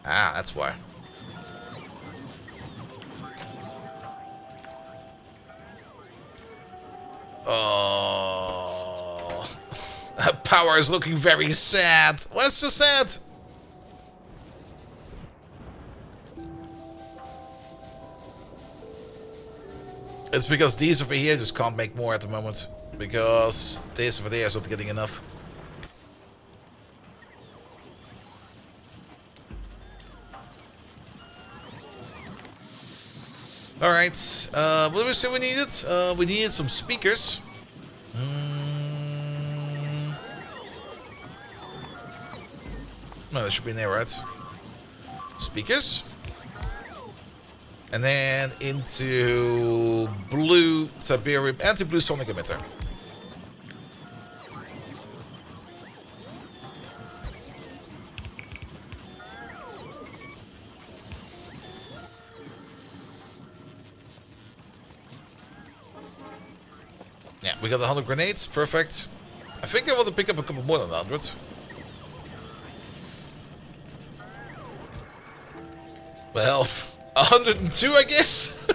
[SPEAKER 1] Ah, that's why. Oh, power is looking very sad. Why is so sad? It's because these over here just can't make more at the moment. Because this over there is not getting enough. Alright, what did we say we needed? We needed some speakers. No, that should be in there, right? Speakers. And then into blue Tiberium, anti-blue sonic emitter. Yeah, we got 100 grenades, perfect. I think I want to pick up a couple more than 100. Well, 102, I guess.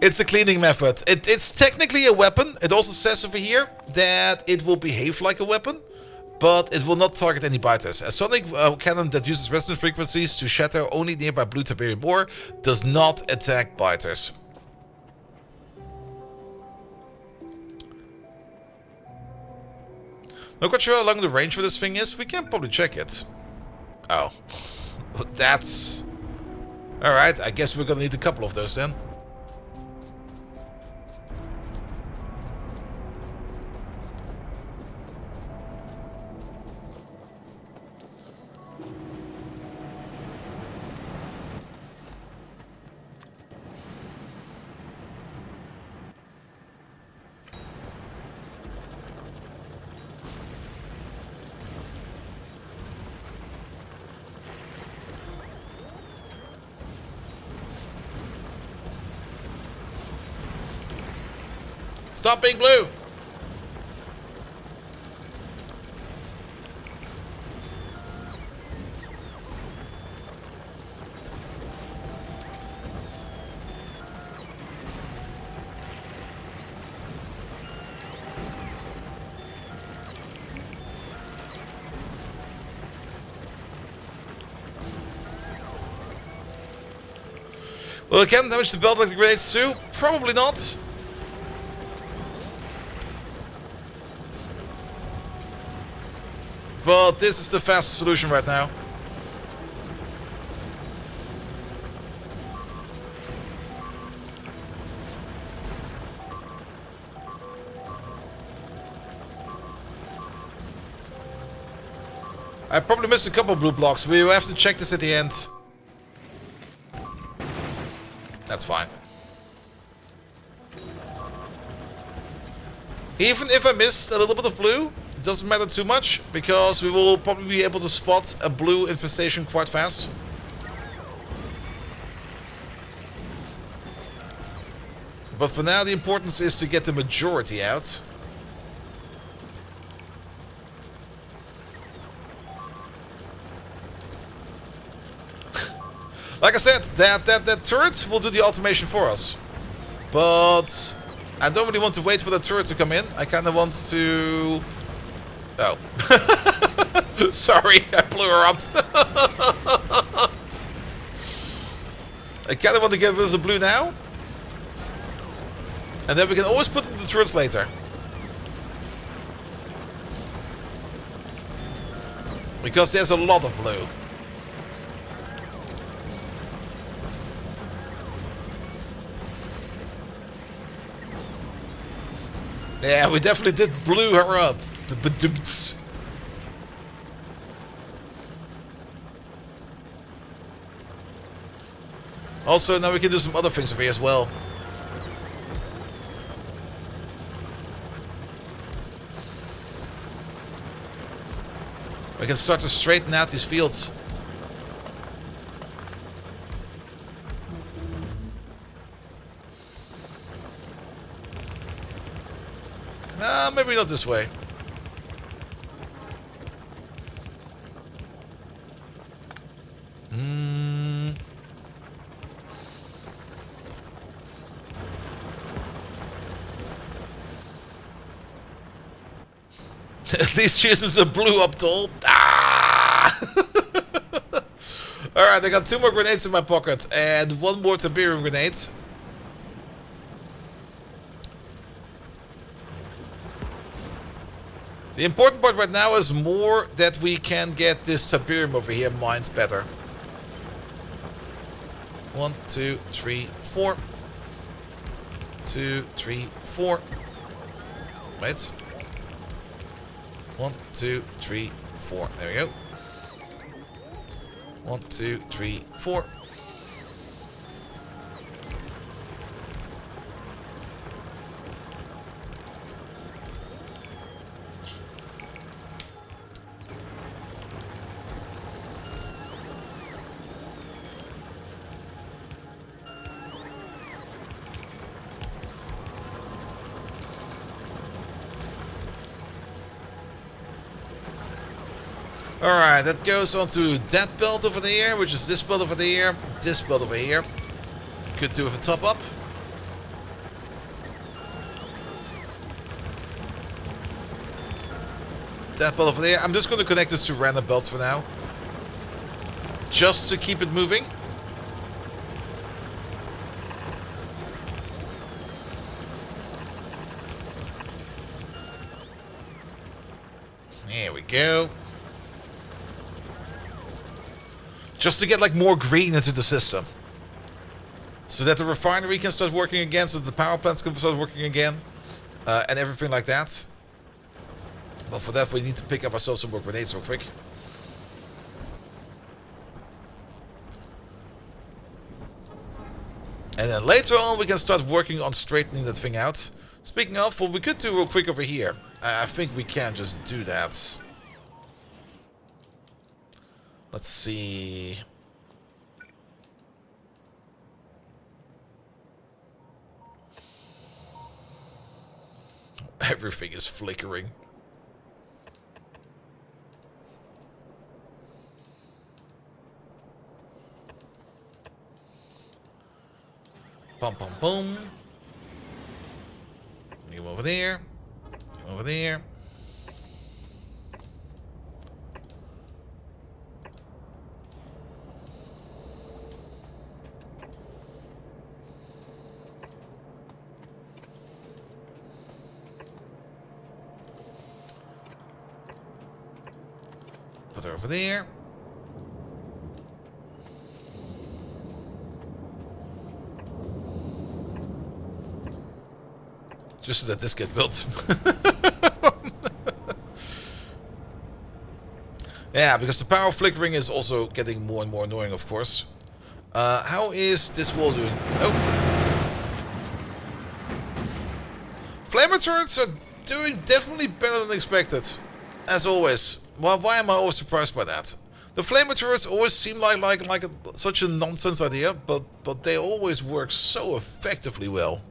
[SPEAKER 1] It's a cleaning method. It's technically a weapon. It also says over here that it will behave like a weapon, but it will not target any biters. A sonic cannon that uses resonance frequencies to shatter only nearby blue Tiberium ore does not attack biters. Not quite sure how long the range for this thing is. We can probably check it. Oh. That's... Alright, I guess we're gonna need a couple of those then. Stop being blue! Well, it can damage the belt like the grenades too? Probably not. But this is the fastest solution right now. I probably missed a couple blue blocks. We will have to check this at the end. That's fine. Even if I missed a little bit of blue, it doesn't matter too much, because we will probably be able to spot a blue infestation quite fast. But for now, the importance is to get the majority out. Like I said, that turret will do the automation for us. But I don't really want to wait for the turret to come in. I kind of want to... Oh. Sorry, I blew her up. I kind of want to get rid of the blue now. And then we can always put in the turrets later. Because there's a lot of blue. Yeah, we definitely did blue her up. Also, now we can do some other things over here as well. We can start to straighten out these fields. Maybe not this way. At least chooses a blue up tool. Ah! Alright, I got 2 more grenades in my pocket and 1 more Tiberium grenade. The important part right now is more that we can get this Tiberium over here mined better. 1, 2, 3, 4. 2, 3, 4. Wait. 1, 2, 3, 4. There we go. 1, 2, 3, 4. Alright, that goes on to that belt over there, which is this belt over there, this belt over here. Could do with a top up. That belt over there. I'm just going to connect this to random belts for now. Just to keep it moving. There we go. Just to get like more green into the system. So that the refinery can start working again, so that the power plants can start working again. And everything like that. But for that we need to pick up ourselves some more grenades real quick. And then later on we can start working on straightening that thing out. Speaking of, what we could do real quick over here. I think we can just do that. Let's see. Everything is flickering. Bum bum boom. You over there. Over there. Put her over there. Just so that this gets built. Yeah, because the power flickering is also getting more and more annoying, of course. How is this wall doing? Oh. Flamer turrets are doing definitely better than expected. As always. Well, why am I always surprised by that? The flamer turrets always seem like such a nonsense idea, but they always work so effectively well.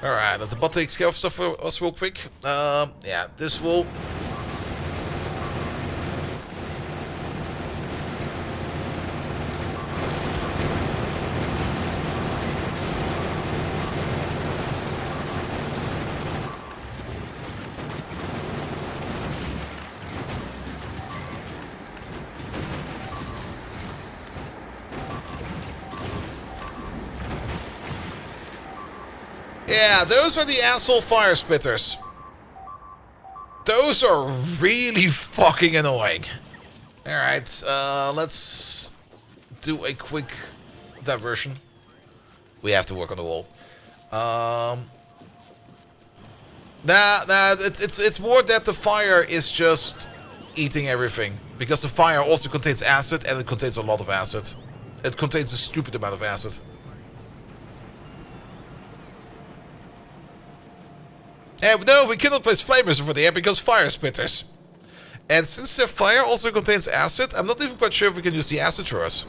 [SPEAKER 1] Alright, let the bot take care of stuff for us real quick. Yeah, this will... Yeah, those are the asshole fire spitters. Those are really fucking annoying. Alright, let's do a quick diversion. We have to work on the wall. It's more that the fire is just eating everything. Because the fire also contains acid, and it contains a lot of acid. It contains a stupid amount of acid. No, we cannot place flamers over there because fire spitters. And since their fire also contains acid, I'm not even quite sure if we can use the acid throwers.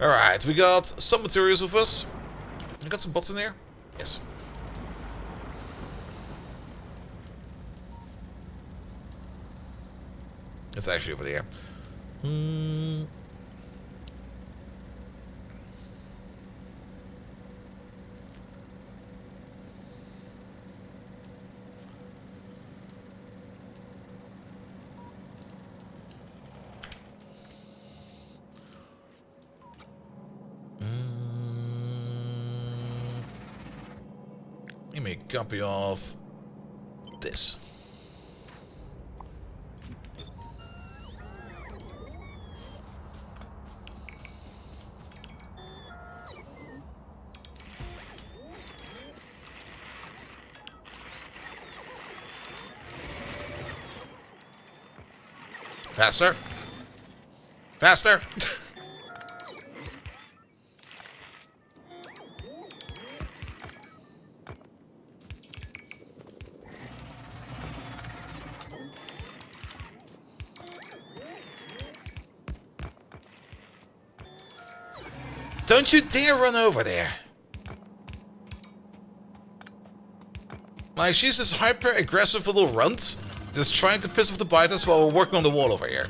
[SPEAKER 1] Alright, we got some materials with us. We got some bots in here? Yes. It's actually over there. Give me a copy of this. Faster. Faster. Don't you dare run over there. Like, she's this hyper-aggressive little runt, just trying to piss off the biters while we're working on the wall over here.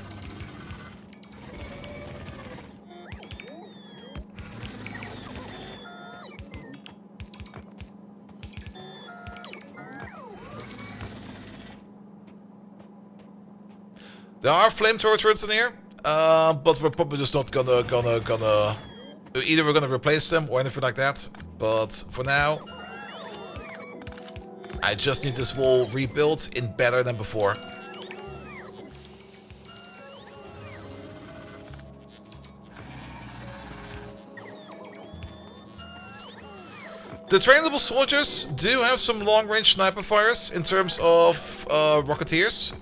[SPEAKER 1] There are flamethrower turrets in here, but we're probably just not gonna... Either we're gonna replace them or anything like that. But for now, I just need this wall rebuilt in better than before. The trainable soldiers do have some long-range sniper fires in terms of rocketeers.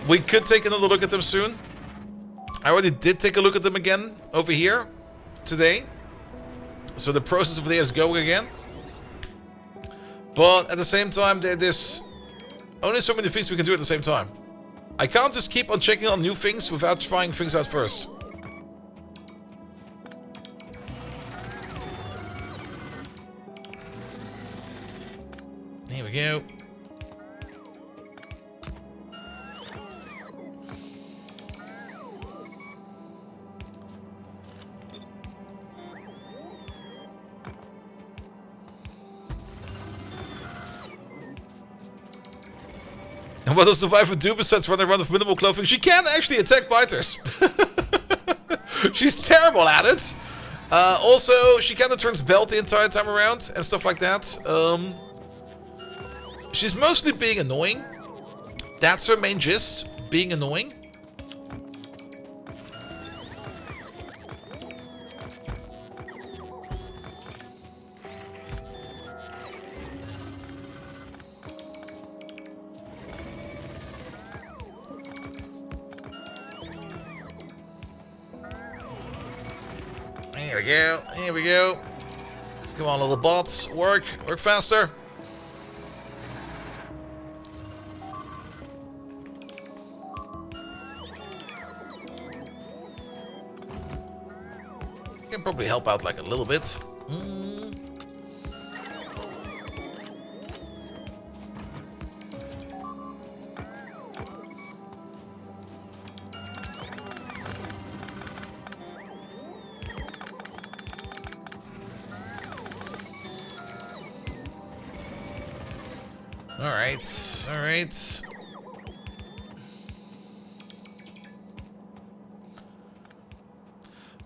[SPEAKER 1] We could take another look at them soon. I already did take a look at them again over here today. So the process over there is going again. But at the same time, there's only so many things we can do at the same time. I can't just keep on checking on new things without trying things out first. Here we go. And what does Survivor do besides running around with minimal clothing? She can actually attack biters. She's terrible at it. Also, she kind of turns belt the entire time around and stuff like that. She's mostly being annoying. That's her main gist, being annoying. Here we go. Here we go. Come on, little bots. Work. Work faster. Can probably help out like a little bit. Alright, alright.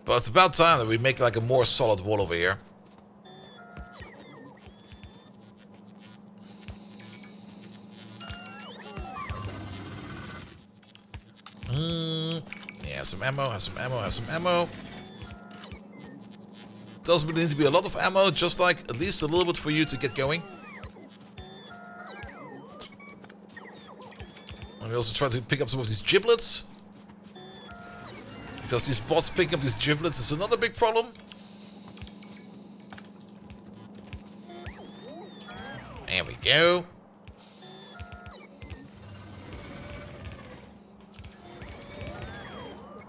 [SPEAKER 1] But it's about time that we make like a more solid wall over here. Yeah, have some ammo, have some ammo, have some ammo. Doesn't really need to be a lot of ammo, just like at least a little bit for you to get going. And we also try to pick up some of these giblets. Because these bots picking up these giblets is another big problem. There we go.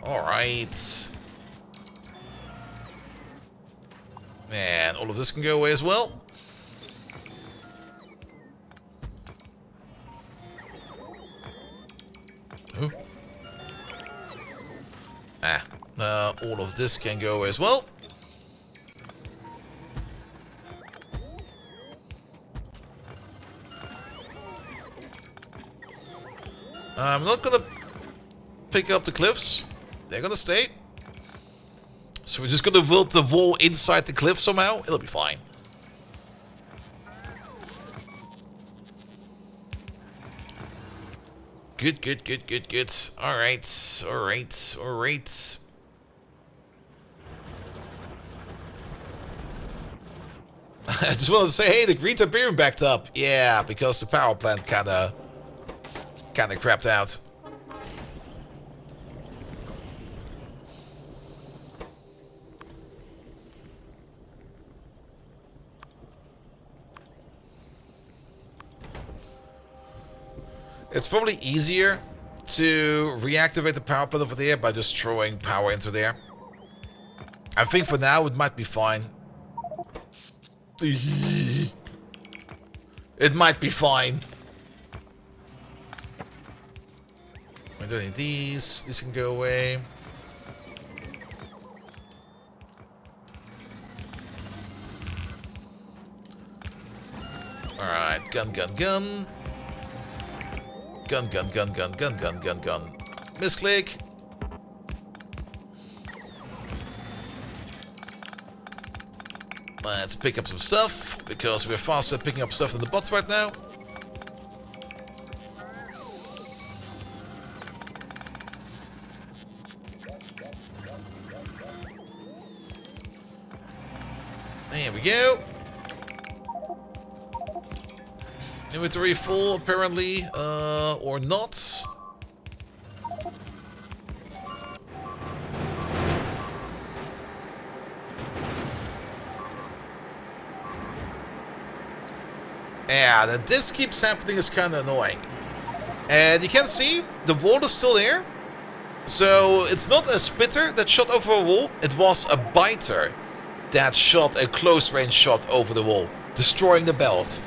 [SPEAKER 1] Alright. And all of this can go away as well. Oh. All of this can go away as well. I'm not gonna pick up the cliffs. They're gonna stay. So we're just gonna build the wall inside the cliff somehow. It'll be fine. Good, good, good, good, good. Alright, alright, alright. I just wanted to say, hey, the greens are being backed up. Yeah, because the power plant kinda crapped out. It's probably easier to reactivate the power plant over there by just throwing power into there. I think for now it might be fine. It might be fine. I don't need these. These can go away. Alright, gun, gun, gun. Gun, gun, gun, gun, gun, gun, gun, gun. Misclick. Let's pick up some stuff, because we're faster at picking up stuff than the bots right now. There we go. Inventory full, apparently, or not. Yeah, that this keeps happening is kind of annoying. And you can see, the wall is still there. So, it's not a spitter that shot over a wall, it was a biter that shot a close-range shot over the wall, destroying the belt.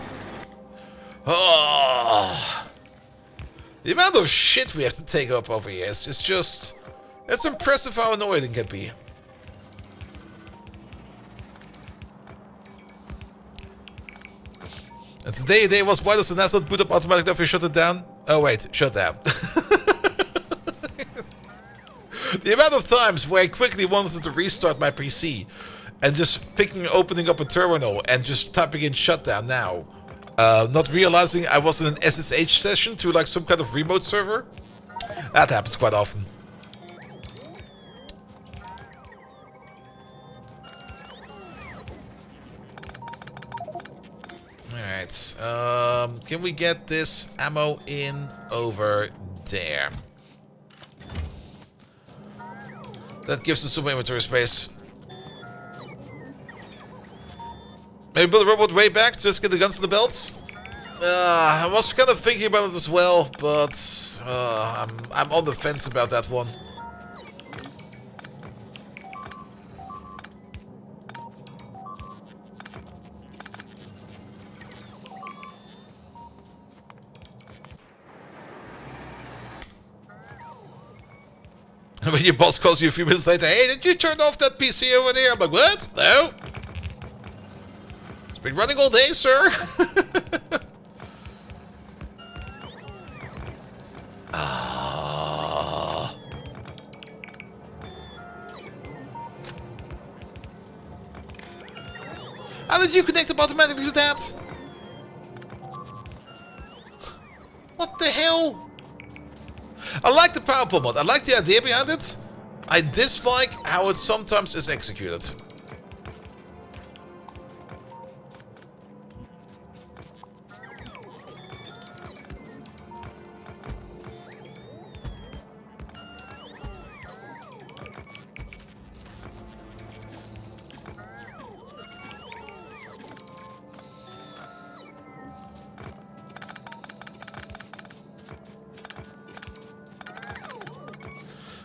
[SPEAKER 1] Oh, the amount of shit we have to take up over here is just... It's impressive how annoying it can be. And today was why does the NAS not boot up automatically after you shut it down? Oh wait, shut down. The amount of times where I quickly wanted to restart my PC and just opening up a terminal and just typing in shutdown now. Not realizing I was in an SSH session to like some kind of remote server. That happens quite often. Alright, can we get this ammo in over there? That gives us some inventory space. Maybe build a robot way back, just get the guns to the belts? I was kind of thinking about it as well, but I'm on the fence about that one. When your boss calls you a few minutes later, hey, did you turn off that PC over there? I'm like, what? No. It's been running all day, sir. How did you connect them automatically to that? What the hell? I like the power pole mod. I like the idea behind it. I dislike how it sometimes is executed.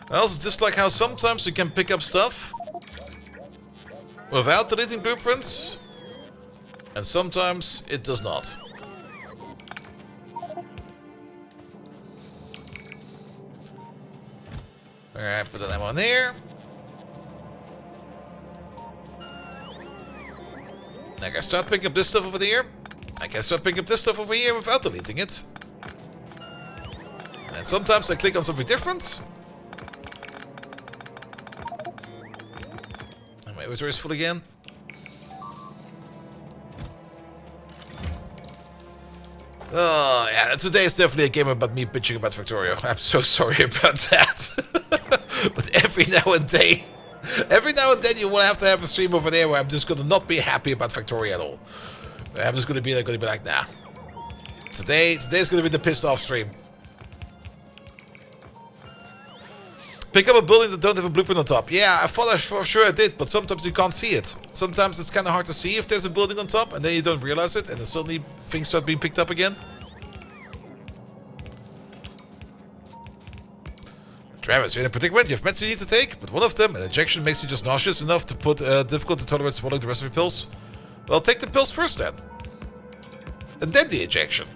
[SPEAKER 1] I also dislike how sometimes you can pick up stuff without deleting blueprints, and sometimes it does not. Alright, put that ammo in there. I can start picking up this stuff over there. I can start picking up this stuff over here without deleting it. And sometimes I click on something different. And my inventory is full again. Oh, yeah, today is definitely a game about me bitching about Factorio. I'm so sorry about that. But every now and then you will have to have a stream over there where I'm just gonna not be happy about Factorio at all. I'm just gonna be like, nah. Today's gonna be the pissed off stream. Pick up a building that don't have a blueprint on top. Yeah, I thought for sure I did, but sometimes you can't see it. Sometimes it's kind of hard to see if there's a building on top, and then you don't realize it, and then suddenly things start being picked up again. Travis, you're in a predicament. You have meds you need to take, but one of them, an injection, makes you just nauseous enough to put difficult to tolerate swallowing the rest of your pills. Well, take the pills first then. And then the injection.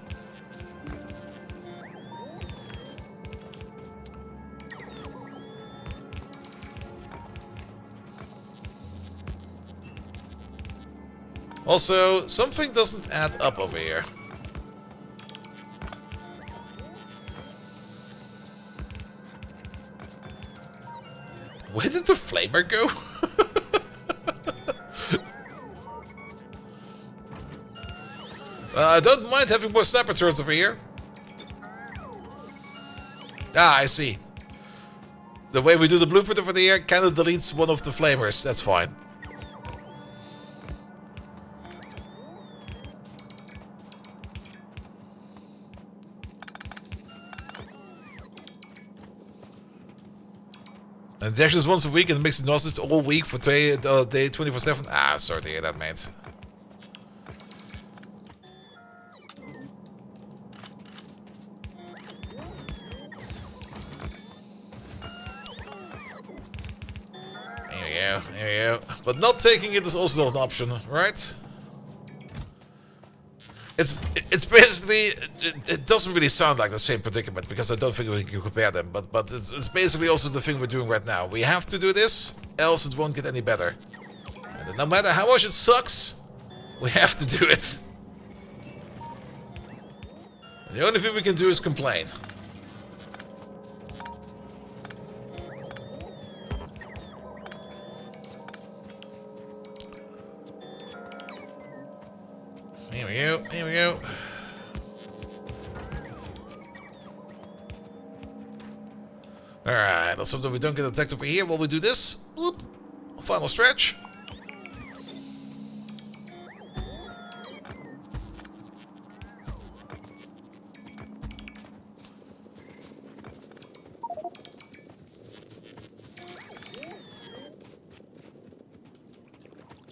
[SPEAKER 1] Also, something doesn't add up over here. Where did the flamer go? I don't mind having more sniper turrets over here. Ah, I see. The way we do the blueprint over there kind of deletes one of the flamers. That's fine. And there's just once a week and it makes it nauseous all week for day 24/7. Ah, sorry to hear that, mate. There we go. But not taking it is also not an option, right? It's basically, it doesn't really sound like the same predicament because I don't think we can compare them, but it's basically also the thing we're doing right now. We have to do this, else it won't get any better. And no matter how much it sucks, we have to do it. And the only thing we can do is complain. Here we go. Alright, let's hope that we don't get attacked over here while we do this. Whoop. Final stretch.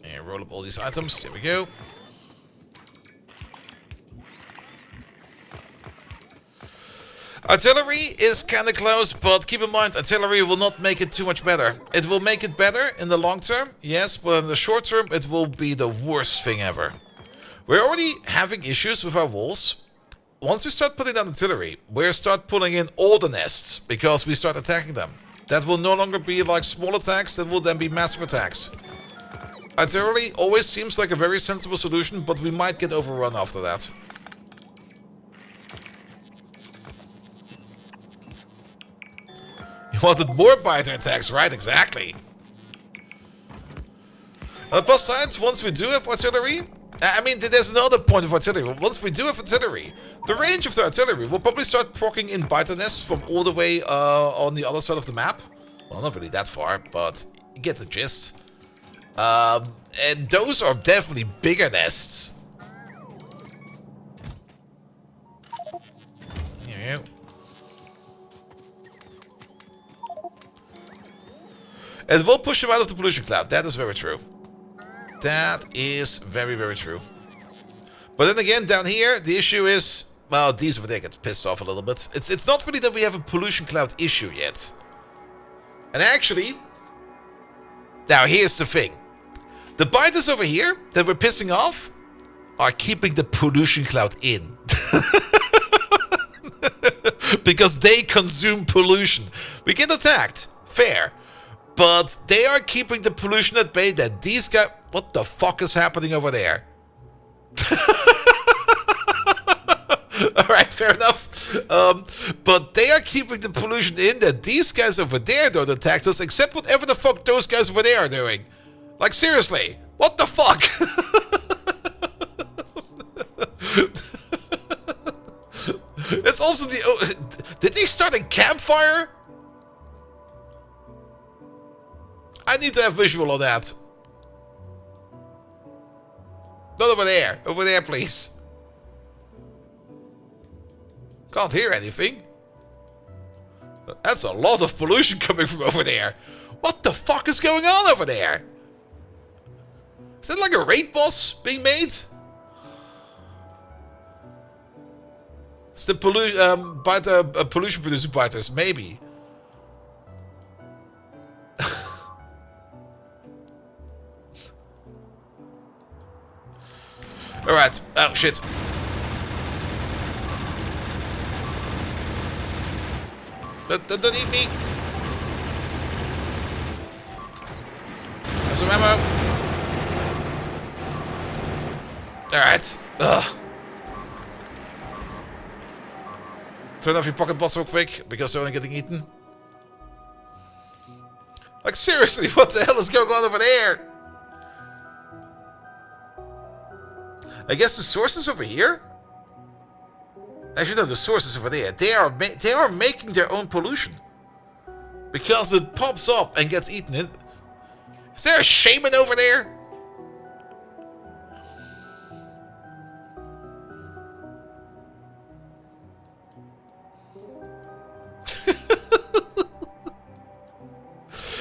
[SPEAKER 1] And roll up all these items. There we go. Artillery is kind of close, but keep in mind, artillery will not make it too much better. It will make it better in the long term, yes, but in the short term, it will be the worst thing ever. We're already having issues with our walls. Once we start putting down artillery, we'll start pulling in all the nests, because we start attacking them. That will no longer be like small attacks, that will then be massive attacks. Artillery always seems like a very sensible solution, but we might get overrun after that. You wanted more biter attacks, right? Exactly. On the plus side, once we do have artillery, I mean, there's another point of artillery. Once we do have artillery, the range of the artillery will probably start proccing in biter nests from all the way on the other side of the map. Well, not really that far, but you get the gist. And those are definitely bigger nests. Here we go. It will push them out of the pollution cloud. That is very true. That is very, very true. But then again, down here, the issue is... Well, these over there get pissed off a little bit. It's not really that we have a pollution cloud issue yet. And actually... Now, here's the thing. The biters over here that we're pissing off are keeping the pollution cloud in. Because they consume pollution. We get attacked. Fair. But they are keeping the pollution at bay that these guys... What the fuck is happening over there? Alright, fair enough. But they are keeping the pollution in that these guys over there don't attack us, except whatever the fuck those guys over there are doing. Like, seriously. What the fuck? wolves in the... Oh, did they start a campfire? I need to have visual on that. Not over there. Over there, please. Can't hear anything. That's a lot of pollution coming from over there. What the fuck is going on over there? Is that like a raid boss being made? It's the pollution producing biters, maybe. Alright. Oh shit. Don't eat me. Have some ammo. Alright. Ugh. Turn off your pocket bots real quick, because they're only getting eaten. Like, seriously, what the hell is going on over there? I guess the source is over here? Actually, no, the source is over there. They are making their own pollution. Because it pops up and gets eaten. Is there a shaman over there?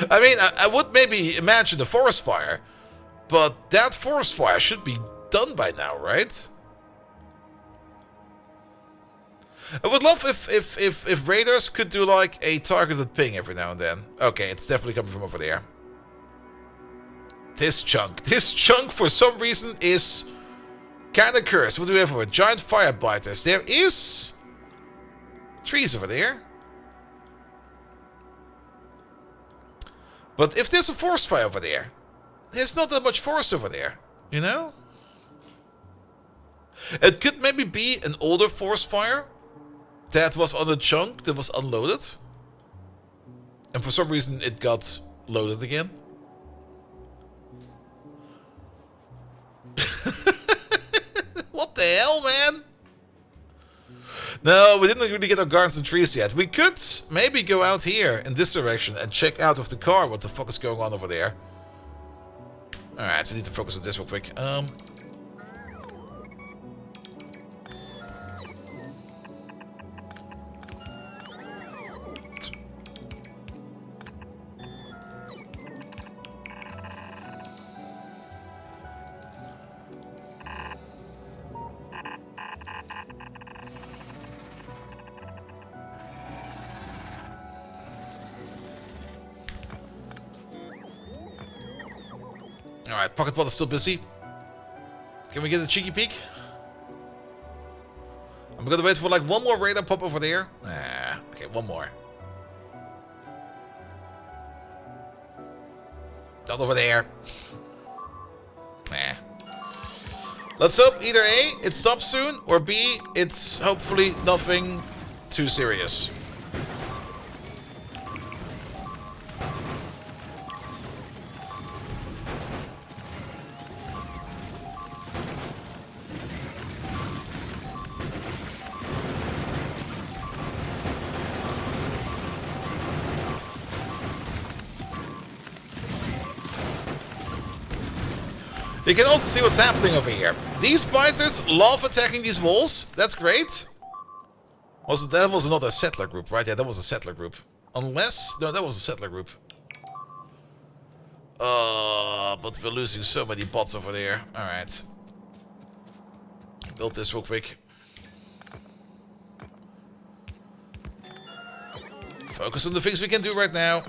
[SPEAKER 1] I mean, I would maybe imagine a forest fire, but that forest fire should be done by now, right? I would love if raiders could do like a targeted ping every now and then. Okay, it's definitely coming from over there. This chunk for some reason is kind of cursed. What do we have for giant fire biters? There is trees over there. But if there's a forest fire over there, there's not that much forest over there, you know? It could maybe be an older forest fire that was on a chunk that was unloaded. And for some reason it got loaded again. What the hell, man? No, we didn't really get our gardens and trees yet. We could maybe go out here in this direction and check out of the car what the fuck is going on over there. Alright, we need to focus on this real quick. Alright, pocket bot is still busy. Can we get a cheeky peek? I'm gonna wait for like one more radar pop over there. Ah, okay, one more. Not over there. Nah. Let's hope either A, it stops soon, or B, it's hopefully nothing too serious. You can also see what's happening over here. These biters love attacking these walls. That's great. That was not a settler group, right? Yeah, that was a settler group. Unless... No, that was a settler group. But we're losing so many bots over there. Alright. Build this real quick. Focus on the things we can do right now.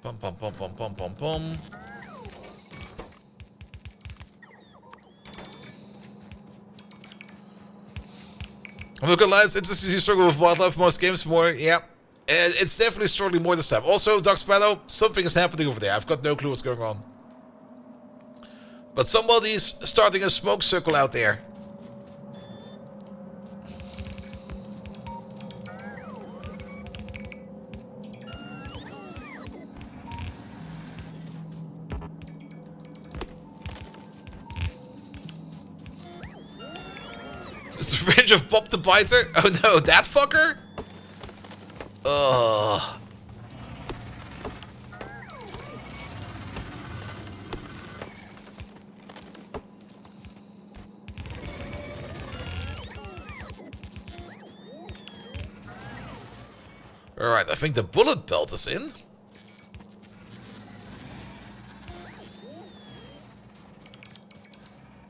[SPEAKER 1] Pum pum pum pum pum pum pum. I'm looking, lads. It's just you struggle with wildlife most games more. Yeah, it's definitely struggling more this time. Also, Doc Sparrow, something is happening over there. I've got no clue what's going on. But somebody's starting a smoke circle out there. It's the Revenge of Bob the Biter? Oh no, that fucker? Ugh. Alright, I think the bullet belt is in.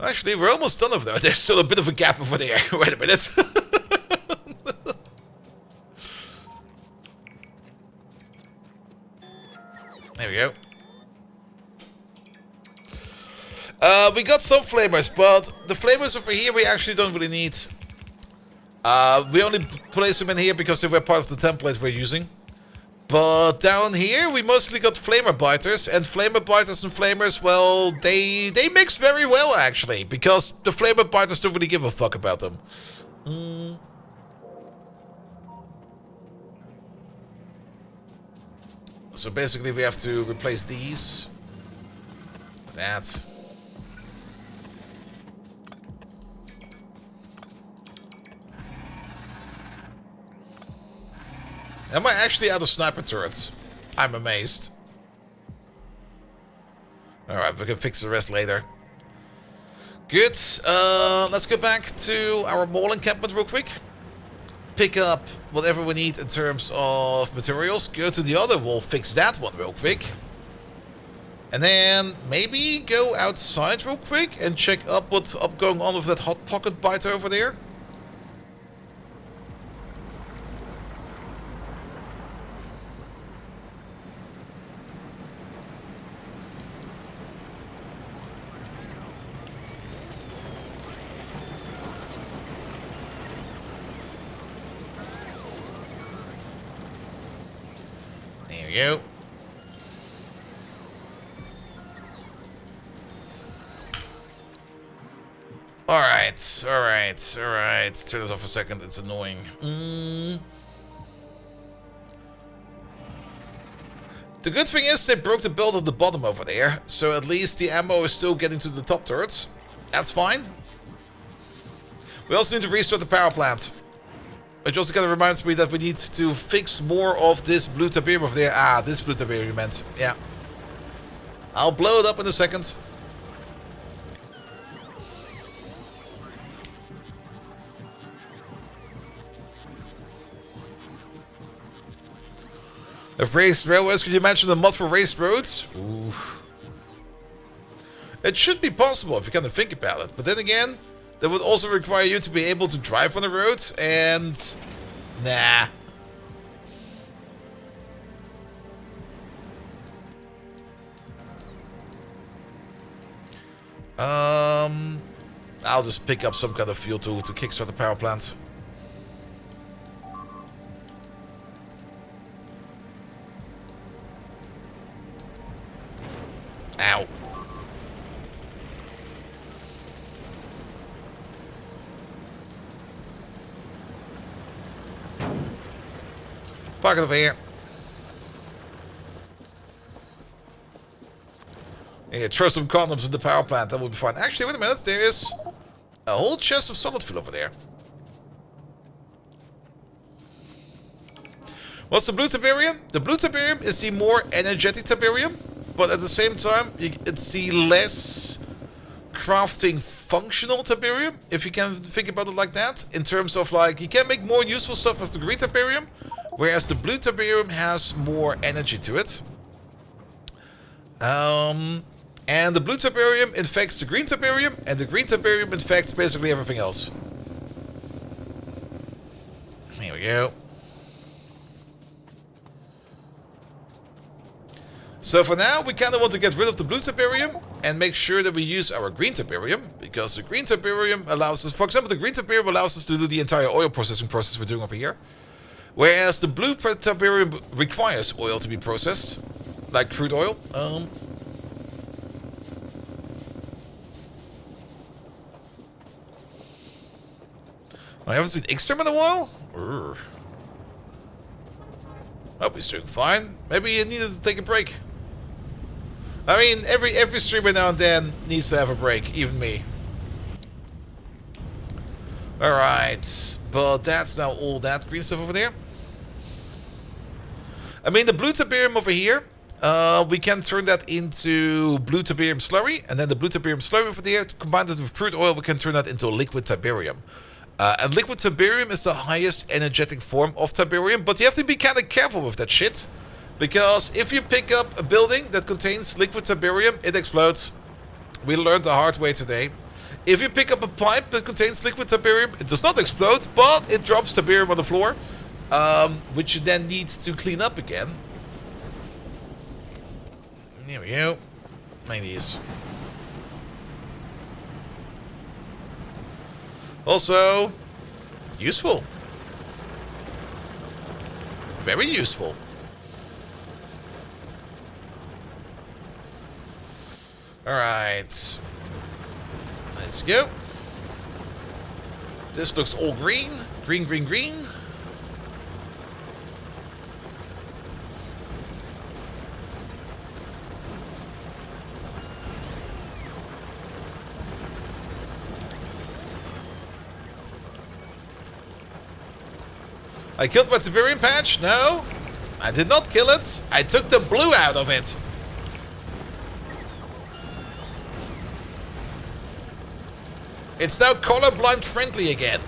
[SPEAKER 1] Actually, we're almost done over there. There's still a bit of a gap over there. Wait a minute. There we go. We got some flamers, but the flamers over here we actually don't really need. We only place them in here because they were part of the template we're using. But down here we mostly got flamer biters, and flamer biters and flamers, well, they mix very well actually, because the flamer biters don't really give a fuck about them. So basically we have to replace these with that. Am I actually out of sniper turrets? I'm amazed. Alright, we can fix the rest later. Good. Let's go back to our mall encampment real quick. Pick up whatever we need in terms of materials. Go to the other wall, fix that one real quick. And then maybe go outside real quick and check up what's going on with that hot pocket biter over there. There we go. Alright, alright, alright. Turn this off for a second, it's annoying. The good thing is they broke the belt at the bottom over there, so at least the ammo is still getting to the top turrets. That's fine. We also need to restart the power plant. Which also kind of reminds me that we need to fix more of this blue tabir over there. Ah, this blue tabir you meant. Yeah. I'll blow it up in a second. Of raised railways, could you imagine a mod for raised roads? Ooh. It should be possible if you kind of think about it. But then again, that would also require you to be able to drive on the road, and nah. I'll just pick up some kind of fuel to kickstart the power plant. Ow. Park it over here. Yeah, throw some condoms in the power plant. That would be fun. Actually, wait a minute. There is a whole chest of solid fuel over there. What's the blue tiberium? The blue tiberium is the more energetic tiberium, but at the same time, it's the less crafting functional tiberium, if you can think about it like that. In terms of, like, you can make more useful stuff with the green tiberium, whereas the blue tiberium has more energy to it. And the blue tiberium infects the green tiberium, and the green tiberium infects basically everything else. Here we go. So for now, we kind of want to get rid of the blue tiberium and make sure that we use our green tiberium, because the green tiberium allows us, for example, the green tiberium allows us to do the entire oil processing process we're doing over here, whereas the blue tiberium requires oil to be processed, like crude oil. I haven't seen Xterm in a while? Urgh. Hope he's doing fine. Maybe he needed to take a break. I mean, every streamer now and then needs to have a break, even me. Alright, but that's now all that green stuff over there. I mean, the blue tiberium over here, we can turn that into blue tiberium slurry, and then the blue tiberium slurry over there, combined with crude oil, we can turn that into liquid tiberium. And liquid tiberium is the highest energetic form of tiberium, but you have to be kind of careful with that shit. Because if you pick up a building that contains liquid tiberium, it explodes. We learned the hard way today. If you pick up a pipe that contains liquid tiberium, it does not explode, but it drops tiberium on the floor, which you then need to clean up again. There we go. Make these. Also, useful. Very useful. Alright. Let's go. This looks all green. Green, green, green. I killed my Tiberium patch? No, I did not kill it. I took the blue out of it. It's now colorblind friendly again.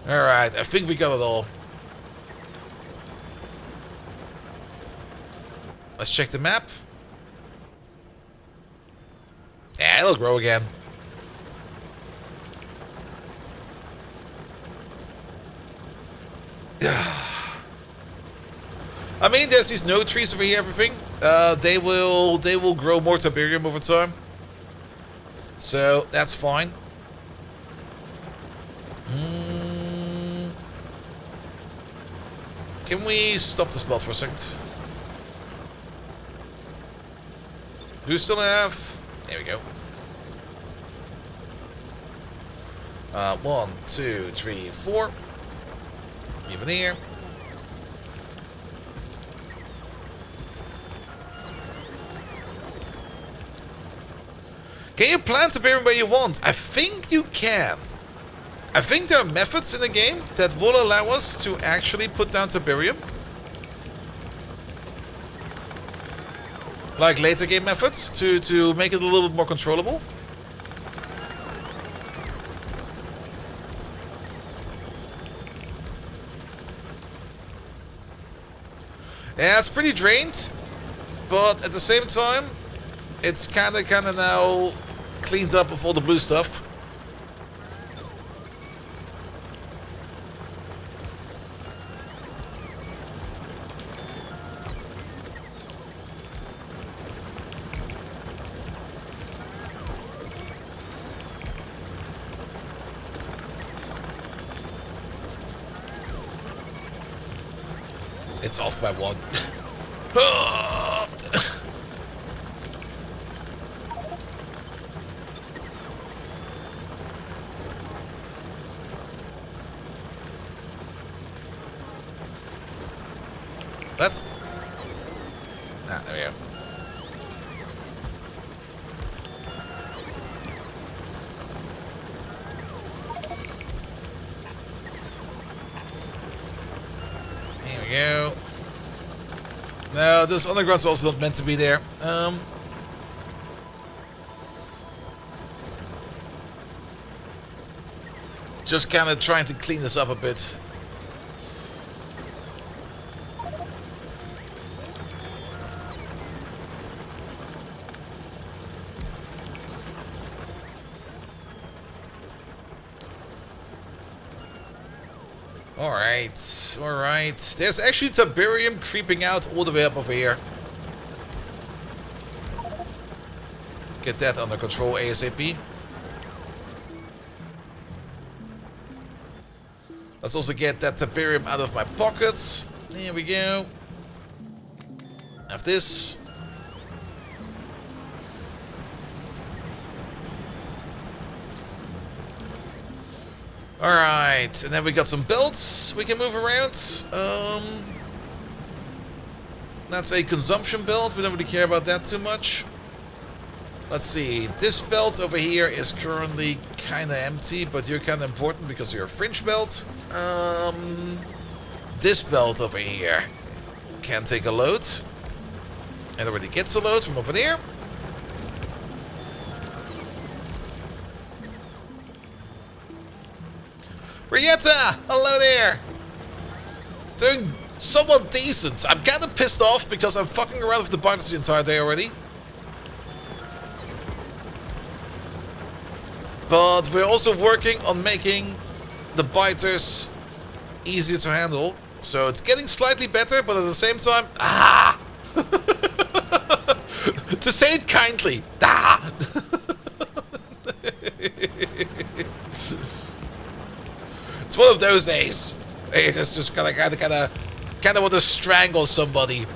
[SPEAKER 1] Alright, I think we got it all. Let's check the map. Yeah, it'll grow again. I mean, there's these node trees over here, everything. They will grow more tiberium over time. So, that's fine. Can we stop this bot for a second? Do we still have... There we go. 1, 2, 3, 4. Even here. Can you plant tiberium where you want? I think you can. I think there are methods in the game that will allow us to actually put down tiberium. Like later game methods to make it a little bit more controllable. Yeah, it's pretty drained, but at the same time, it's kind of now cleaned up of all the blue stuff. It's off by 1. What? Ah, there we go. There we go. No, this underground's also not meant to be there. Just kind of trying to clean this up a bit. Alright, alright. There's actually tiberium creeping out all the way up over here. Get that under control ASAP. Let's also get that tiberium out of my pockets. There we go. Have this. Alright, and then we got some belts we can move around. That's a consumption belt. We don't really care about that too much. Let's see. This belt over here is currently kind of empty, but you're kind of important because you're a fringe belt. This belt over here can take a load. And already gets a load from over there. Rietta! Hello there! Doing somewhat decent. I'm kind of pissed off because I'm fucking around with the biters the entire day already. But we're also working on making the biters easier to handle. So it's getting slightly better, but at the same time... Ah! To say it kindly. Ah! It's one of those days. You just kind of want to strangle somebody.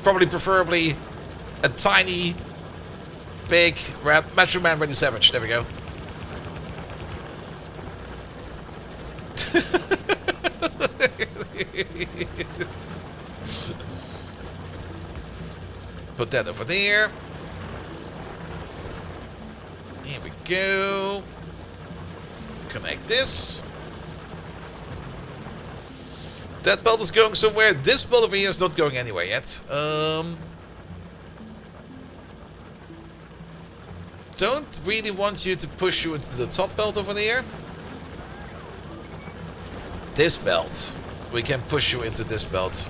[SPEAKER 1] Probably, preferably, a tiny, big Macho Man Randy Savage. There we go. Put that over there. Here we go. Connect this. That belt is going somewhere. This belt over here is not going anywhere yet. Don't really want you to push you into the top belt over there. This belt. We can push you into this belt.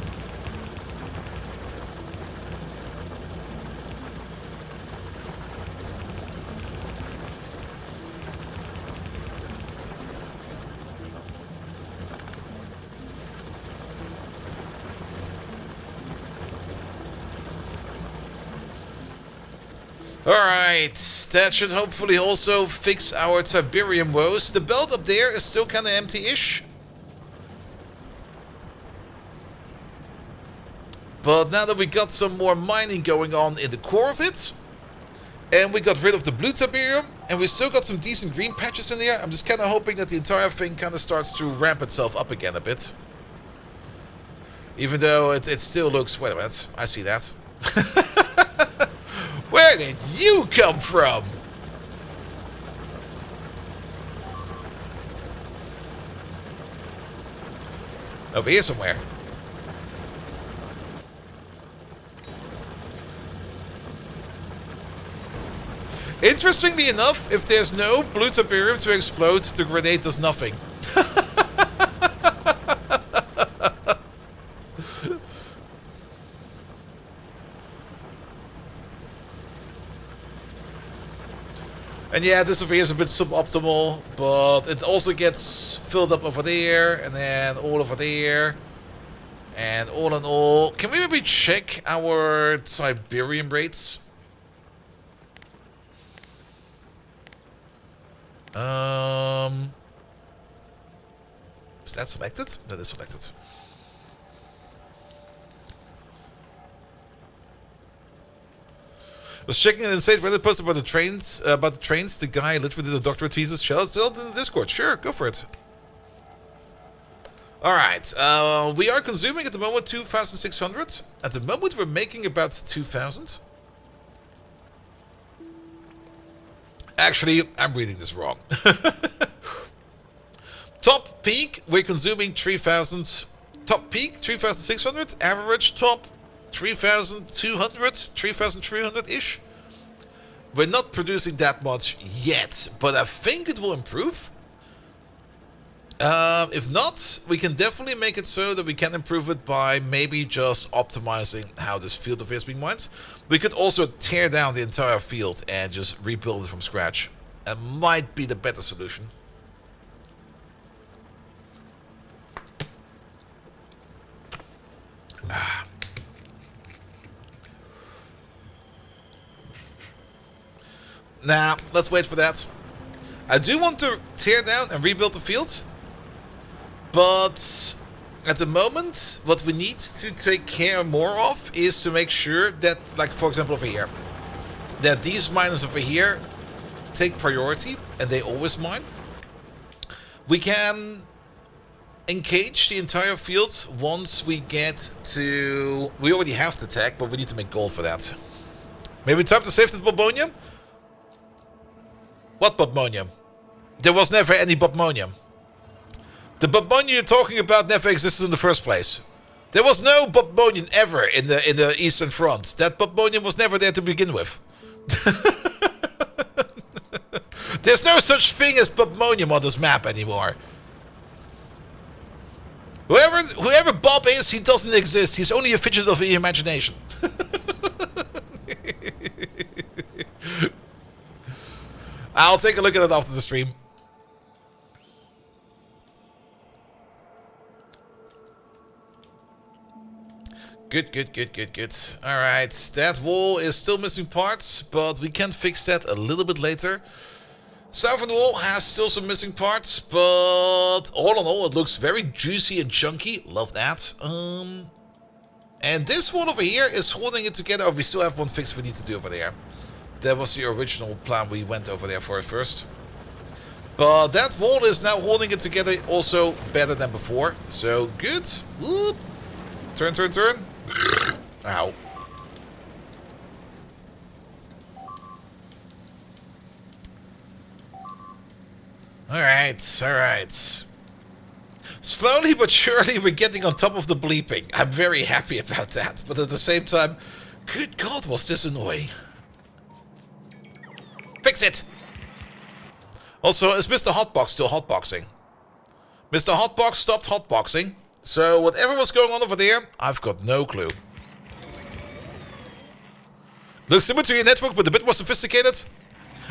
[SPEAKER 1] Alright, that should hopefully also fix our Tiberium woes. The belt up there is still kind of empty-ish. But now that we got some more mining going on in the core of it, and we got rid of the blue Tiberium, and we still got some decent green patches in there, I'm just kind of hoping that the entire thing kind of starts to ramp itself up again a bit. Even though it still looks... Wait a minute, I see that. Where did you come from? Over here somewhere. Interestingly enough, if there's no blue Tiberium to explode, the grenade does nothing. And yeah, this over here is a bit suboptimal, but it also gets filled up over there, and then all over there. And all in all, can we maybe check our Tiberium rates? Is that selected? That is selected. Was checking and said Reddit post about the trains. The guy literally did a doctorate thesis. Shall still in the Discord. Sure, go for it. All right, we are consuming at the moment 2,600. At the moment, we're making about 2,000. Actually, I'm reading this wrong. Top peak, we're consuming 3,000. Top peak 3,600. Average top 3,200, 3,300-ish. We're not producing that much yet, but I think it will improve. If not, we can definitely make it so that we can improve it by maybe just optimizing how this field of is being mined. We could also tear down the entire field and just rebuild it from scratch. That might be the better solution. Nah, let's wait for that. I do want to tear down and rebuild the field, but at the moment, what we need to take care more of is to make sure that, like for example over here, that these miners over here take priority, and they always mine. We can engage the entire field once we get to... We already have the tech, but we need to make gold for that. Maybe time to save the Bobonium? What Bobonium? There was never any Bobonium. The Bobonium you're talking about never existed in the first place. There was no Bobonium ever in the Eastern Front. That Bobonium was never there to begin with. There's no such thing as Bobonium on this map anymore. Whoever Bob is, he doesn't exist. He's only a figment of your imagination. I'll take a look at it after the stream. Good. Alright, that wall is still missing parts, but we can fix that a little bit later. Southern wall has still some missing parts, but all in all, it looks very juicy and chunky. Love that. And this one over here is holding it together. Oh, we still have one fix we need to do over there. That was the original plan. We went over there for it first. But that wall is now holding it together also better than before. So, good. Whoop. Turn. Ow. Alright. Slowly but surely we're getting on top of the bleeping. I'm very happy about that. But at the same time, good God, was this annoying. Fix it! Also, is Mr. Hotbox still hotboxing? Mr. Hotbox stopped hotboxing. So whatever was going on over there, I've got no clue. Looks similar to your network, but a bit more sophisticated.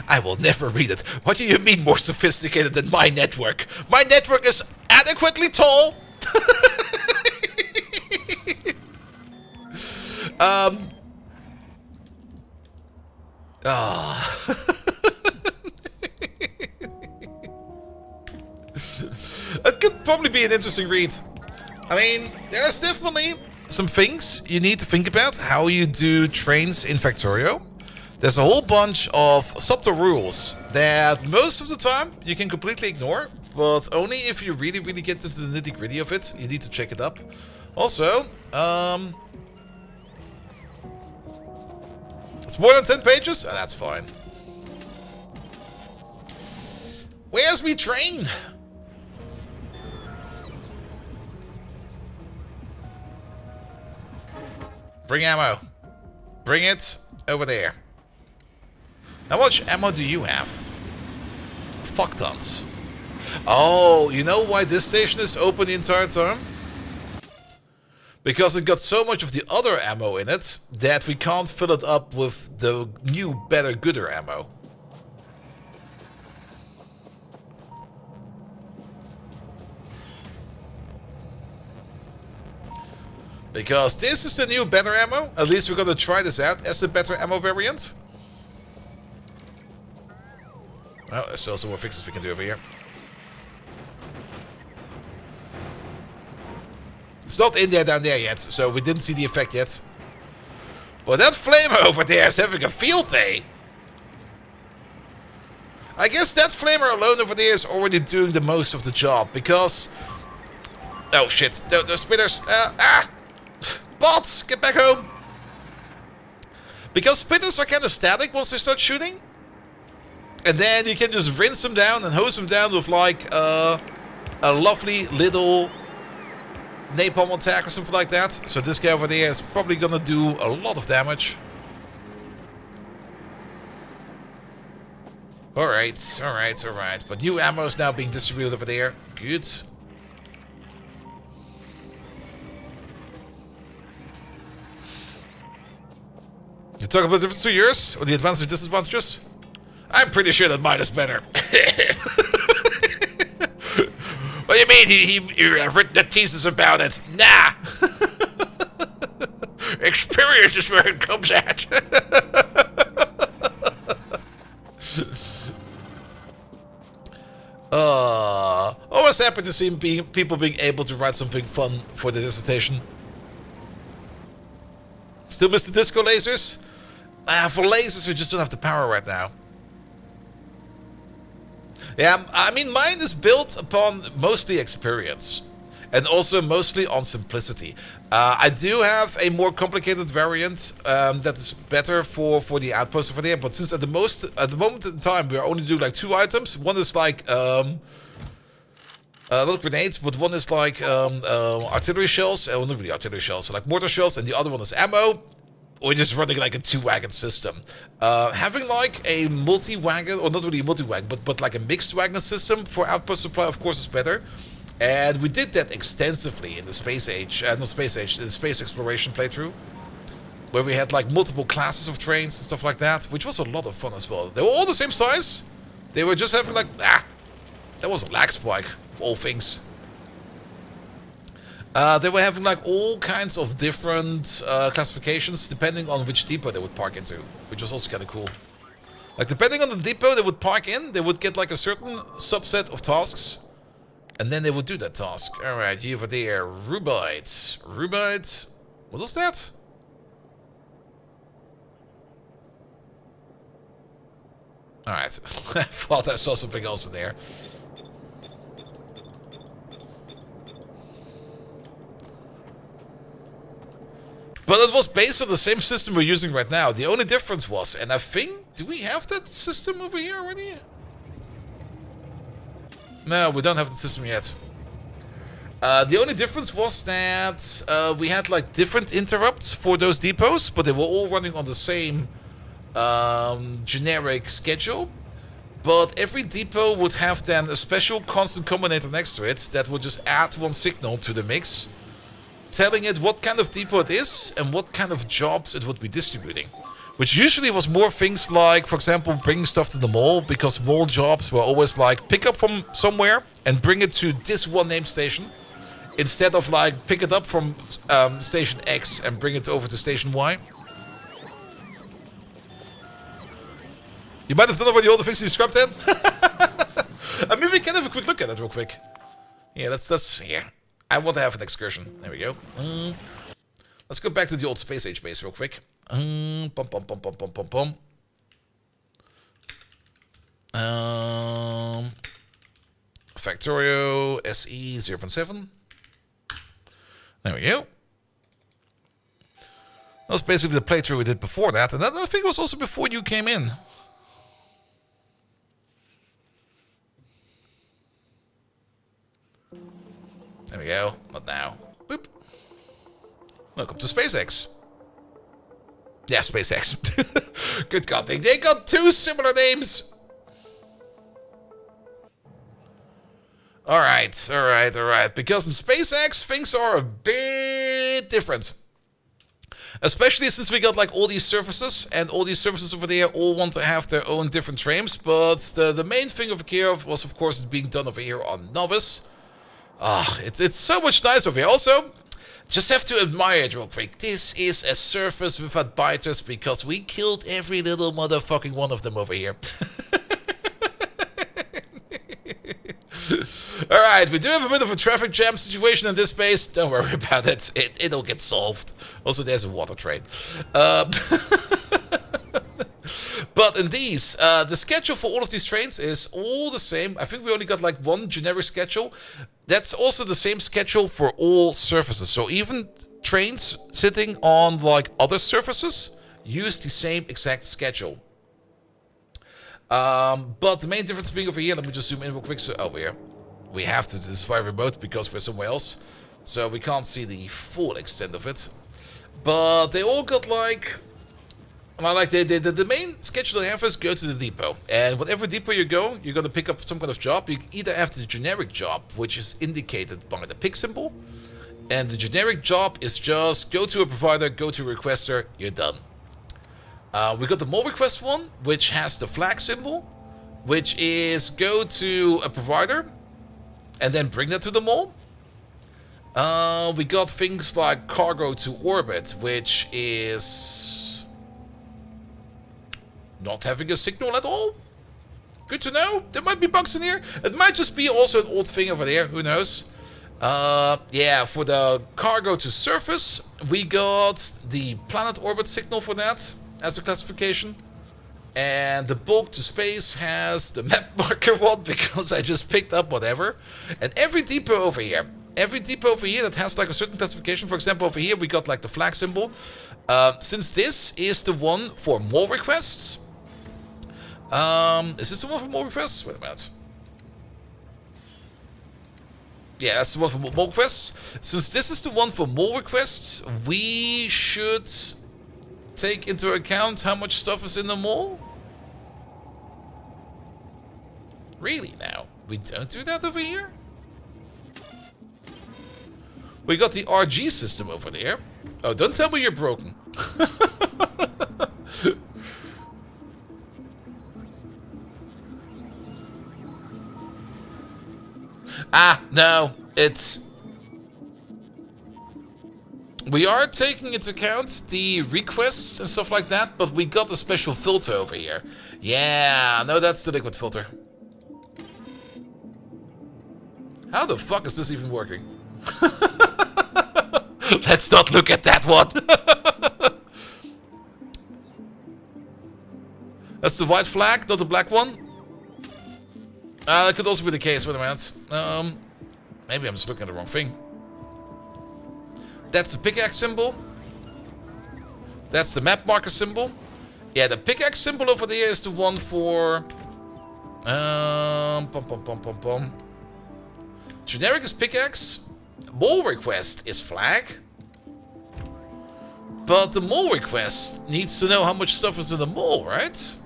[SPEAKER 1] I will never read it. What do you mean more sophisticated than my network? My network is adequately tall. That could probably be an interesting read. I mean, there's definitely some things you need to think about how you do trains in Factorio. There's a whole bunch of subtle rules that most of the time you can completely ignore, but only if you really get into the nitty-gritty of it, you need to check it up. Also, it's more than 10 pages? Oh, that's fine. Where's me train? Bring ammo. Bring it over there. How much ammo do you have? Fuck tons. Oh, you know why this station is open the entire time? Because it got so much of the other ammo in it that we can't fill it up with the new, better, gooder ammo. Because this is the new better ammo. At least we're gonna try this out as the better ammo variant. Oh, there's still some more fixes we can do over here. It's not in there down there yet, so we didn't see the effect yet. But that flamer over there is having a field day. I guess that flamer alone over there is already doing the most of the job, because... Oh shit, those spitters. Bots, get back home. Because spitters are kind of static once they start shooting. And then you can just rinse them down and hose them down with like a lovely little napalm attack or something like that. So this guy over there is probably gonna do a lot of damage. Alright. But new ammo is now being distributed over there. Good. You talk about the difference 2 years? Or the advantages and disadvantages? I'm pretty sure that mine is better. What do you mean you've written a thesis about it? Nah! Experience is where it comes at. Oh, always happy to see people being able to write something fun for the dissertation. Still miss the disco lasers? For lasers, we just don't have the power right now. Yeah, I mean, mine is built upon mostly experience. And also mostly on simplicity. I do have a more complicated variant that is better for the outpost over there. But since at the moment in time, we are only doing like 2 items. One is like... not grenades, but one is like artillery shells. Well, not really artillery shells, so like mortar shells, and the other one is ammo. We're just running like a 2-wagon system. Having like a multi-wagon, or not really a multi-wagon, but like a mixed wagon system for outpost supply, of course, is better. And we did that extensively in the Space Age, not Space Age, the Space Exploration playthrough, where we had like multiple classes of trains and stuff like that, which was a lot of fun as well. They were all the same size. They were just having like, that was a lag spike of all things. They were having like all kinds of different classifications depending on which depot they would park into, which was also kind of cool. Like depending on the depot they would park in, they would get like a certain subset of tasks, and then they would do that task. Alright, you over there, Rubite. Rubite? What was that? Alright, I thought I saw something else in there. But it was based on the same system we're using right now. The only difference was, and I think, do we have that system over here already? No, we don't have the system yet. The only difference was that we had like different interrupts for those depots, but they were all running on the same generic schedule. But every depot would have then a special constant combinator next to it that would just add one signal to the mix, telling it what kind of depot it is and what kind of jobs it would be distributing. Which usually was more things like, for example, bringing stuff to the mall, because mall jobs were always like, pick up from somewhere and bring it to this one named station, instead of like, pick it up from station X and bring it over to station Y. You might have done already all the things you scrapped in. I mean, we can have a quick look at it real quick. Yeah, that's yeah. I want to have an excursion. There we go. Let's go back to the old Space Age base real quick. Pum, pum, pum, pum, pum, pum, pum. Factorio SE 0.7. There we go. That was basically the playthrough we did before that. And that, I think, was also before you came in. There we go. Not now. Boop. Welcome to SpaceX. Yeah, SpaceX. Good God, they got 2 similar names. Alright. Because in SpaceX, things are a bit different. Especially since we got like all these services, and all these services over there all want to have their own different trains. But the main thing over here was, of course, being done over here on Novice. It's so much nicer over here. Also, just have to admire it real quick. This is a surface without biters, because we killed every little motherfucking one of them over here. Alright, we do have a bit of a traffic jam situation in this base. Don't worry about it. It'll get solved. Also, there's a water train. But in these, the schedule for all of these trains is all the same. I think we only got like one generic schedule. That's also the same schedule for all surfaces. So even trains sitting on like other surfaces use the same exact schedule. But the main difference being over here, let me just zoom in real quick. So over here, we have to do this via remote because we're somewhere else. So we can't see the full extent of it. But they all got like... the main schedule they have is go to the depot. And whatever depot you go, you're going to pick up some kind of job. You either have the generic job, which is indicated by the pick symbol. And the generic job is just go to a provider, go to a requester, you're done. We got the mall request one, which has the flag symbol, which is go to a provider and then bring that to the mall. We got things like cargo to orbit, which is not having a signal at all. Good to know. There might be bugs in here. It might just be also an old thing over there. Who knows? Yeah, for the cargo to surface, we got the planet orbit signal for that as a classification. And the bulk to space has the map marker one because I just picked up whatever. And every depot over here that has like a certain classification, for example, over here we got like the flag symbol. Since this is the one for more requests. Is this the one for more requests? Wait a minute. Yeah, that's the one for more requests. Since this is the one for more requests, we should take into account how much stuff is in the mall. Really now? We don't do that over here? We got the RG system over there. Oh, don't tell me you're broken. No, it's... We are taking into account the requests and stuff like that, but we got a special filter over here. Yeah, no, that's the liquid filter. How the fuck is this even working? Let's not look at that one. That's the white flag, not the black one. That could also be the case. Wait a minute. Maybe I'm just looking at the wrong thing. That's the pickaxe symbol. That's the map marker symbol. Yeah, the pickaxe symbol over there is the one for... Generic is pickaxe. Mole request is flag. But the mole request needs to know how much stuff is in the mole, right?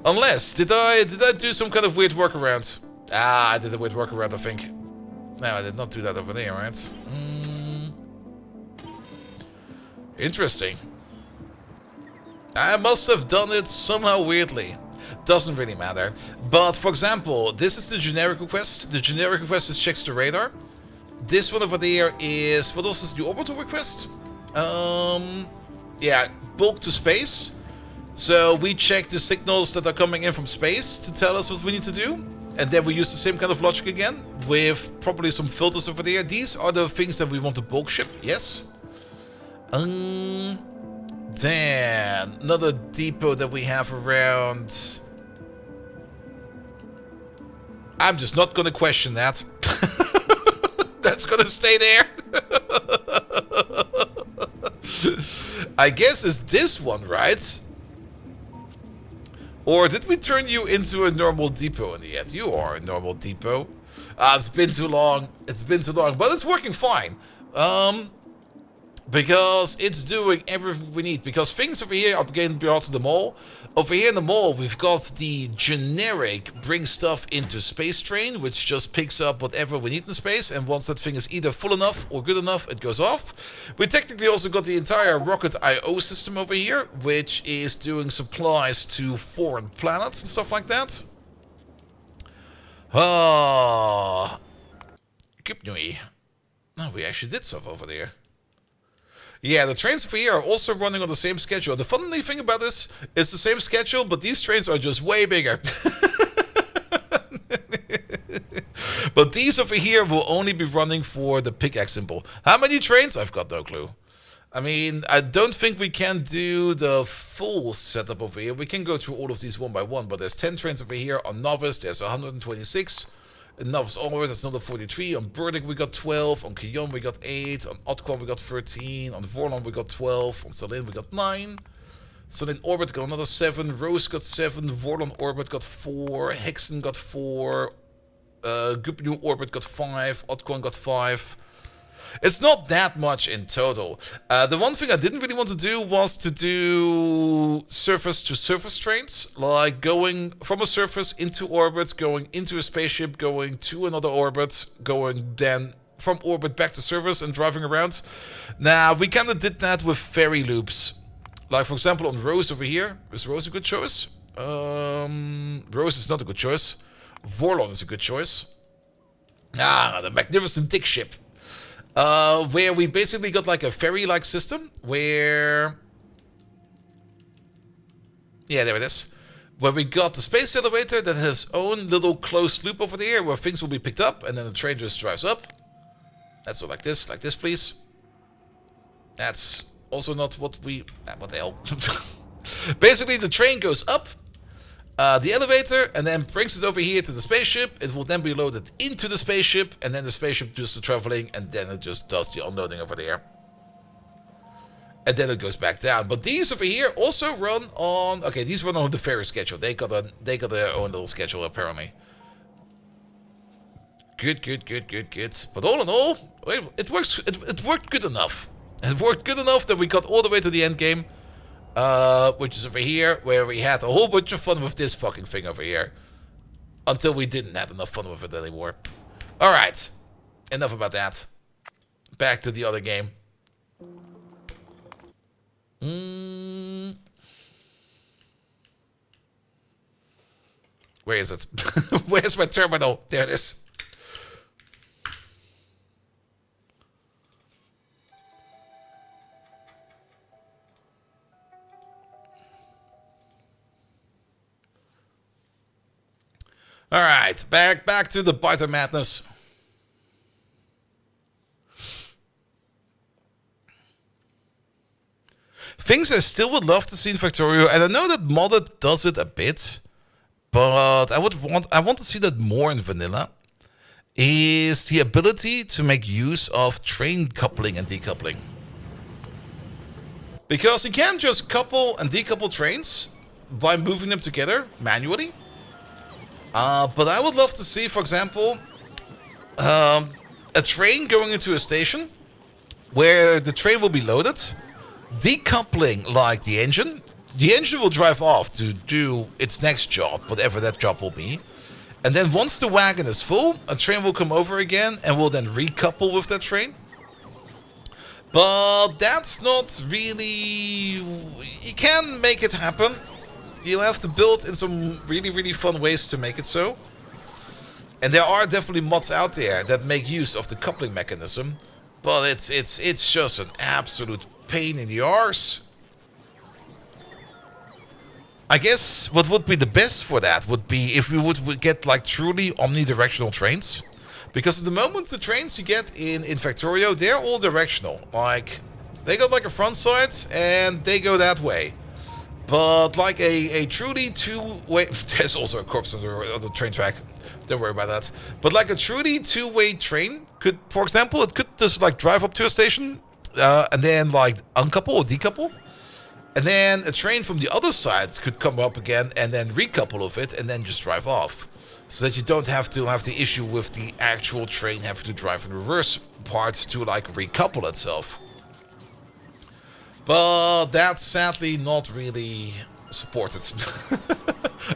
[SPEAKER 1] Unless, did I do some kind of weird workaround? I did a weird workaround, I think. No, I did not do that over there, right? Interesting. I must have done it somehow weirdly. Doesn't really matter. But, for example, this is the generic request. The generic request is checks the radar. This one over there is... What else is the orbital request? Yeah, bulk to space. So we check the signals that are coming in from space to tell us what we need to do. And then we use the same kind of logic again with probably some filters over there. These are the things that we want to bulk ship, yes. Then another depot that we have around. I'm just not gonna question that. That's gonna stay there. I guess it's this one, right? Or did we turn you into a normal depot in the end? You are a normal depot. It's been too long. It's been too long, but it's working fine. Because it's doing everything we need. Because things over here are getting brought to the mall. Over here in the mall, we've got the generic bring stuff into space train, which just picks up whatever we need in space. And once that thing is either full enough or good enough, it goes off. We technically also got the entire rocket IO system over here, which is doing supplies to foreign planets and stuff like that. Ah, Kupnui. No, we actually did stuff over there. Yeah, the trains over here are also running on the same schedule. The funny thing about this is the same schedule, but these trains are just way bigger. But these over here will only be running for the pickaxe symbol. How many trains? I've got no clue. I mean, I don't think we can do the full setup over here. We can go through all of these one by one, but there's 10 trains over here. On Novice, there's 126. In Novice onward, that's another 43. On Burdick, we got 12. On Kiyon, we got 8. On Otquan, we got 13. On Vorlon, we got 12. On Salin, we got 9. Salin Orbit got another 7. Rose got 7. Vorlon Orbit got 4. Hexen got 4. Gupnu Orbit got 5. Otquan got 5. It's not that much in total. The one thing I didn't really want to do was to do surface-to-surface trains, like going from a surface into orbit, going into a spaceship, going to another orbit, going then from orbit back to surface and driving around. Now, we kind of did that with ferry loops. Like, for example, on Rose over here. Is Rose a good choice? Rose is not a good choice. Vorlon is a good choice. The magnificent dick ship. Where we basically got like a ferry-like system where... Yeah, there it is. where we got the space elevator that has its own little closed loop over there where things will be picked up, and then the train just drives up. That's so like this, please. That's also not what we... what the hell? Basically, the train goes up, the elevator, and then brings it over here to the spaceship. It will then be loaded into the spaceship, and then the spaceship does the traveling, and then it just does the unloading over there. And then it goes back down. But these over here also run on... Okay, these run on the ferry schedule. They got their own little schedule, apparently. Good. But all in all, it works. It worked good enough. It worked good enough that we got all the way to the end game. Which is over here, where we had a whole bunch of fun with this fucking thing over here. Until we didn't have enough fun with it anymore. Alright. Enough about that. Back to the other game. Where is it? Where's my terminal? There it is. Alright, back to the biter madness. Things I still would love to see in Factorio, and I know that Modded does it a bit, but I want to see that more in vanilla, is the ability to make use of train coupling and decoupling. Because you can't just couple and decouple trains by moving them together manually. But I would love to see, for example, a train going into a station where the train will be loaded, decoupling like the engine. The engine will drive off to do its next job, whatever that job will be. And then once the wagon is full, a train will come over again and will then recouple with that train. But that's not really... You can make it happen. You have to build in some really fun ways to make it so. And there are definitely mods out there that make use of the coupling mechanism. But it's just an absolute pain in the arse. I guess what would be the best for that would be if we would get like truly omnidirectional trains. Because at the moment the trains you get in Factorio, they're all directional. Like, they got like a front side and they go that way. But like a truly two-way... There's also a corpse on the train track. Don't worry about that. But like a truly two-way train could, for example, it could just like drive up to a station and then like uncouple or decouple. And then a train from the other side could come up again and then recouple with it and then just drive off. So that you don't have to have the issue with the actual train having to drive in reverse part to like recouple itself. But that's sadly not really supported.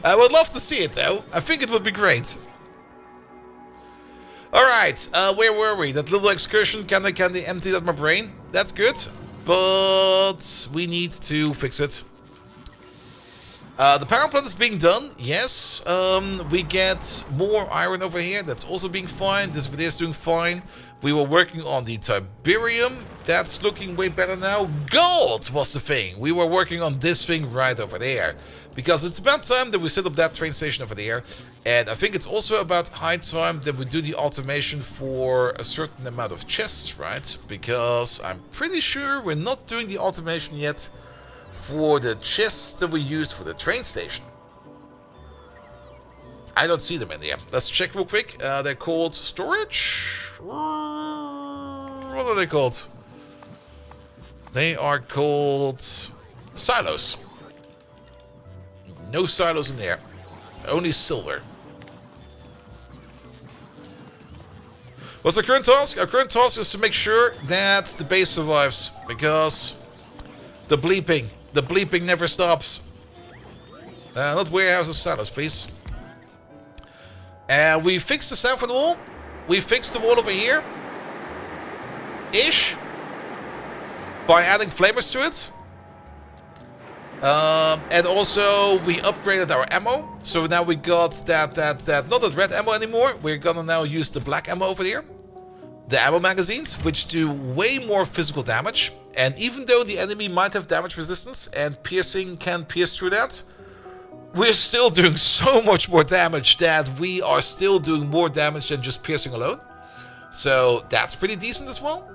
[SPEAKER 1] I would love to see it though. I think it would be great. Alright, where were we? That little excursion kinda emptied out my brain. That's good. But we need to fix it. The power plant is being done, yes. We get more iron over here. That's also being fine. This video is doing fine. We were working on the Tiberium. That's looking way better now. Gold was the thing. We were working on this thing right over there. Because it's about time that we set up that train station over there. And I think it's also about high time that we do the automation for a certain amount of chests, right? Because I'm pretty sure we're not doing the automation yet for the chests that we used for the train station. I don't see them in there. Let's check real quick. They're called storage? What are they called? They are called silos. No silos in there. Only silver. What's our current task? Our current task is to make sure that the base survives. Because the bleeping never stops. Not warehouses, silos, please. And we fixed the southern wall. We fixed the wall over here. Ish. By adding flamers to it. And also we upgraded our ammo. So now we got that not that red ammo anymore. We're gonna now use the black ammo over here. The ammo magazines, which do way more physical damage. And even though the enemy might have damage resistance and piercing can pierce through that, we're still doing so much more damage that we are still doing more damage than just piercing alone. So that's pretty decent as well.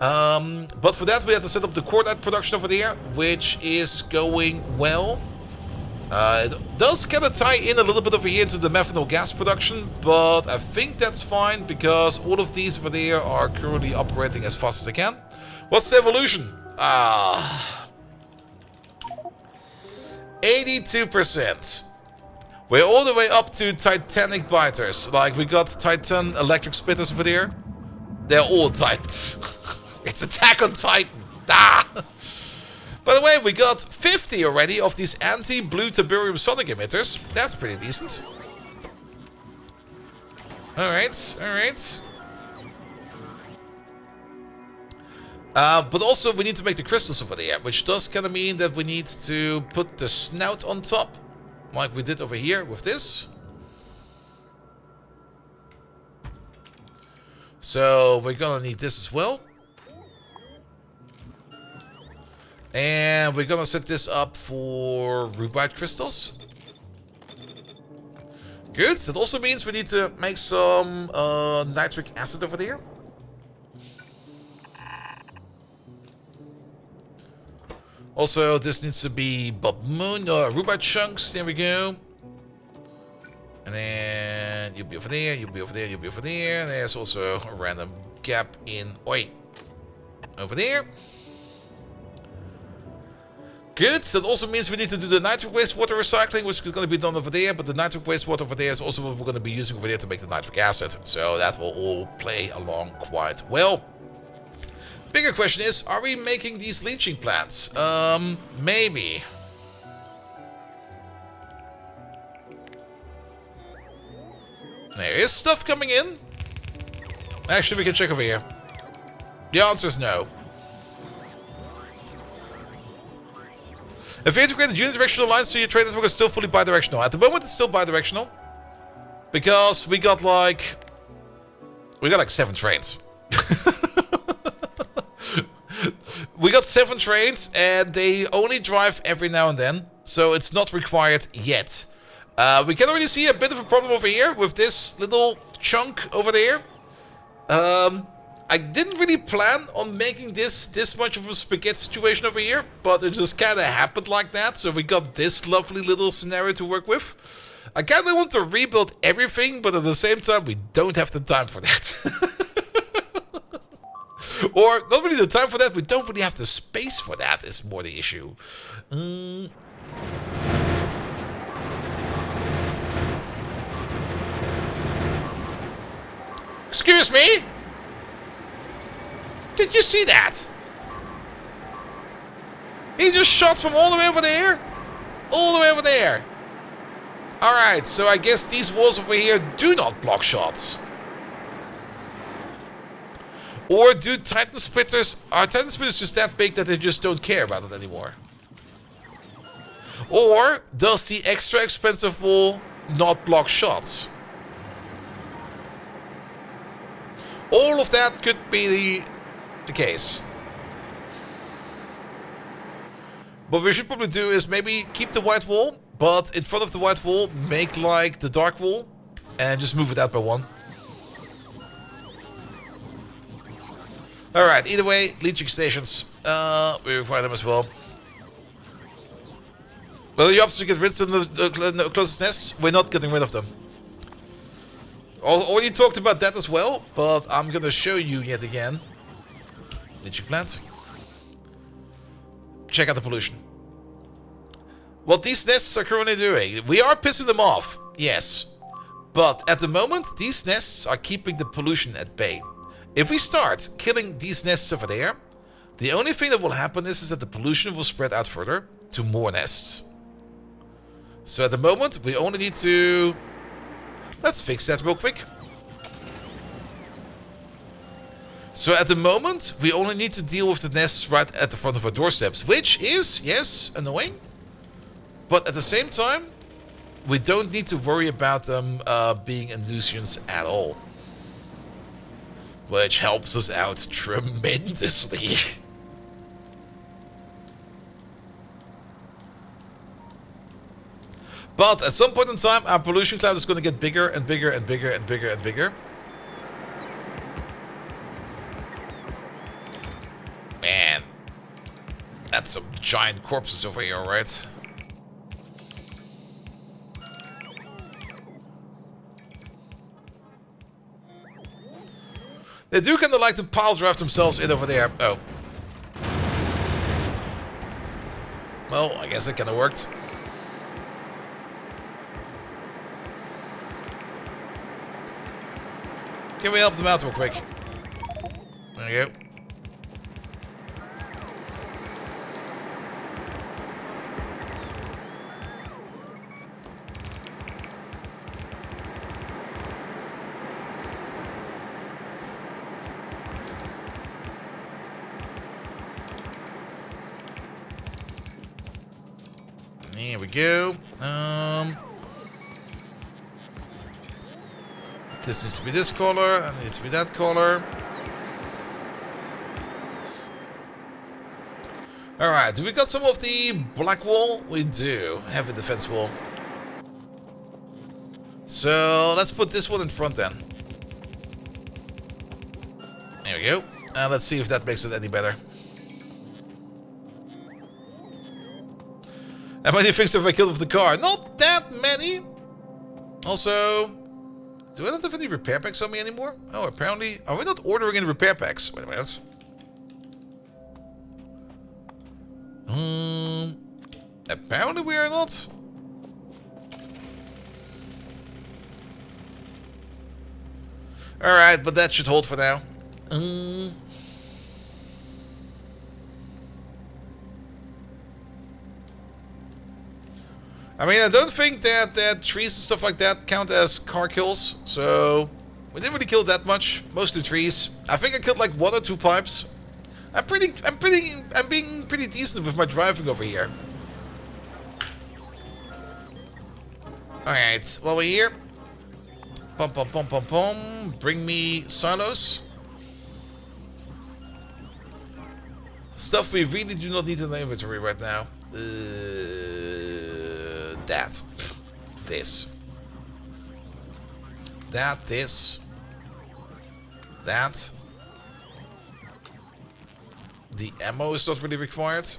[SPEAKER 1] But for that we have to set up the coordinate production over there, which is going well. It does kind of tie in a little bit over here into the methanol gas production, but I think that's fine because all of these over there are currently operating as fast as they can. What's the evolution? 82%. We're all the way up to Titanic biters. Like, we got Titan electric spitters over there. They're all Titans. It's Attack on Titan. Ah! By the way, we got 50 already of these anti-blue tiberium sonic emitters. That's pretty decent. Alright, alright. But also we need to make the crystals over there, which does kind of mean that we need to put the snout on top, like we did over here with this. So we're gonna need this as well. And we're gonna set this up for rubite crystals. Good. That also means we need to make some nitric acid over there. Also, this needs to be rubite chunks. There we go. And then you'll be over there, you'll be over there, you'll be over there. There's also a random gap in over there. Good. That also means we need to do the nitric wastewater recycling, which is going to be done over there. But the nitric wastewater over there is also what we're going to be using over there to make the nitric acid. So that will all play along quite well. Bigger question is, are we making these leaching plants? Maybe. There is stuff coming in. Actually, we can check over here. The answer is no. If you integrated unidirectional lines to your trade network, is still fully bidirectional. At the moment, it's still bidirectional. Because we got like 7 trains. We got 7 trains, and they only drive every now and then. So it's not required yet. We can already see a bit of a problem over here with this little chunk over there. I didn't really plan on making this much of a spaghetti situation over here, but it just kind of happened like that. So we got this lovely little scenario to work with. I kind of want to rebuild everything, but at the same time, we don't have the time for that. Or, not really the time for that, we don't really have the space for that, is more the issue. Excuse me? Did you see that? He just shot from all the way over there? All the way over there. Alright, so I guess these walls over here do not block shots. Or do Titan Splitters... Are Titan Splitters just that big that they just don't care about it anymore? Or does the extra expensive wall not block shots? All of that could be the case. What we should probably do is maybe keep the white wall, but in front of the white wall, make like the dark wall, and just move it out by 1. Alright, either way, leaching stations. We require them as well. Well, the option to get rid of the closest nests, we're not getting rid of them. Already talked about that as well, but I'm gonna show you yet again. Leaching plant. Check out the pollution. What these nests are currently doing, we are pissing them off, yes. But at the moment, these nests are keeping the pollution at bay. If we start killing these nests over there, the only thing that will happen is that the pollution will spread out further to more nests. So at the moment, we only need to... Let's fix that real quick. So at the moment, we only need to deal with the nests right at the front of our doorsteps, which is, yes, annoying. But at the same time, we don't need to worry about them being a nuisance at all. Which helps us out tremendously. But at some point in time, our pollution cloud is going to get bigger and bigger and bigger and bigger and bigger. Man. That's some giant corpses over here, right? They do kind of like to pile drive themselves in over there. Oh. Well, I guess it kind of worked. Can we help them out real quick? There you go. Here we go. This needs to be this color, and it needs to be that color. Alright, do we got some of the black wall? We do. Heavy defense wall. So, let's put this one in front then. There we go. And let's see if that makes it any better. How many things have I killed with the car? Not that many. Also, do I not have any repair packs on me anymore? Oh, apparently. Are we not ordering any repair packs? Wait a minute. Apparently we are not. Alright, but that should hold for now. I mean, I don't think that trees and stuff like that count as car kills, so we didn't really kill that much. Mostly trees. I think I killed like 1 or 2 pipes. I'm being pretty decent with my driving over here. Alright, while we're here. Pum pum pum pum pum. Bring me silos. Stuff we really do not need in the inventory right now. That. This. That, this. That. The ammo is not really required.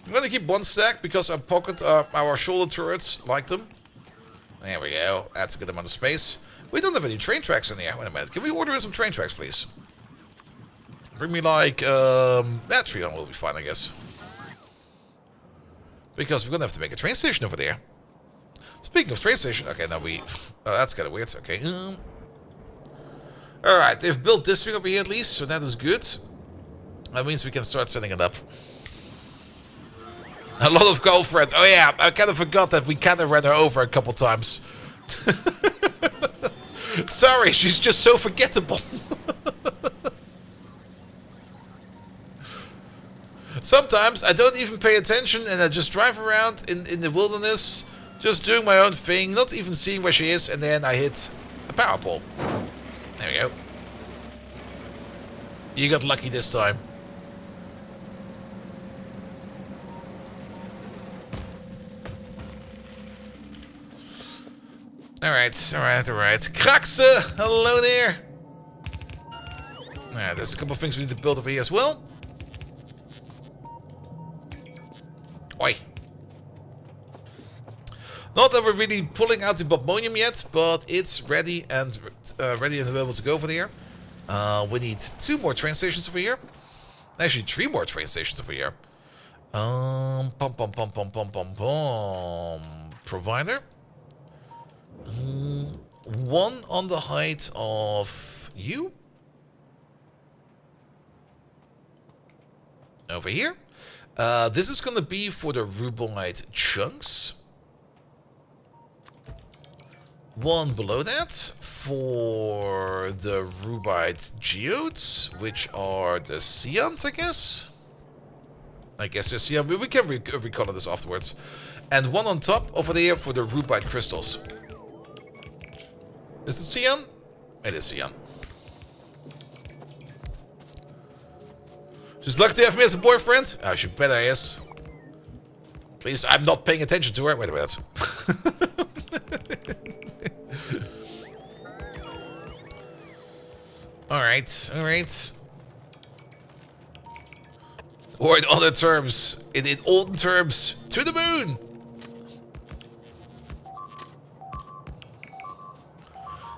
[SPEAKER 1] I'm gonna keep 1 stack because I pocket our shoulder turrets like them. There we go. That's a good amount of space. We don't have any train tracks in here. Wait a minute. Can we order in some train tracks, please? Bring me like that 300 will be fine, I guess. Because we're gonna have to make a train station over there. Speaking of train station, okay, now we. Oh, that's kind of weird. Okay. All right, they've built this thing over here at least, so that is good. That means we can start setting it up. A lot of girlfriends. Oh yeah, I kind of forgot that we kind of ran her over a couple times. Sorry, she's just so forgettable. Sometimes I don't even pay attention and I just drive around in the wilderness, just doing my own thing, not even seeing where she is, and then I hit a power pole. There we go. You got lucky this time. Alright, alright, alright. Kraxe! Hello there! Alright, there's a couple of things we need to build over here as well. Oi! Not that we're really pulling out the Bobmonium yet, but it's ready and available to go over there. We need 2 more train stations over here. Actually, 3 more train stations over here. Pum pum pum pum pum pum pum. Provider. 1 on the height of you. Over here. This is going to be for the rubellite chunks. 1 below that for the rubite geodes, which are the Seons, I guess. I guess they're Seon. We can recolor this afterwards. And 1 on top over there for the rubite crystals. Is it Seon? It is Seon. She's lucky to have me as a boyfriend. Oh, she better is. Please, I'm not paying attention to her. Wait a minute. Alright, alright. Or in other terms, in olden terms, to the moon!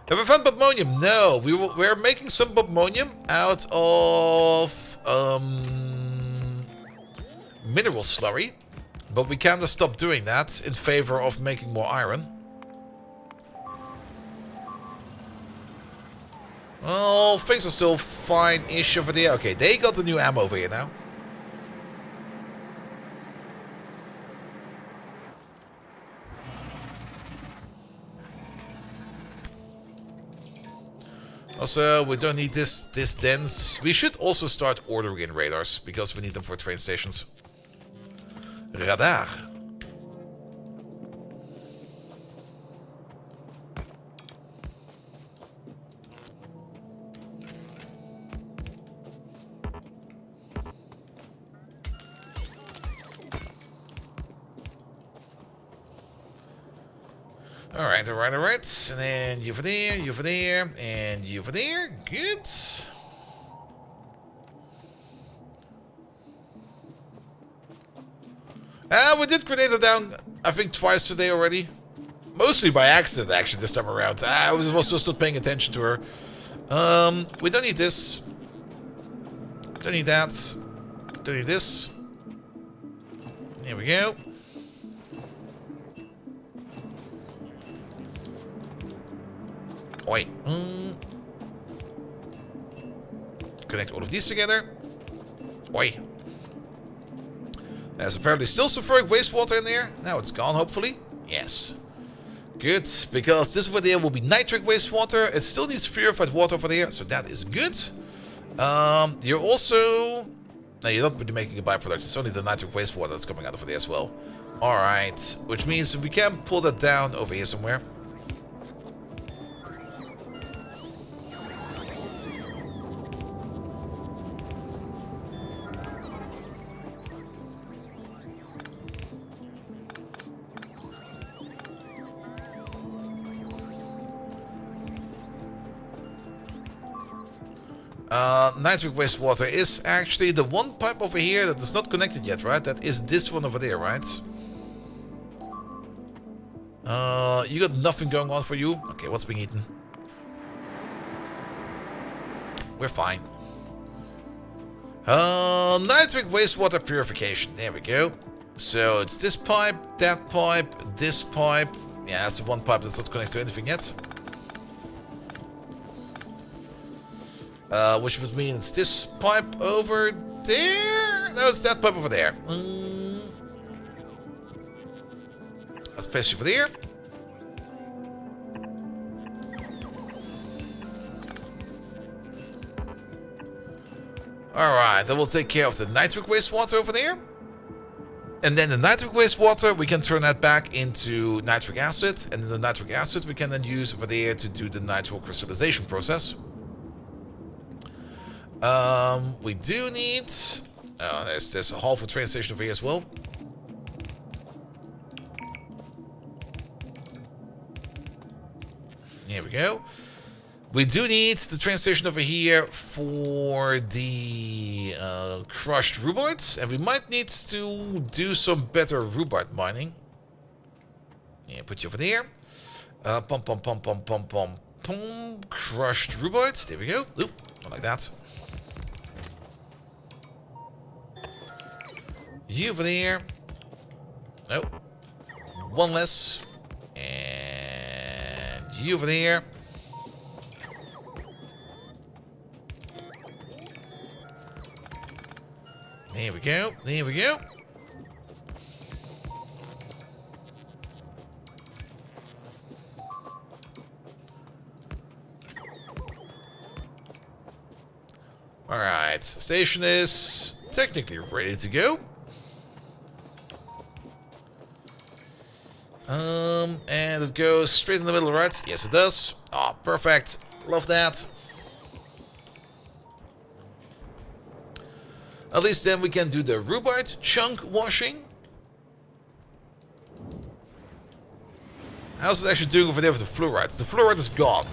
[SPEAKER 1] Have we found bobmonium? No, we're making some bobmonium out of mineral slurry, but we kind of stopped doing that in favor of making more iron. Oh, things are still fine-ish over there. Okay, they got the new ammo over here now. Also, we don't need this dense. We should also start ordering in radars, because we need them for train stations. Radar. Alright, alright, alright. And then you over there, and you over there. Good. We did grenade her down, I think, twice today already. Mostly by accident, actually, this time around. I was just not paying attention to her. We don't need this. Don't need that. Don't need this. There we go. Wait. Connect all of these together. Oi. There's apparently still sulfuric wastewater in there. Now it's gone, hopefully. Yes. Good, because this over there will be nitric wastewater. It still needs purified water over there, so that is good. You're also... No, you're not really making a byproduct. It's only the nitric wastewater that's coming out over there as well. Alright, which means we can pull that down over here somewhere. Nitric wastewater is actually the one pipe over here that is not connected yet, right? That is this one over there, right? You got nothing going on for you? Okay, what's being eaten? We're fine. Nitric wastewater purification. There we go. So it's this pipe, that pipe, this pipe. Yeah, that's the one pipe that's not connected to anything yet. Which would mean it's this pipe over there? No, it's that pipe over there. Let's place it over there. Alright, that will take care of the nitric wastewater over there. And then the nitric wastewater, we can turn that back into nitric acid. And then the nitric acid we can then use over there to do the nitro crystallization process. We do need... Oh, there's a hall for train station over here as well. Here we go. We do need the train station over here for the crushed rubites. And we might need to do some better rubite mining. Yeah, put you over there. Pum, pum, pum, pum, pum, pum, pum. Crushed rubites. There we go. Oop, not like that. You over there. Oh. One less. And you over there. There we go. There we go. Alright. Station is technically ready to go. And it goes straight in the middle, right? Yes, it does. Oh, perfect. Love that. At least then we can do the rubite chunk washing. How's it actually doing over there with the fluorite? The fluorite is gone.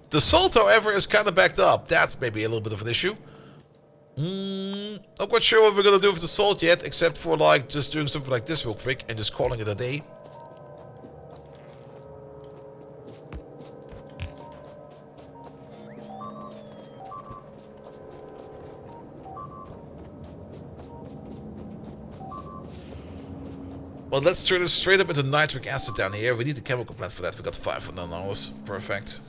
[SPEAKER 1] The salt, however, is kind of backed up. That's maybe a little bit of an issue. Not quite sure what we're gonna do with the salt yet, except for like just doing something like this real quick and just calling it a day. Well, let's turn this straight up into nitric acid down here. We need the chemical plant for that. We got 5 nanohours. Perfect.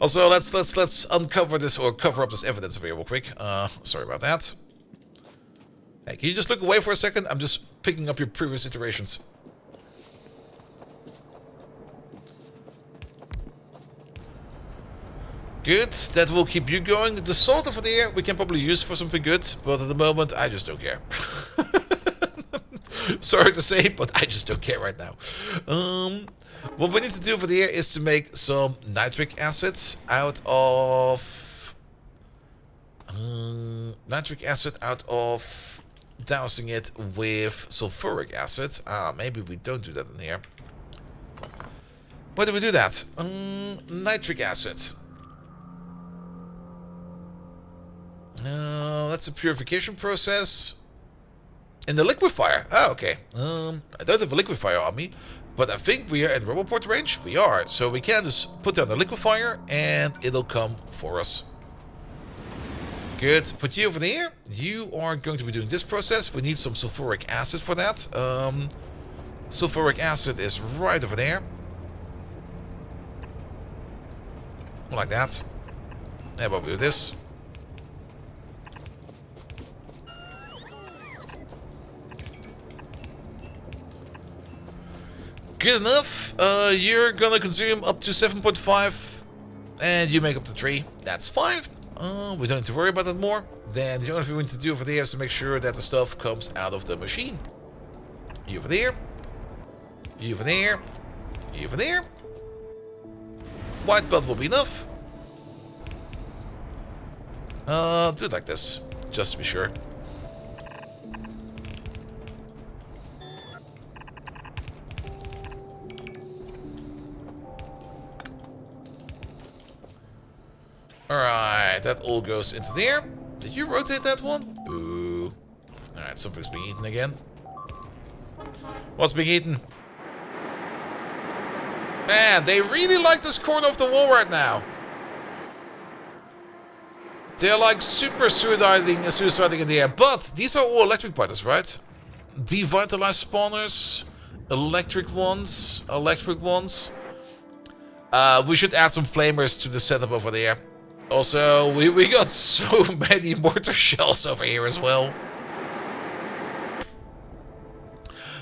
[SPEAKER 1] Also, let's uncover this or cover up this evidence over here real quick. Sorry about that. Hey, can you just look away for a second? I'm just picking up your previous iterations. Good, that will keep you going. The salt over there we can probably use for something good, but at the moment I just don't care. Sorry to say, but I just don't care right now. What we need to do over there is to make some nitric acids out of... nitric acid out of dousing it with sulfuric acid. Maybe we don't do that in here. Where do we do that? Nitric acid. That's a purification process. In the liquefier. Oh, okay. I don't have a liquefier on me, but I think we are in Roboport range. We are. So we can just put down the liquefier and it'll come for us. Good. Put you over there. You are going to be doing this process. We need some sulfuric acid for that. Sulfuric acid is right over there. Like that. And we'll do this. Good enough. You're gonna consume up to 7.5 and you make up to 3. That's fine. We don't need to worry about that more. Then the only thing we need to do over there is to make sure that the stuff comes out of the machine. You over there. You over there. You over there. White belt will be enough. Do it like this, just to be sure. Alright, that all goes into there. Did you rotate that one? Boo. Alright, something's being eaten again. What's being eaten? Man, they really like this corner of the wall right now. They're like super suiciding in the air. But these are all electric biters, right? Devitalized spawners. Electric ones. We should add some flamers to the setup over there. Also, we got so many mortar shells over here as well.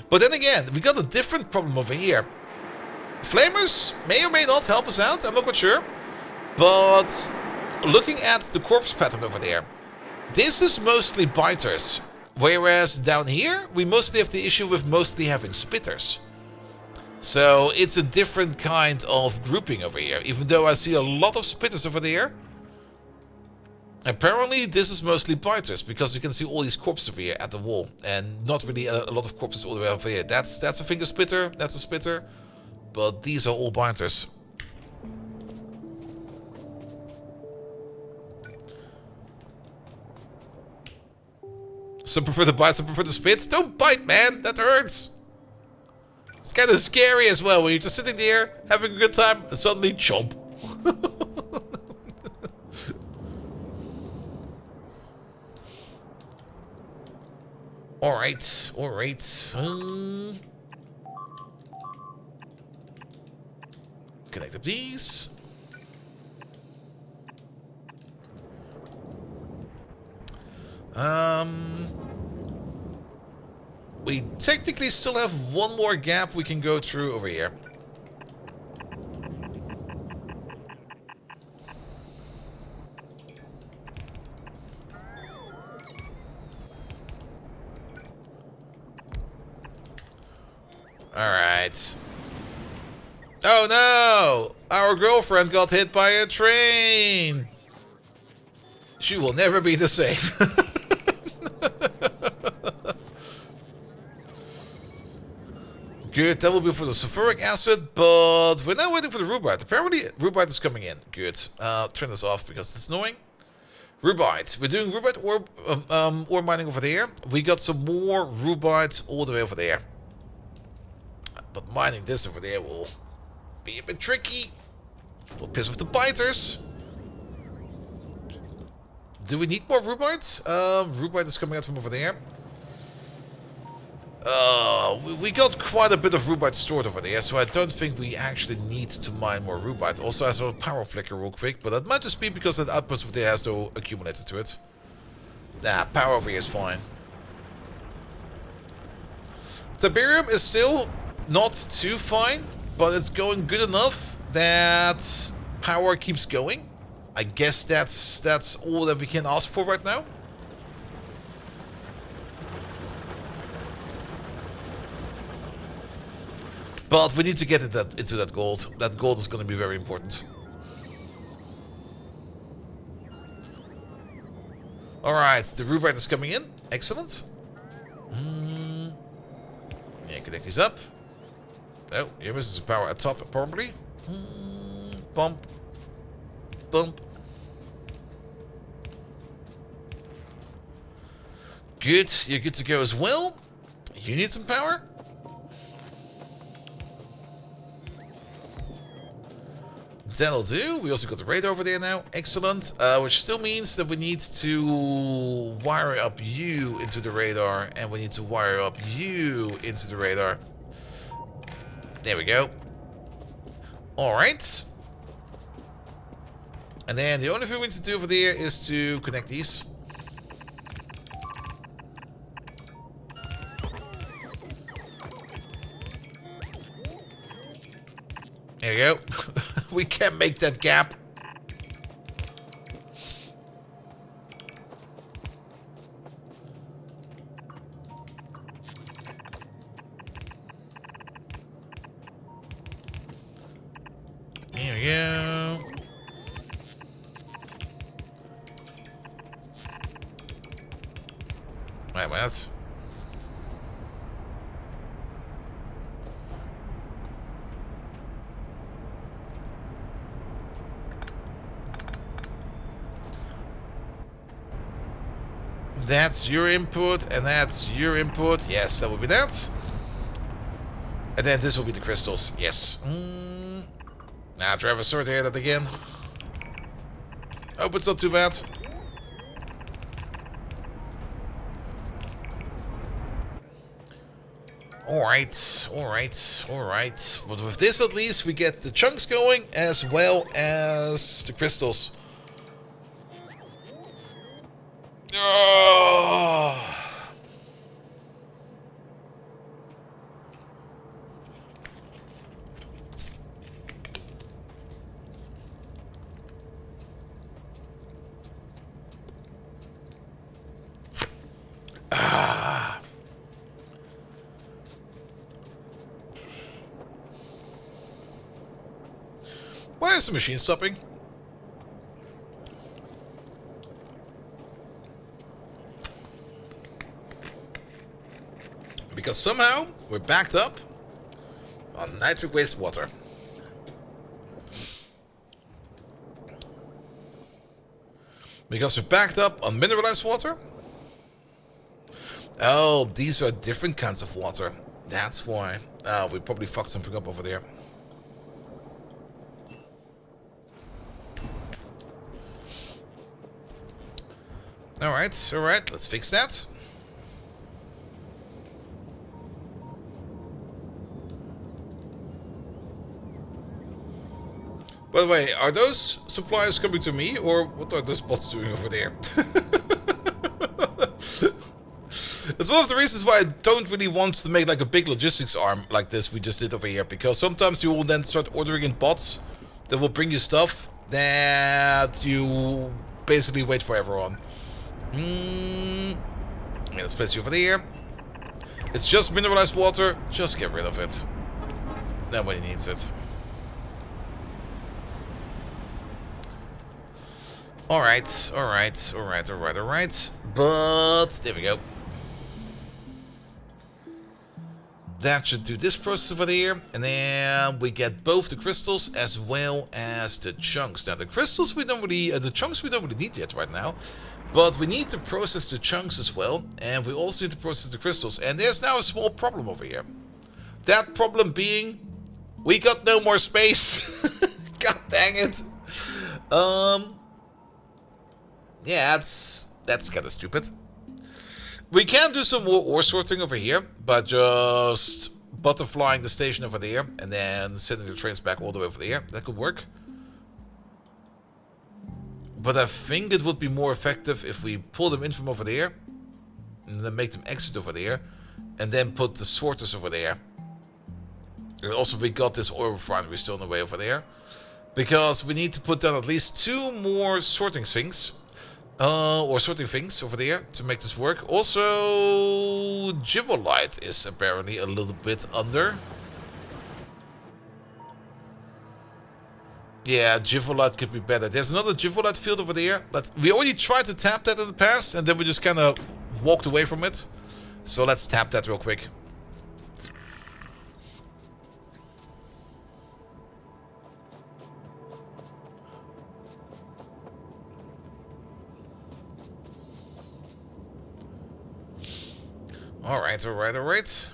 [SPEAKER 1] But then again, we got a different problem over here. Flamers may or may not help us out, I'm not quite sure. But looking at the corpse pattern over there, this is mostly biters. Whereas down here, we mostly have the issue with mostly having spitters. So it's a different kind of grouping over here. Even though I see a lot of spitters over there, apparently this is mostly biters, because you can see all these corpses over here at the wall, and not really a lot of corpses all the way over here. That's a finger spitter, that's a spitter, but these are all biters. Some prefer to bite, some prefer to spit. Don't bite, man, that hurts. It's kind of scary as well when you're just sitting there having a good time and suddenly chomp. Alright, alright. Connect up these. We technically still have one more gap we can go through over here. Alright. Oh no! Our girlfriend got hit by a train. She will never be the same. Good, that will be for the sulfuric acid, but we're now waiting for the rubite. Apparently, rubite is coming in. Good. Turn this off because it's annoying. Rubite. We're doing rubite ore mining over there. We got some more rubite all the way over there. But mining this over there will be a bit tricky. Will piss off the biters. Do we need more rubite? Rubite is coming out from over there. We got quite a bit of rubite stored over there, so I don't think we actually need to mine more rubite. Also, I saw a power flicker real quick, but that might just be because that outpost over there has no accumulator to it. Nah, power over here is fine. Tiberium is still not too fine, but it's going good enough that power keeps going. I guess that's all that we can ask for right now. But we need to get into that gold. That gold is going to be very important. Alright, the rubite is coming in. Excellent. Yeah, connect these up. Oh, here is some power at top, probably. Bump. Bump. Good, you're good to go as well. You need some power. That'll do. We also got the radar over there now. Excellent. Which still means that we need to wire up you into the radar. And we need to wire up you into the radar. There we go. Alright. And then the only thing we need to do over there is to connect these. There you go. We can't make that gap. There we go. Right, well, that's... That's your input, and that's your input. Yes, that will be that. And then this will be the crystals. Yes. Now, try to sort here that again. Hope it's not too bad. Alright, alright, alright. But with this at least we get the chunks going as well as the crystals. Oh. Ah. Why is the machine stopping? Because somehow we're backed up on nitric wastewater. Because we're backed up on mineralized water? Oh, these are different kinds of water. That's why. We probably fucked something up over there. Alright, alright, let's fix that. By the way, are those supplies coming to me, or what are those bots doing over there? It's one of the reasons why I don't really want to make like a big logistics arm like this we just did over here, because sometimes you will then start ordering in bots that will bring you stuff that you basically wait forever on. Yeah, let's place you over there. It's just mineralized water, just get rid of it. Nobody needs it. Alright, alright, alright, alright, alright. But, there we go. That should do this process over there. And then we get both the crystals as well as the chunks. Now, the crystals we don't really, the chunks we don't really need yet right now. But we need to process the chunks as well. And we also need to process the crystals. And there's now a small problem over here. That problem being, we got no more space. God dang it. Yeah, that's kind of stupid. We can do some more ore sorting over here, but just butterflying the station over there and then sending the trains back all the way over there. That could work. But I think it would be more effective if we pull them in from over there and then make them exit over there and then put the sorters over there. And also we got this oil refinery still on the way over there. Because we need to put down at least 2 more sorting things. Or sorting things over there to make this work. Also, Jivolite is apparently a little bit under. Yeah, Jivolite could be better. There's another Jivolite field over there. We already tried to tap that in the past, and then we just kind of walked away from it. So let's tap that real quick. Alright, alright, alright.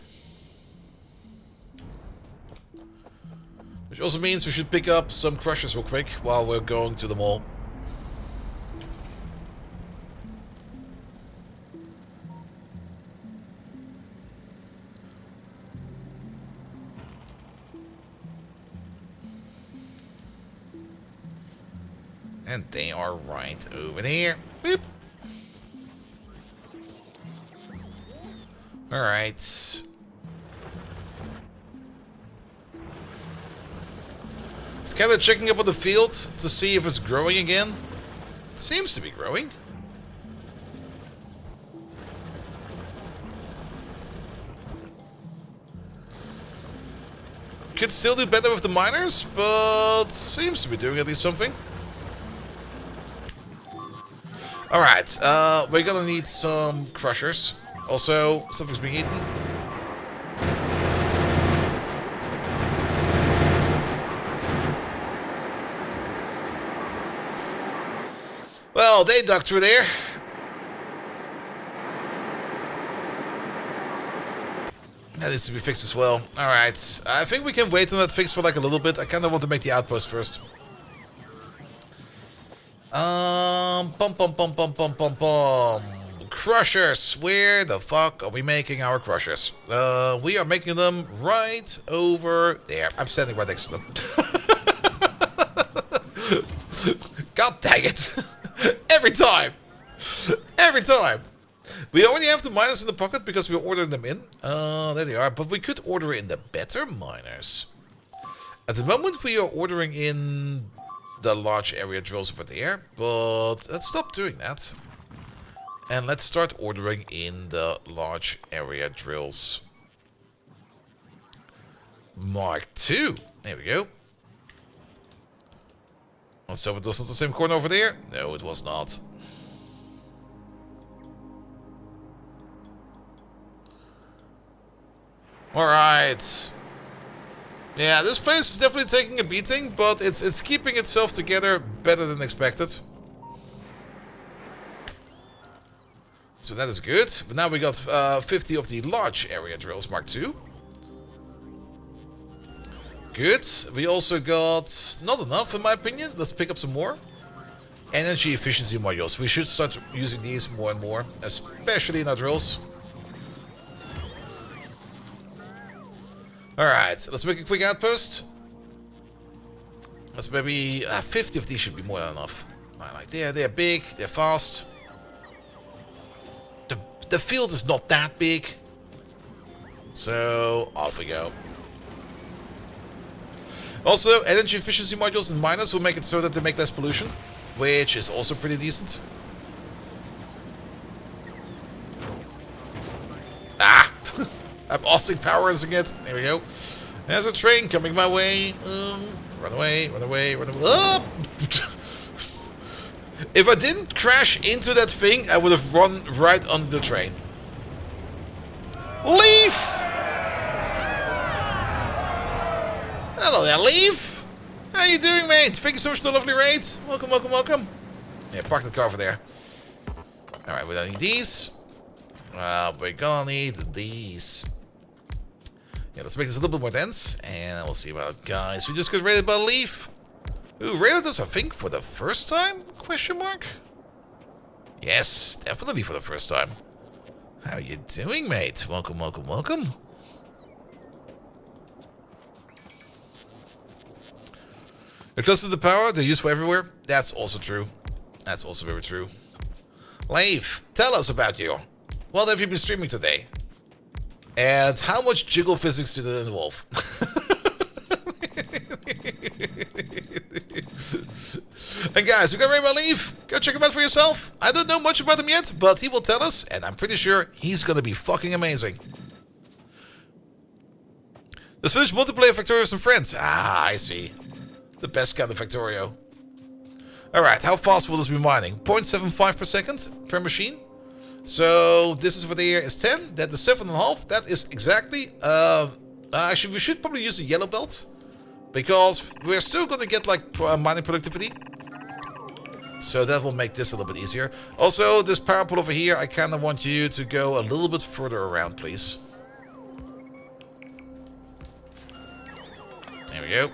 [SPEAKER 1] Which also means we should pick up some crushers real quick while we're going to the mall. And they are right over there. Boop. Alright. It's kind of checking up on the field to see if it's growing again. It seems to be growing. Could still do better with the miners, but seems to be doing at least something. Alright, we're gonna need some crushers. Also, something's being eaten. Well, they ducked through there. That needs to be fixed as well. Alright, I think we can wait on that fix for like a little bit. I kind of want to make the outpost first. Crushers, where the fuck are we making our crushers? We are making them right over there. I'm standing right next to them. God dang it. Every time. Every time. We already have the miners in the pocket because we're ordering them in. There they are. But we could order in the better miners. At the moment we are ordering in the large area drills over there. But let's stop doing that. And let's start ordering in the large area drills. Mark II. There we go. So it was not the same corner over there? No, it was not. Alright. Yeah, this place is definitely taking a beating, but it's keeping itself together better than expected. So that is good. But now we got 50 of the large area drills, Mark II. Good. We also got not enough, in my opinion. Let's pick up some more. Energy efficiency modules. We should start using these more and more, especially in our drills. Alright, let's make a quick outpost. Let's maybe 50 of these should be more than enough. Like they're big, they're fast. The field is not that big. So off we go. Also, energy efficiency modules and miners will make it so that they make less pollution, which is also pretty decent. Ah! I'm Austin powering it. There we go. There's a train coming my way. Run away, run away, run away. Oh! If I didn't crash into that thing, I would have run right under the train. Leaf! Hello there, Leaf! How you doing, mate? Thank you so much for the lovely raid. Welcome, welcome, welcome. Yeah, park the car over there. Alright, we don't need these. We're gonna need these. Yeah, let's make this a little bit more dense, and we'll see about it, guys. We just got raided by Leaf. Ooh, raided us, I think, for the first time? Question mark? Yes, definitely for the first time. How you doing, mate? Welcome, welcome, welcome. They're close to the power, they're useful everywhere. That's also true. That's also very true. Leif, tell us about you. What have you been streaming today? And how much jiggle physics did it involve? And guys, we got Ray Leaf. Go check him out for yourself. I don't know much about him yet, but he will tell us, and I'm pretty sure he's gonna be fucking amazing. Let's finish multiplayer Factorio with some friends. Ah, I see. The best kind of Factorio. Alright, how fast will this be mining? 0.75 per second per machine. So this is over there is 10. That is 7.5. That is exactly. Actually, we should probably use a yellow belt, because we're still going to get like mining productivity. So that will make this a little bit easier. Also, this power pole over here, I kind of want you to go a little bit further around, please. There we go.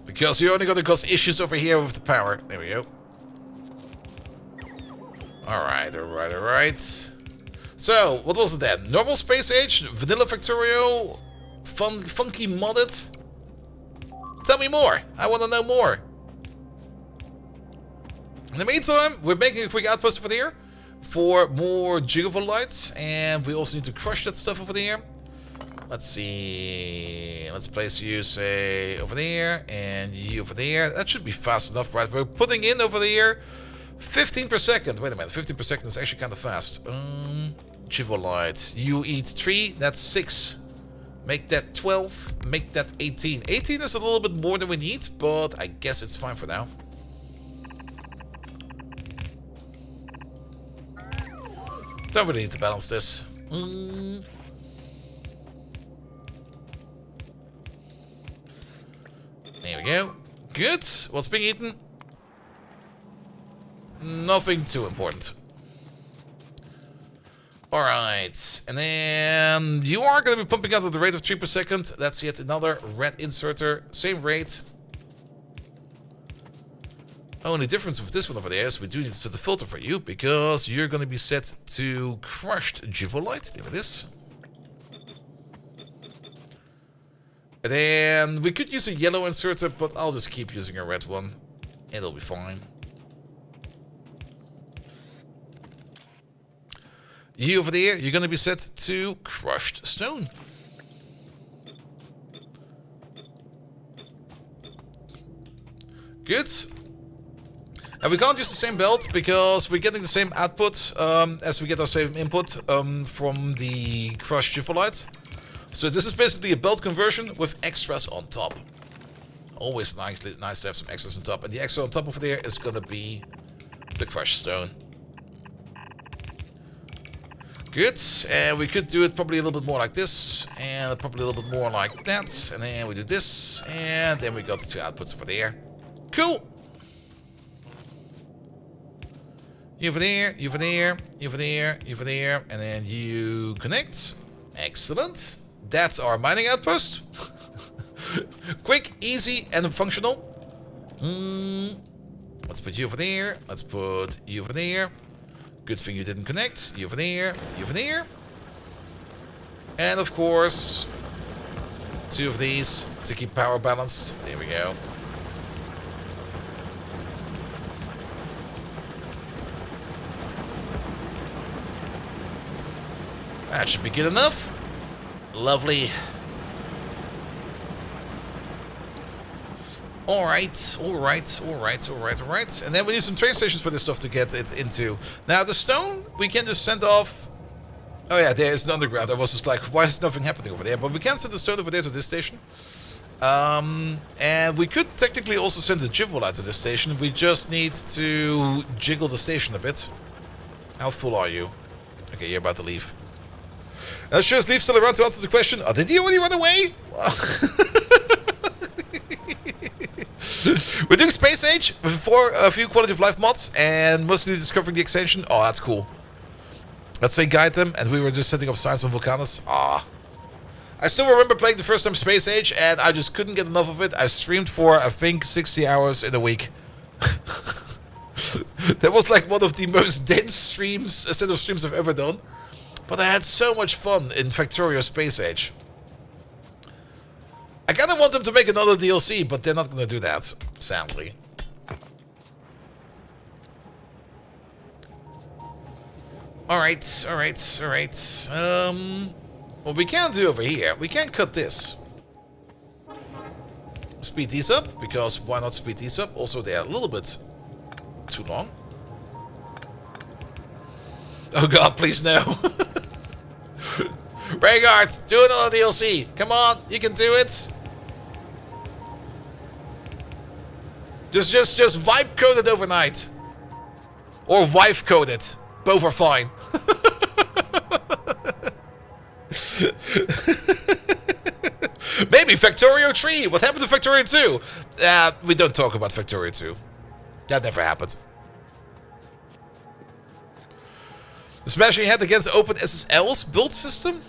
[SPEAKER 1] Because you're only going to cause issues over here with the power. There we go. Alright, alright, alright. So, what was it then? Normal space age, vanilla Factorio, funky modded? Tell me more. I want to know more. In the meantime, we're making a quick outpost over there for more Gigavolt, and we also need to crush that stuff over there. Let's see. Let's place you, say, over there, and you over there. That should be fast enough, right? We're putting in over there 15 per second. Wait a minute, 15 per second is actually kind of fast. Gigavolt. You eat 3, that's 6. Make that 12, make that 18. 18 is a little bit more than we need, but I guess it's fine for now. Don't really need to balance this. There we go. Good. What's being eaten? Nothing too important. Alright. And then you are going to be pumping out at the rate of 3 per second. That's yet another red inserter. Same rate. Only difference with this one over there is we do need to set a filter for you, because you're going to be set to crushed Gigavolt. There it is. And then we could use a yellow inserter, but I'll just keep using a red one. It'll be fine. You over there, you're going to be set to crushed stone. Good. And we can't use the same belt because we're getting the same output as we get our same input from the crushed Gigavolt. So this is basically a belt conversion with extras on top. Always nice to have some extras on top. And the extra on top over there is going to be the crushed stone. Good. And we could do it probably a little bit more like this. And probably a little bit more like that. And then we do this. And then we got the 2 outputs over there. Cool. You over there, you over there, you over there, you over there. And then you connect. Excellent. That's our mining outpost. Quick, easy, and functional. Let's put you over there. Let's put you over there. Good thing you didn't connect. You over there. You over there. And of course, 2 of these to keep power balanced. There we go. That should be good enough. Lovely. Alright, alright, alright, alright, alright. And then we need some train stations for this stuff to get it into. Now, the stone, we can just send off... Oh yeah, there is an underground. I was just like, why is nothing happening over there? But we can send the stone over there to this station. And we could technically also send a Jivolite to this station. We just need to jiggle the station a bit. How full are you? Okay, you're about to leave. Sure as Leaf still around to answer the question. Oh, did he already run away? We're doing Space Age for a few quality of life mods and mostly discovering the extension. Oh, that's cool. Let's say guide them, and we were just setting up signs on Vulcanus. Ah. I still remember playing the first time Space Age, and I just couldn't get enough of it. I streamed for, I think, 60 hours in a week. That was like one of the most dense streams, a set of streams I've ever done. But I had so much fun in Factorio Space Age. I kind of want them to make another DLC, but they're not going to do that, sadly. Alright. What we can do over here, we can cut this. Speed these up, because why not speed these up? Also, they are a little bit too long. Oh god, please no. Rhaegar, do another DLC. Come on, you can do it. Just vibe code it overnight. Or wife code it. Both are fine. Maybe Factorio 3. What happened to Factorio 2? We don't talk about Factorio 2. That never happened. The smashing head against OpenSSL's build system?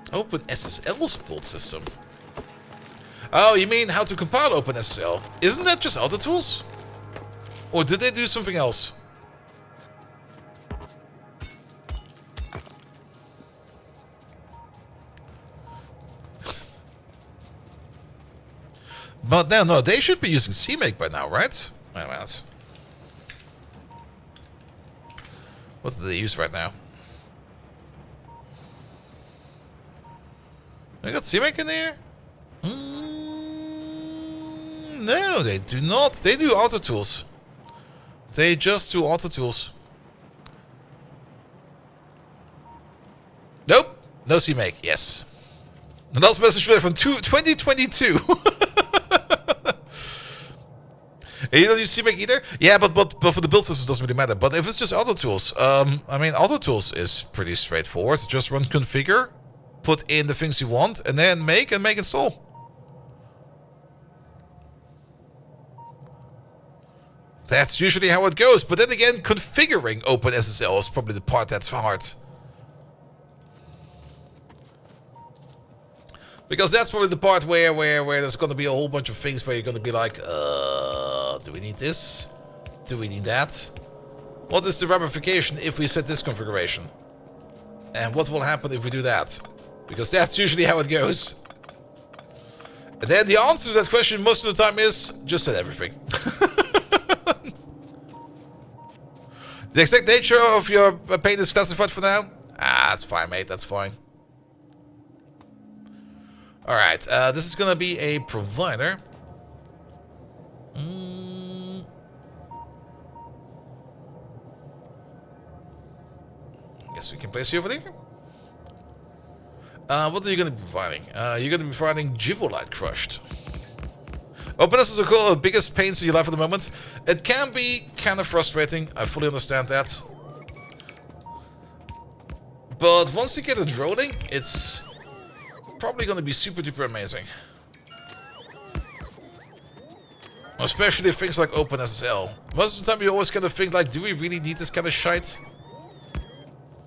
[SPEAKER 1] OpenSSL's build system? Oh, you mean how to compile OpenSSL? Isn't that just other tools? Or did they do something else? But no, they should be using CMake by now, right? Wait a minute. What do they use right now? They got CMake in there? No, they do not. They do auto tools. They just do auto tools. Nope. No CMake. Yes. The last message from 2022. You don't use CMake either? Yeah, but for the build system it doesn't really matter. But if it's just auto tools, I mean, auto tools is pretty straightforward. Just run configure, put in the things you want, and then make install. That's usually how it goes. But then again, configuring OpenSSL is probably the part that's hard. Because that's probably the part where there's going to be a whole bunch of things where you're going to be like, do we need this? Do we need that? What is the ramification if we set this configuration? And what will happen if we do that? Because that's usually how it goes. And then the answer to that question most of the time is, just set everything. The exact nature of your paint is classified for now? That's fine, mate, that's fine. Alright, this is gonna be a provider. Guess we can place you over there. What are you gonna be providing? You're gonna be providing Jivolite Crushed. Openness is the biggest pains in your life at the moment. It can be kind of frustrating, I fully understand that. But once you get it rolling, it's probably going to be super duper amazing. Especially things like OpenSSL. Most of the time you always kind of think like, do we really need this kind of shite?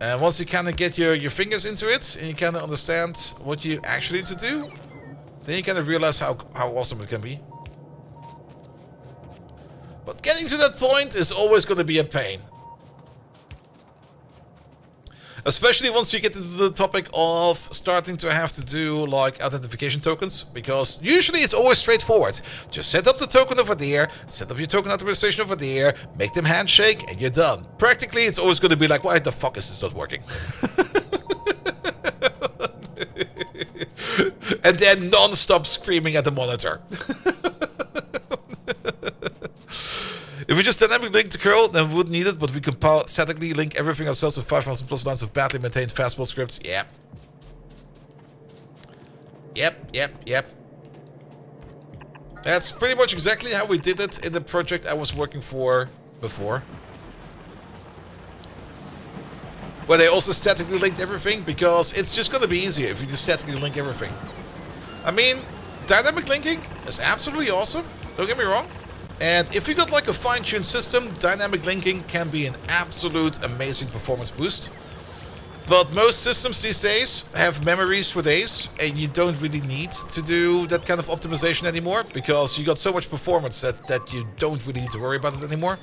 [SPEAKER 1] And once you kind of get your fingers into it, and you kind of understand what you actually need to do, then you kind of realize how awesome it can be. But getting to that point is always going to be a pain. Especially once you get into the topic of starting to have to do like authentication tokens, because usually it's always straightforward. Just set up the token over there, set up your token authorization over there, make them handshake, and you're done. Practically, it's always going to be like, why the fuck is this not working? And then non-stop screaming at the monitor. If we just dynamically link the curl, then we wouldn't need it, but we can statically link everything ourselves with 5,000 plus lines of badly maintained fastball scripts. Yep. That's pretty much exactly how we did it in the project I was working for before. Where they also statically linked everything, because it's just going to be easier if you just statically link everything. I mean, dynamic linking is absolutely awesome, don't get me wrong. And if you got like a fine-tuned system, dynamic linking can be an absolute amazing performance boost. But most systems these days have memories for days, and you don't really need to do that kind of optimization anymore, because you got so much performance that you don't really need to worry about it anymore.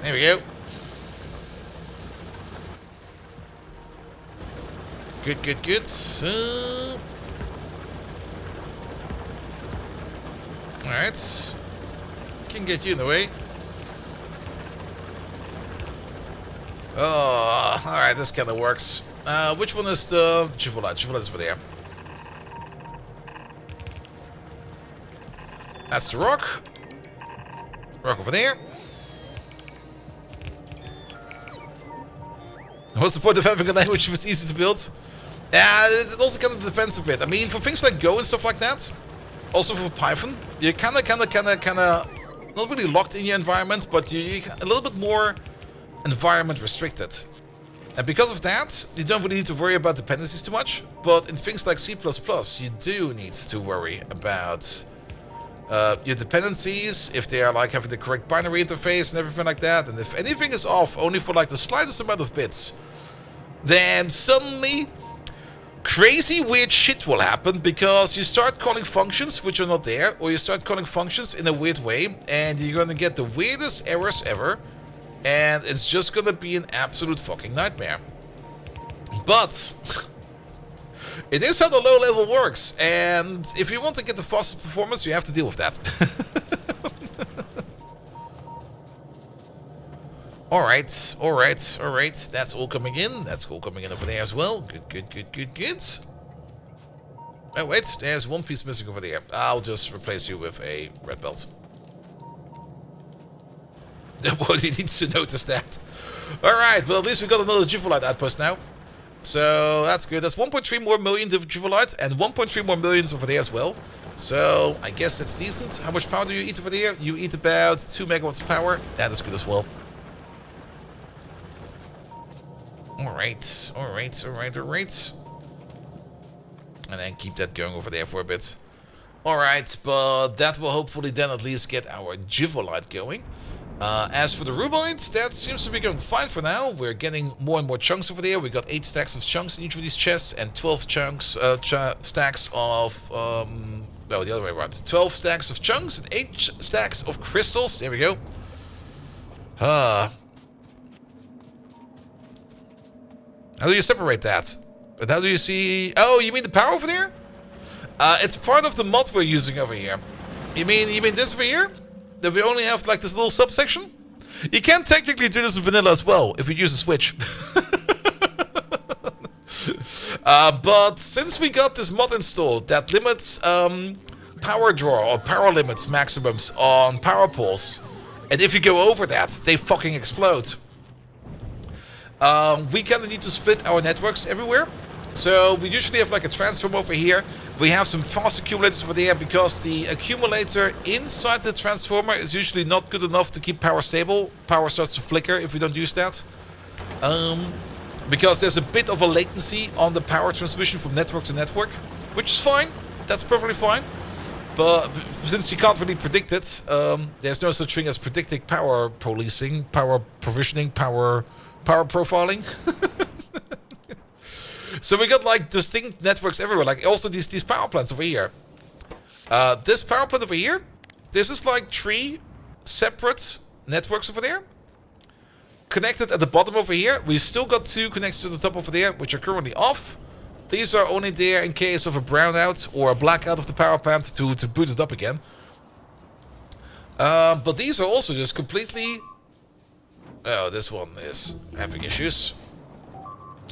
[SPEAKER 1] There we go. Good, good, good. So... Alright. Can get you in the way. Oh, alright, this kind of works. Which one is the Juvolite? Juvolite is over there. That's the rock. Rock over there. What's the point of having a language if it's easy to build? It also kind of depends a bit. I mean, for things like Go and stuff like that, also for Python, you're kind of not really locked in your environment, but you're a little bit more environment restricted. And because of that, you don't really need to worry about dependencies too much. But in things like C++, you do need to worry about your dependencies, if they are like having the correct binary interface and everything like that. And if anything is off only for like the slightest amount of bits, then suddenly crazy weird shit will happen, because you start calling functions which are not there, or you start calling functions in a weird way, and you're gonna get the weirdest errors ever, and it's just gonna be an absolute fucking nightmare. But it is how the low level works, and if you want to get the fastest performance, you have to deal with that. Alright, alright, alright. That's all coming in. That's all coming in over there as well. Good, good, good, good, good. Oh, wait. There's one piece missing over there. I'll just replace you with a red belt. Nobody needs to notice that. Alright, well, at least we got another Juvolite outpost now. So, that's good. That's 1.3 more million Juvolite, and 1.3 more millions over there as well. So, I guess that's decent. How much power do you eat over there? You eat about 2 megawatts of power. That is good as well. Alright, alright, alright, alright. And then keep that going over there for a bit. Alright, but that will hopefully then at least get our Juvolite going. As for the Rubite, that seems to be going fine for now. We're getting more and more chunks over there. We got 8 stacks of chunks in each of these chests, and 12 chunks, stacks of, no, the other way around. 12 stacks of chunks and 8 stacks of crystals. There we go. How do you separate that? But how do you see... Oh, you mean the power over there? It's part of the mod we're using over here. You mean this over here? That we only have like this little subsection? You can technically do this in vanilla as well, if you use a switch. But since we got this mod installed that limits power draw or power limits maximums on power poles, and if you go over that, they fucking explode. We kind of need to split our networks everywhere. So we usually have like a transformer over here. We have some fast accumulators over there, because the accumulator inside the transformer is usually not good enough to keep power stable. Power starts to flicker if we don't use that. Because there's a bit of a latency on the power transmission from network to network, which is fine. That's perfectly fine. But since you can't really predict it, there's no such thing as predicting power policing, power provisioning, power profiling. So we got like distinct networks everywhere, like also these power plants over here. This power plant over here, this is like 3 separate networks over there. Connected at the bottom over here. We still got 2 connected to the top over there, which are currently off. These are only there in case of a brownout or a blackout of the power plant to boot it up again. But these are also just completely... Oh, this one is having issues.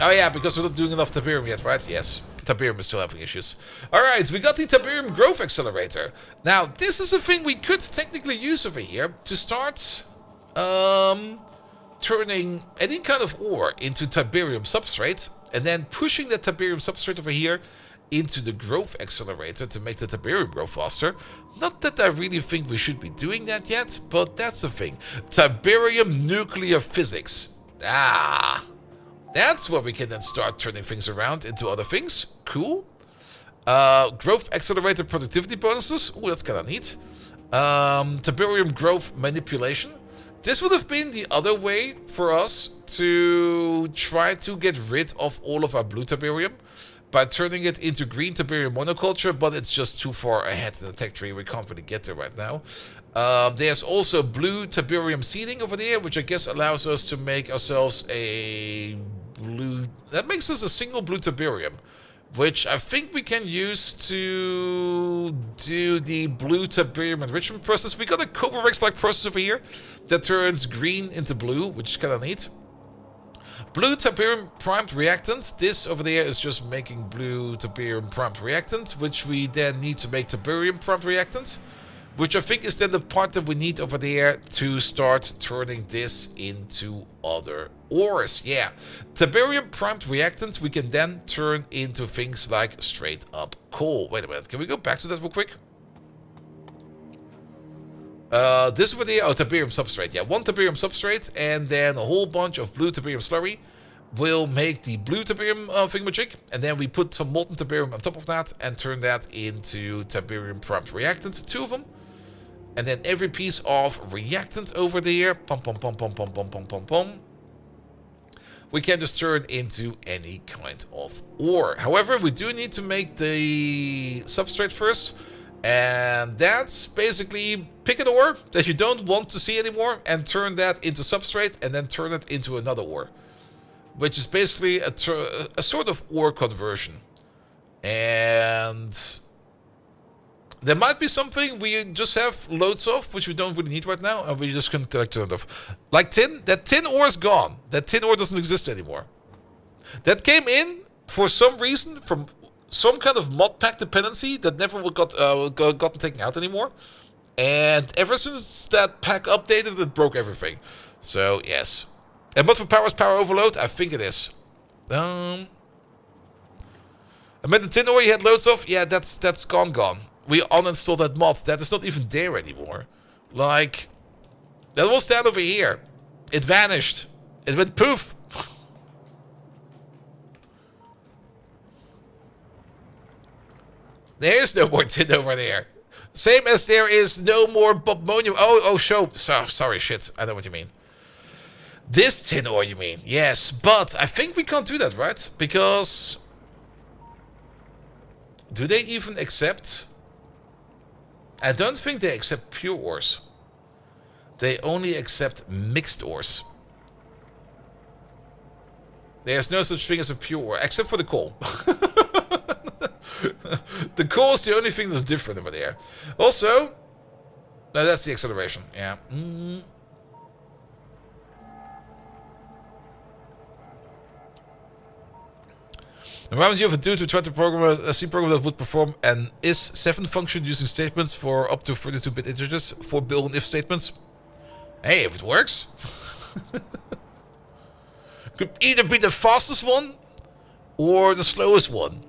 [SPEAKER 1] Oh yeah, because we're not doing enough Tiberium yet, right? Yes. Tiberium is still having issues. Alright, we got the Tiberium Growth Accelerator. Now, this is a thing we could technically use over here to start turning any kind of ore into Tiberium substrate, and then pushing that Tiberium substrate over here into the Growth Accelerator to make the Tiberium grow faster. Not that I really think we should be doing that yet, but that's the thing. Tiberium Nuclear Physics. That's where we can then start turning things around into other things. Cool. Growth Accelerator Productivity Bonuses. Oh, that's kind of neat. Tiberium Growth Manipulation. This would have been the other way for us to try to get rid of all of our blue Tiberium by turning it into green Tiberium monoculture, but it's just too far ahead in the tech tree. We can't really get there right now. There's also blue Tiberium seeding over there, which I guess allows us to make ourselves a blue... That makes us a single blue Tiberium, which I think we can use to do the blue Tiberium enrichment process. We got a Cobra Rex-like process over here that turns green into blue, which is kind of neat. Blue Tiberium primed reactant. This over there is just making blue Tiberium primed reactant, which we then need to make Tiberium primed reactant, which I think is then the part that we need over there to start turning this into other ores. Yeah, Tiberium primed reactant we can then turn into things like straight up coal. Wait a minute, can we go back to that real quick? This over there, Tiberium substrate. Yeah, one Tiberium substrate and then a whole bunch of blue Tiberium slurry will make the blue Tiberium thingamajig, and then we put some molten Tiberium on top of that and turn that into Tiberium primed reactant, 2 of them. And then every piece of reactant over there, we can just turn into any kind of ore. However, we do need to make the substrate first, and that's basically pick an ore that you don't want to see anymore and turn that into substrate and then turn it into another ore, which is basically a sort of ore conversion. And there might be something we just have loads of, which we don't really need right now, and we just can collect turn off. Like tin, that tin ore is gone. That tin ore doesn't exist anymore. That came in for some reason from some kind of mod pack dependency that never gotten taken out anymore. And ever since that pack updated, it broke everything. So yes. And what for power is power overload? I think it is. I meant the tin ore you had loads of. Yeah, that's gone. We uninstalled that mod. That is not even there anymore. Like, that was down over here. It vanished. It went poof. There's no more tin over there. Same as there is no more bobmonium. Oh, sorry, shit. I know what you mean. This tin ore, you mean? Yes, but I think we can't do that, right? Because do they even accept? I don't think they accept pure ores. They only accept mixed ores. There's no such thing as a pure ore, except for the coal. The coal is the only thing that's different over there. Also, no, that's the acceleration. Yeah. Remind you of a dude who tried to program a C program that would perform an is7 function using statements for up to 32-bit integers, 4 billion if statements. Hey, if it works. Could either be the fastest one or the slowest one.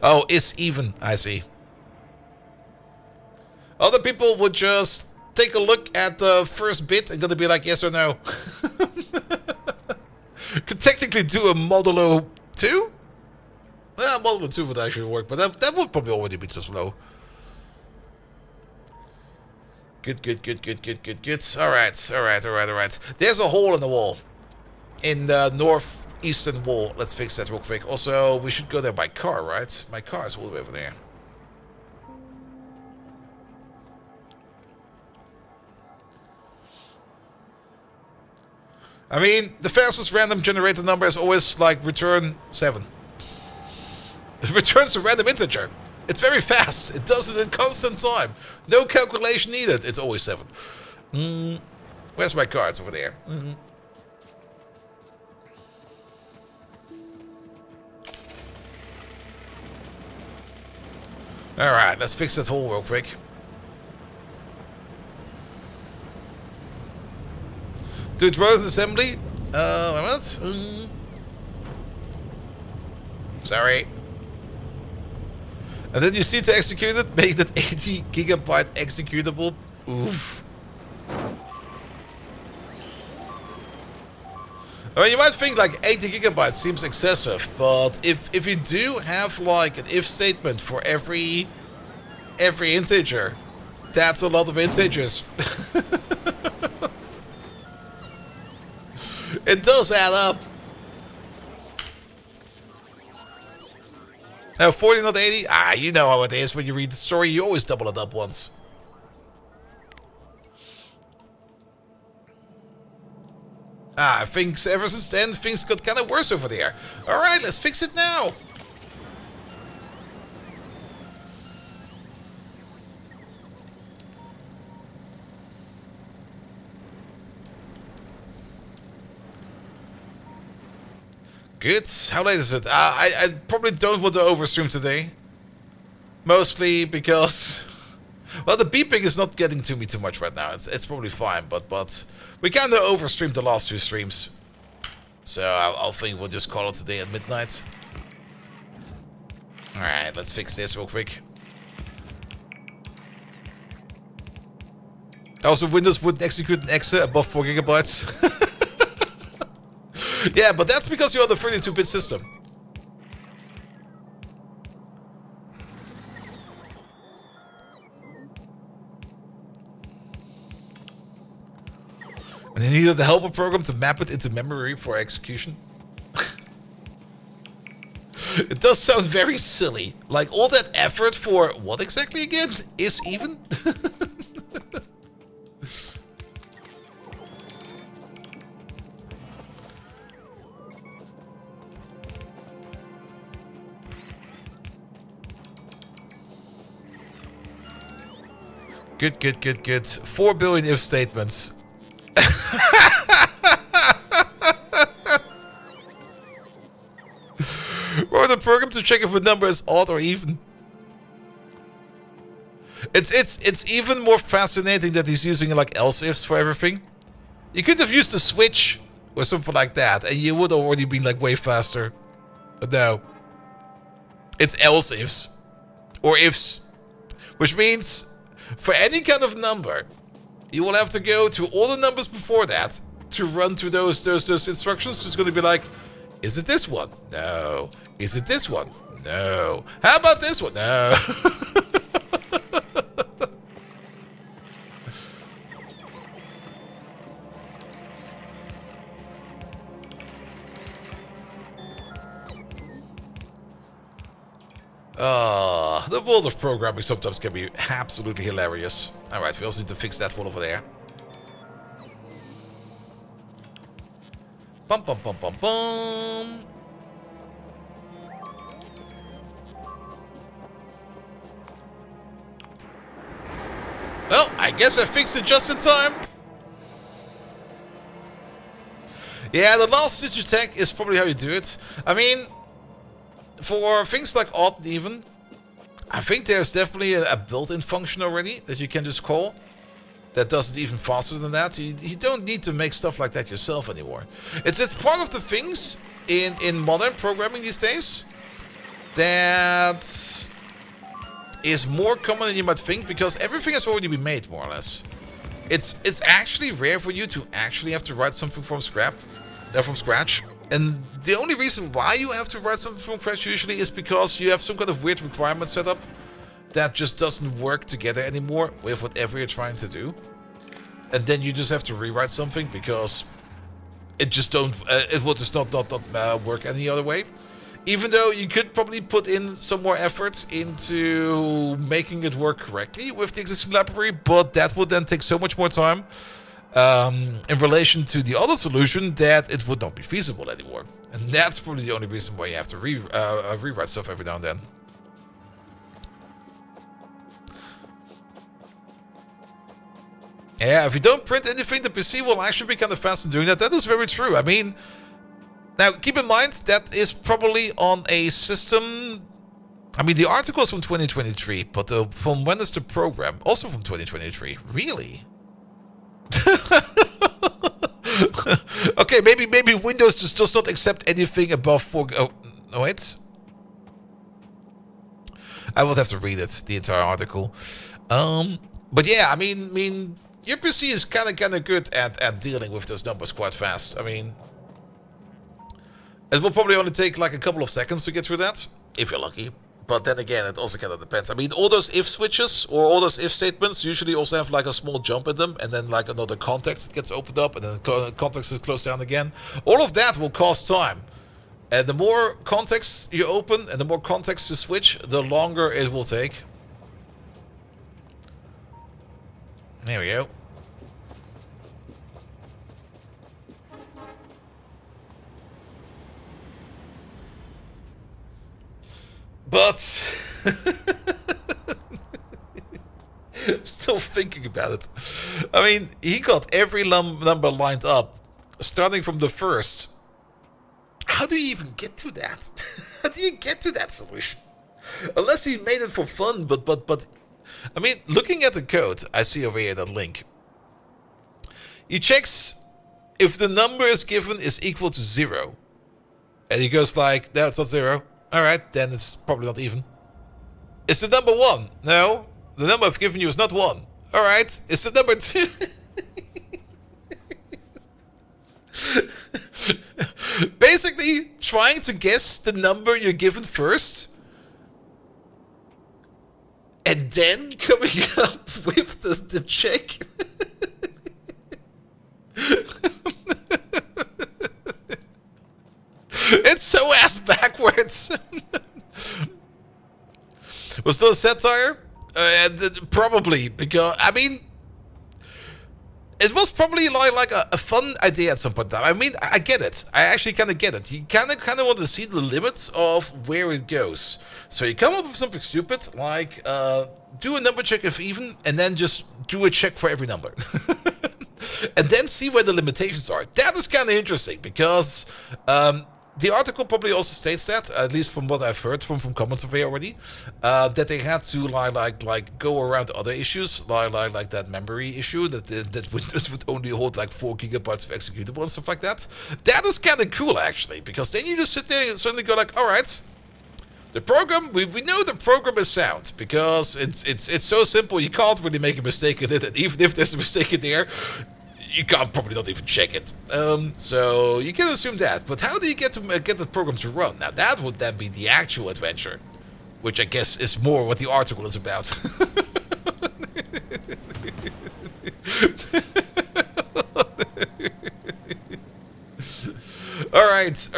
[SPEAKER 1] Oh, it's even, I see. Other people would just take a look at the first bit and gonna be like yes or no. Could technically do a modulo 2? Yeah, modulo 2 would actually work, but that would probably already be too slow. Good. Alright. There's a hole in the wall. In the northeastern wall. Let's fix that real quick. Also, we should go there by car, right? My car is all the way over there. I mean, the fastest random generator number is always like return 7. It returns a random integer. It's very fast. It does it in constant time. No calculation needed. It's always 7. Where's my car? It's over there. Alright, let's fix that hole real quick. Do it road assembly? Wait a minute. Sorry. And then you see to execute it, make that 80 gigabyte executable. Oof. I mean, you might think like 80 gigabytes seems excessive, but if you do have like an if statement for every integer, that's a lot of integers. It does add up. Now 40 not 80? Ah, you know how it is when you read the story, you always double it up once. Ah, I think ever since then, things got kind of worse over there. Alright, let's fix it now. Good. How late is it? I probably don't want to overstream today. Mostly because... Well, the beeping is not getting to me too much right now. It's probably fine, but we kind of overstreamed the last 2 streams. So I'll think we'll just call it today at midnight. Alright, let's fix this real quick. Also, Windows wouldn't execute an exe above 4 gigabytes. Yeah, but that's because you're on the 32-bit system. And you needed the helper program to map it into memory for execution. It does sound very silly. Like, all that effort for what exactly again? Is even? Good, good, good, good. 4 billion if statements. Or the program to check if a number is odd or even. It's even more fascinating that he's using like else ifs for everything. You could have used a switch or something like that, and you would have already been like way faster. But no. It's else ifs. Or ifs. Which means for any kind of number, you will have to go to all the numbers before that to run through those instructions. It's going to be like, is it this one? No. Is it this one? No. How about this one? No. The world of programming sometimes can be absolutely hilarious. Alright, we also need to fix that one over there. Bum bum bum bum bum. Well, I guess I fixed it just in time. Yeah, the last stitch attack is probably how you do it. I mean, for things like odd and even, I think there's definitely a built-in function already that you can just call that does it even faster than that. You don't need to make stuff like that yourself anymore. It's part of the things in modern programming these days that is more common than you might think, because everything has already been made, more or less. It's actually rare for you to actually have to write something from scratch. And the only reason why you have to write something from scratch usually is because you have some kind of weird requirement set up that just doesn't work together anymore with whatever you're trying to do. And then you just have to rewrite something because it just it will just not work any other way. Even though you could probably put in some more effort into making it work correctly with the existing library, but that would then take so much more time in relation to the other solution that it would not be feasible anymore. And that's probably the only reason why you have to rewrite stuff every now and then. Yeah, if you don't print anything, the PC will actually be kind of fast in doing that. That is very true. I mean, now keep in mind that is probably on a system I mean, the article is from 2023, but from when is the program? Also from 2023. Really? Okay, maybe Windows just does not accept anything above 4. Oh, no, wait. I will have to read it, the entire article. But yeah, I mean, your PC is kind of good at dealing with those numbers quite fast. I mean, it will probably only take like a couple of seconds to get through that, if you're lucky. But then again, it also kind of depends. I mean, all those if switches or all those if statements usually also have like a small jump in them, and then like another context that gets opened up, and then context is closed down again. All of that will cost time. And the more contexts you open and the more contexts you switch, the longer it will take. There we go. But still thinking about it. I mean, he got every number lined up, starting from the first. How do you even get to that? How do you get to that solution? Unless he made it for fun, but I mean, looking at the code I see over here, that link. He checks if the number is given is equal to 0. And he goes like, no, it's not 0. Alright, then it's probably not even. Is the number 1? No. The number I've given you is not 1. Alright, is the number 2? Basically, trying to guess the number you're given first. And then coming up with the check. It's so ass backwards. Was still a satire? Probably, because I mean, it was probably like a fun idea at some point in time. I mean, I get it. I actually kind of get it. You kind of want to see the limits of where it goes. So you come up with something stupid like do a number check if even, and then just do a check for every number. And then see where the limitations are. That is kind of interesting because the article probably also states that, at least from what I've heard from comments of it already, that they had to like go around other issues, like that memory issue that Windows would only hold like 4 gigabytes of executable and stuff like that. That is kind of cool actually, because then you just sit there and suddenly go like, all right, the program, we know the program is sound because it's so simple you can't really make a mistake in it, and even if there's a mistake in there, you can't probably not even check it. So you can assume that. But how do you get the program to run? Now that would then be the actual adventure, which I guess is more what the article is about. All right.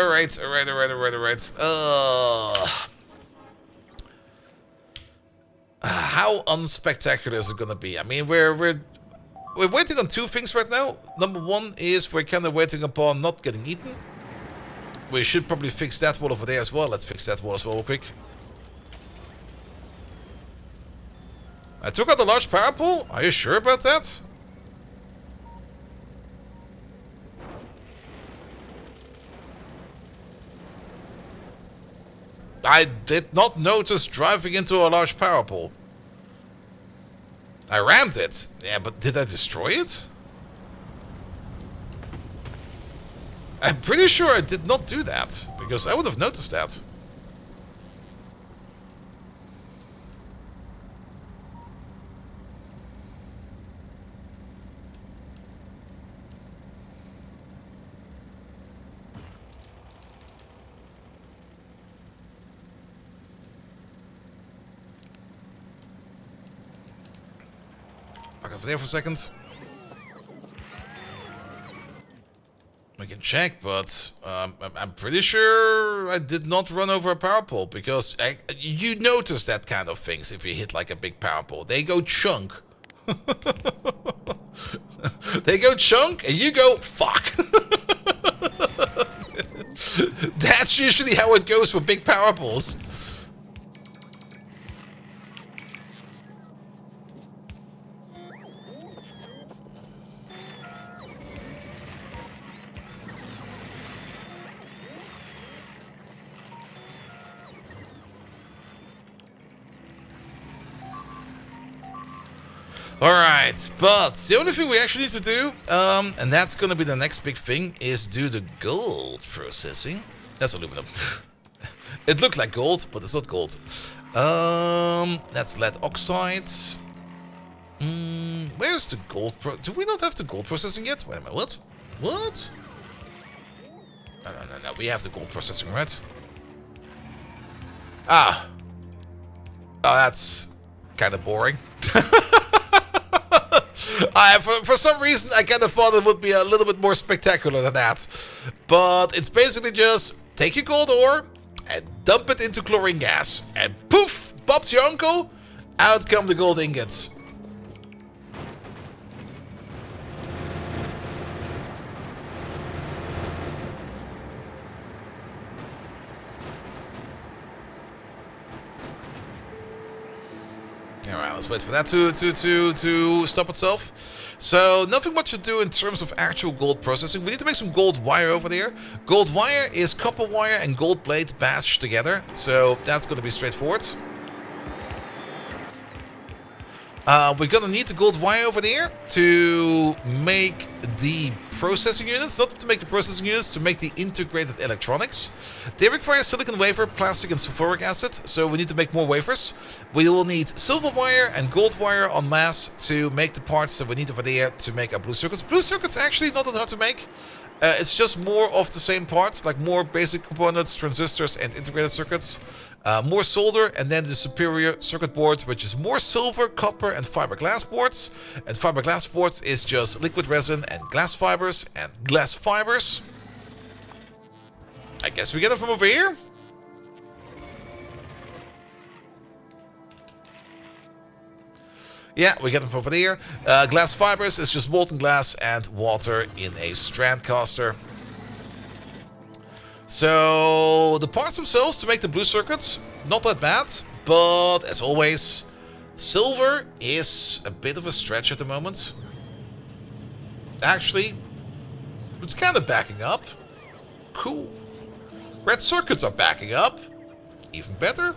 [SPEAKER 1] How unspectacular is it gonna be? I mean, we're waiting on 2 things right now. Number 1 is we're kind of waiting upon not getting eaten. We should probably fix that wall over there as well. Let's fix that wall as well real quick. I took out the large power pole? Are you sure about that? I did not notice driving into a large power pole. I rammed it. Yeah, but did I destroy it? I'm pretty sure I did not do that, because I would have noticed that. Back over there for a second. We can check, but I'm pretty sure I did not run over a power pole, because you notice that kind of things if you hit like a big power pole. They go chunk. They go chunk and you go fuck. That's usually how it goes for big power poles. Alright, but the only thing we actually need to do, and that's gonna be the next big thing, is do the gold processing. That's aluminum. It looked like gold, but it's not gold. That's lead oxide. Where's the gold do we not have the gold processing yet? Wait a minute, what? What? No, we have the gold processing, right? Ah. Oh, that's kind of boring. For some reason, I kind of thought it would be a little bit more spectacular than that. But it's basically just take your gold ore and dump it into chlorine gas. And poof, pops your uncle, out come the gold ingots. Alright, let's wait for that to stop itself. So, nothing much to do in terms of actual gold processing. We need to make some gold wire over there. Gold wire is copper wire and gold plate bashed together. So, that's going to be straightforward. We're going to need the gold wire over there to make the processing units. Not to make the processing units, to make the integrated electronics. They require silicon wafer, plastic and sulfuric acid. So we need to make more wafers. We will need silver wire and gold wire en masse to make the parts that we need over there to make our blue circuits. Blue circuits actually not that hard to make. It's just more of the same parts, like more basic components, transistors and integrated circuits. More solder, and then the superior circuit board, which is more silver, copper, and fiberglass boards. And fiberglass boards is just liquid resin and glass fibers. I guess we get it from over here. Yeah, we get them from over there. Glass fibers is just molten glass and water in a strand caster. So, the parts themselves to make the blue circuits, not that bad, but as always, silver is a bit of a stretch at the moment. Actually, it's kind of backing up. Cool. Red circuits are backing up. Even better.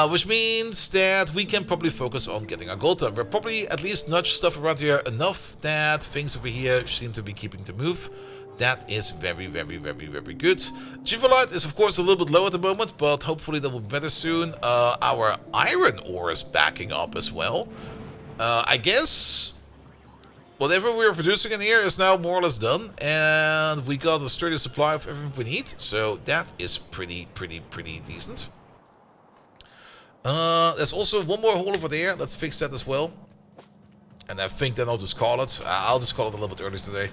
[SPEAKER 1] Which means that we can probably focus on getting our gold done. We're probably at least nudge stuff around here enough that things over here seem to be keeping to move. That is very, very, very, very good. Givalite is of course a little bit low at the moment, but hopefully that will be better soon. Our iron ore is backing up as well. I guess whatever we were producing in here is now more or less done. And we got a sturdy supply of everything we need. So that is pretty decent. There's also one more hole over there. Let's fix that as well. And I think then I'll just call it. I'll just call it a little bit early today.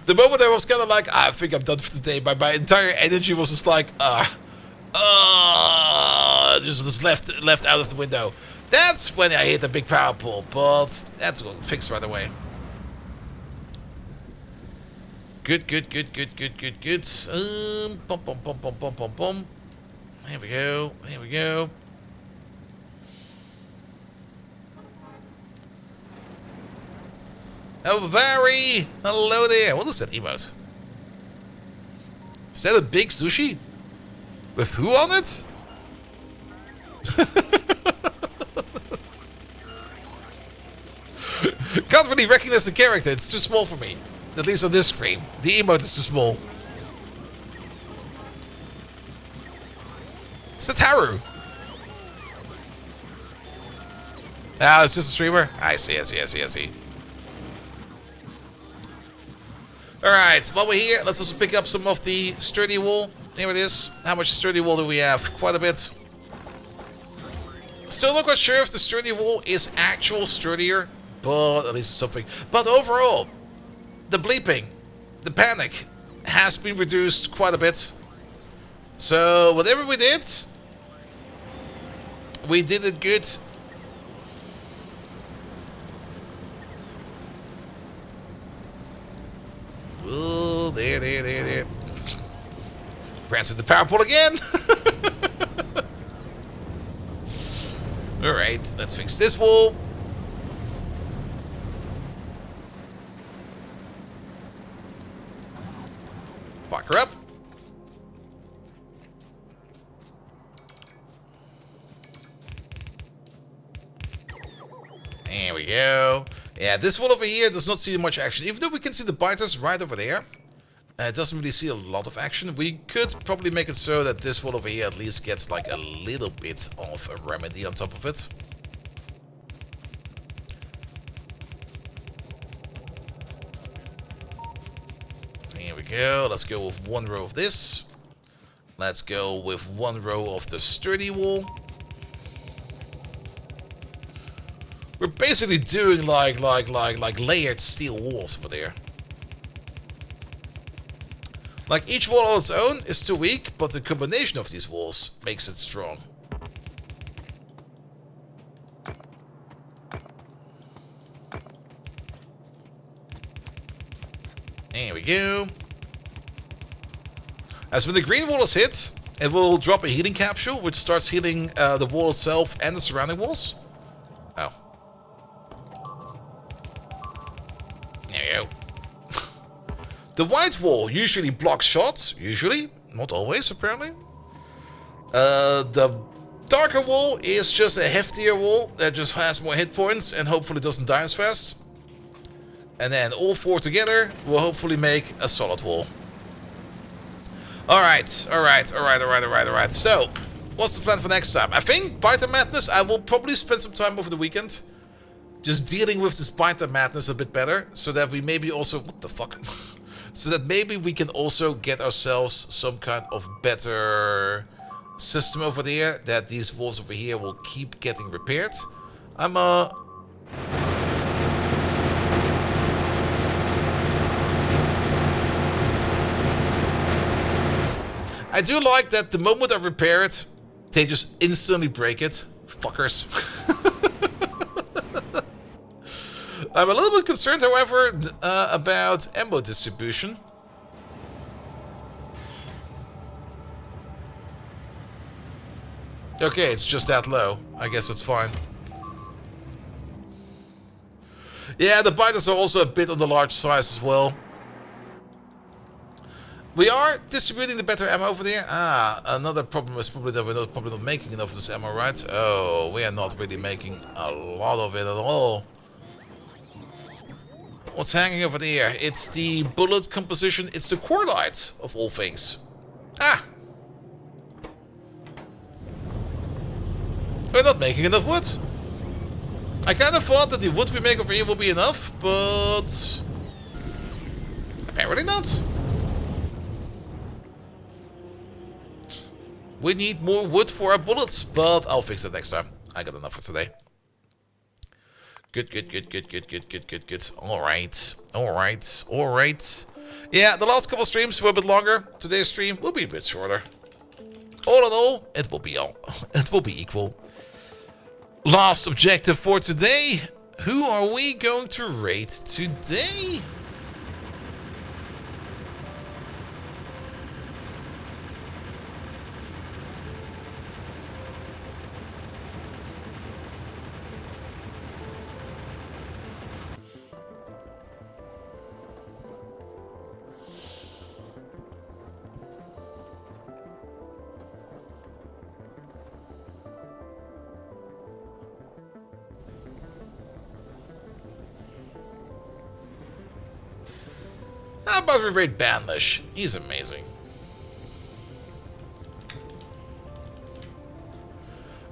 [SPEAKER 1] The moment I was kind of like, I think I'm done for today, my entire energy was just like, just left out of the window. That's when I hit a big power pull, but that's fixed right away. Good. Bum. Here we go. Oh, Barry! Hello there. What is that emote? Is that a big sushi? With who on it? Can't really recognize the character. It's too small for me. At least on this screen. The emote is too small. Is that Haru? Ah, it's just a streamer? I see. Alright, while we're here, let's also pick up some of the sturdy wool. Here it is. How much sturdy wool do we have? Quite a bit. Still not quite sure if the sturdy wool is actual sturdier, but at least it's something. But overall, the bleeping, the panic, has been reduced quite a bit. So, whatever we did it good. Oh, there. Ran through the power pole again. Alright, let's fix this wall. Park her up. There we go. Yeah, this wall over here does not see much action. Even though we can see the biters right over there. It doesn't really see a lot of action. We could probably make it so that this wall over here at least gets like a little bit of a remedy on top of it. Here we go. Let's go with one row of this. Let's go with one row of the sturdy wall. We're basically doing like layered steel walls over there. Like each wall on its own is too weak, but the combination of these walls makes it strong. There we go. As when the green wall is hit, it will drop a healing capsule, which starts healing the wall itself and the surrounding walls. Oh. There you go. The white wall usually blocks shots. Usually. Not always, apparently. The darker wall is just a heftier wall that just has more hit points and hopefully doesn't die as fast. And then all four together will hopefully make a solid wall. Alright. So, what's the plan for next time? I think Biter Madness, I will probably spend some time over the weekend just dealing with this Biter Madness a bit better, so that we maybe also... What the fuck? So that maybe we can also get ourselves some kind of better system over there, that these walls over here will keep getting repaired. I do like that the moment I repair it, they just instantly break it. Fuckers. I'm a little bit concerned, however, about ammo distribution. Okay, it's just that low. I guess it's fine. Yeah, the biters are also a bit on the large size as well. We are distributing the better ammo over there. Another problem is probably that we're probably not making enough of this ammo, right? Oh, we are not really making a lot of it at all. What's hanging over there? It's the bullet composition. It's the cordite, of all things. Ah! We're not making enough wood. I kind of thought that the wood we make over here will be enough, but... apparently not. We need more wood for our bullets, but I'll fix it next time. I got enough for today. Good. Alright. Yeah, the last couple streams were a bit longer. Today's stream will be a bit shorter. All in all, it will be equal. Last objective for today. Who are we going to raid today? How about we raid Banlish? He's amazing.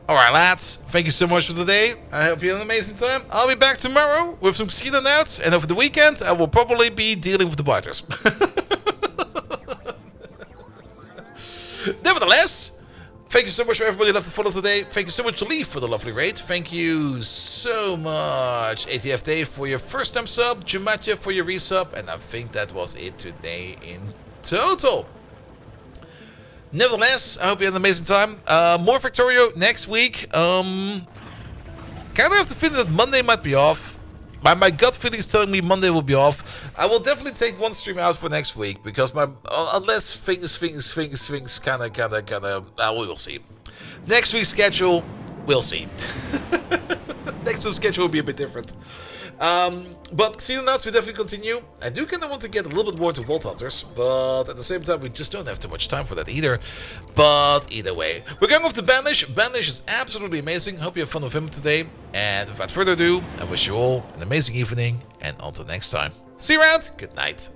[SPEAKER 1] Alright, lads. Thank you so much for today. I hope you had an amazing time. I'll be back tomorrow with some casino notes. And over the weekend, I will probably be dealing with the biters. Nevertheless, thank you so much for everybody who left the follow today. Thank you so much, Lee, for the lovely raid. Thank you so much, ATF Dave, for your first time sub, Jumatya for your resub, and I think that was it today in total. Nevertheless, I hope you had an amazing time. More Victorio next week. Kind of have the feeling that Monday might be off. My gut feeling is telling me Monday will be off. I will definitely take one stream out for next week, because unless things kind of, we will see. Next week's schedule, we'll see. Next week's schedule will be a bit different. But season outs, we definitely continue. I do kind of want to get a little bit more into Vault Hunters, but at the same time, we just don't have too much time for that either. But either way, we're going off to Banish. Banish is absolutely amazing. Hope you have fun with him today. And without further ado, I wish you all an amazing evening, and until next time. See you around. Good night.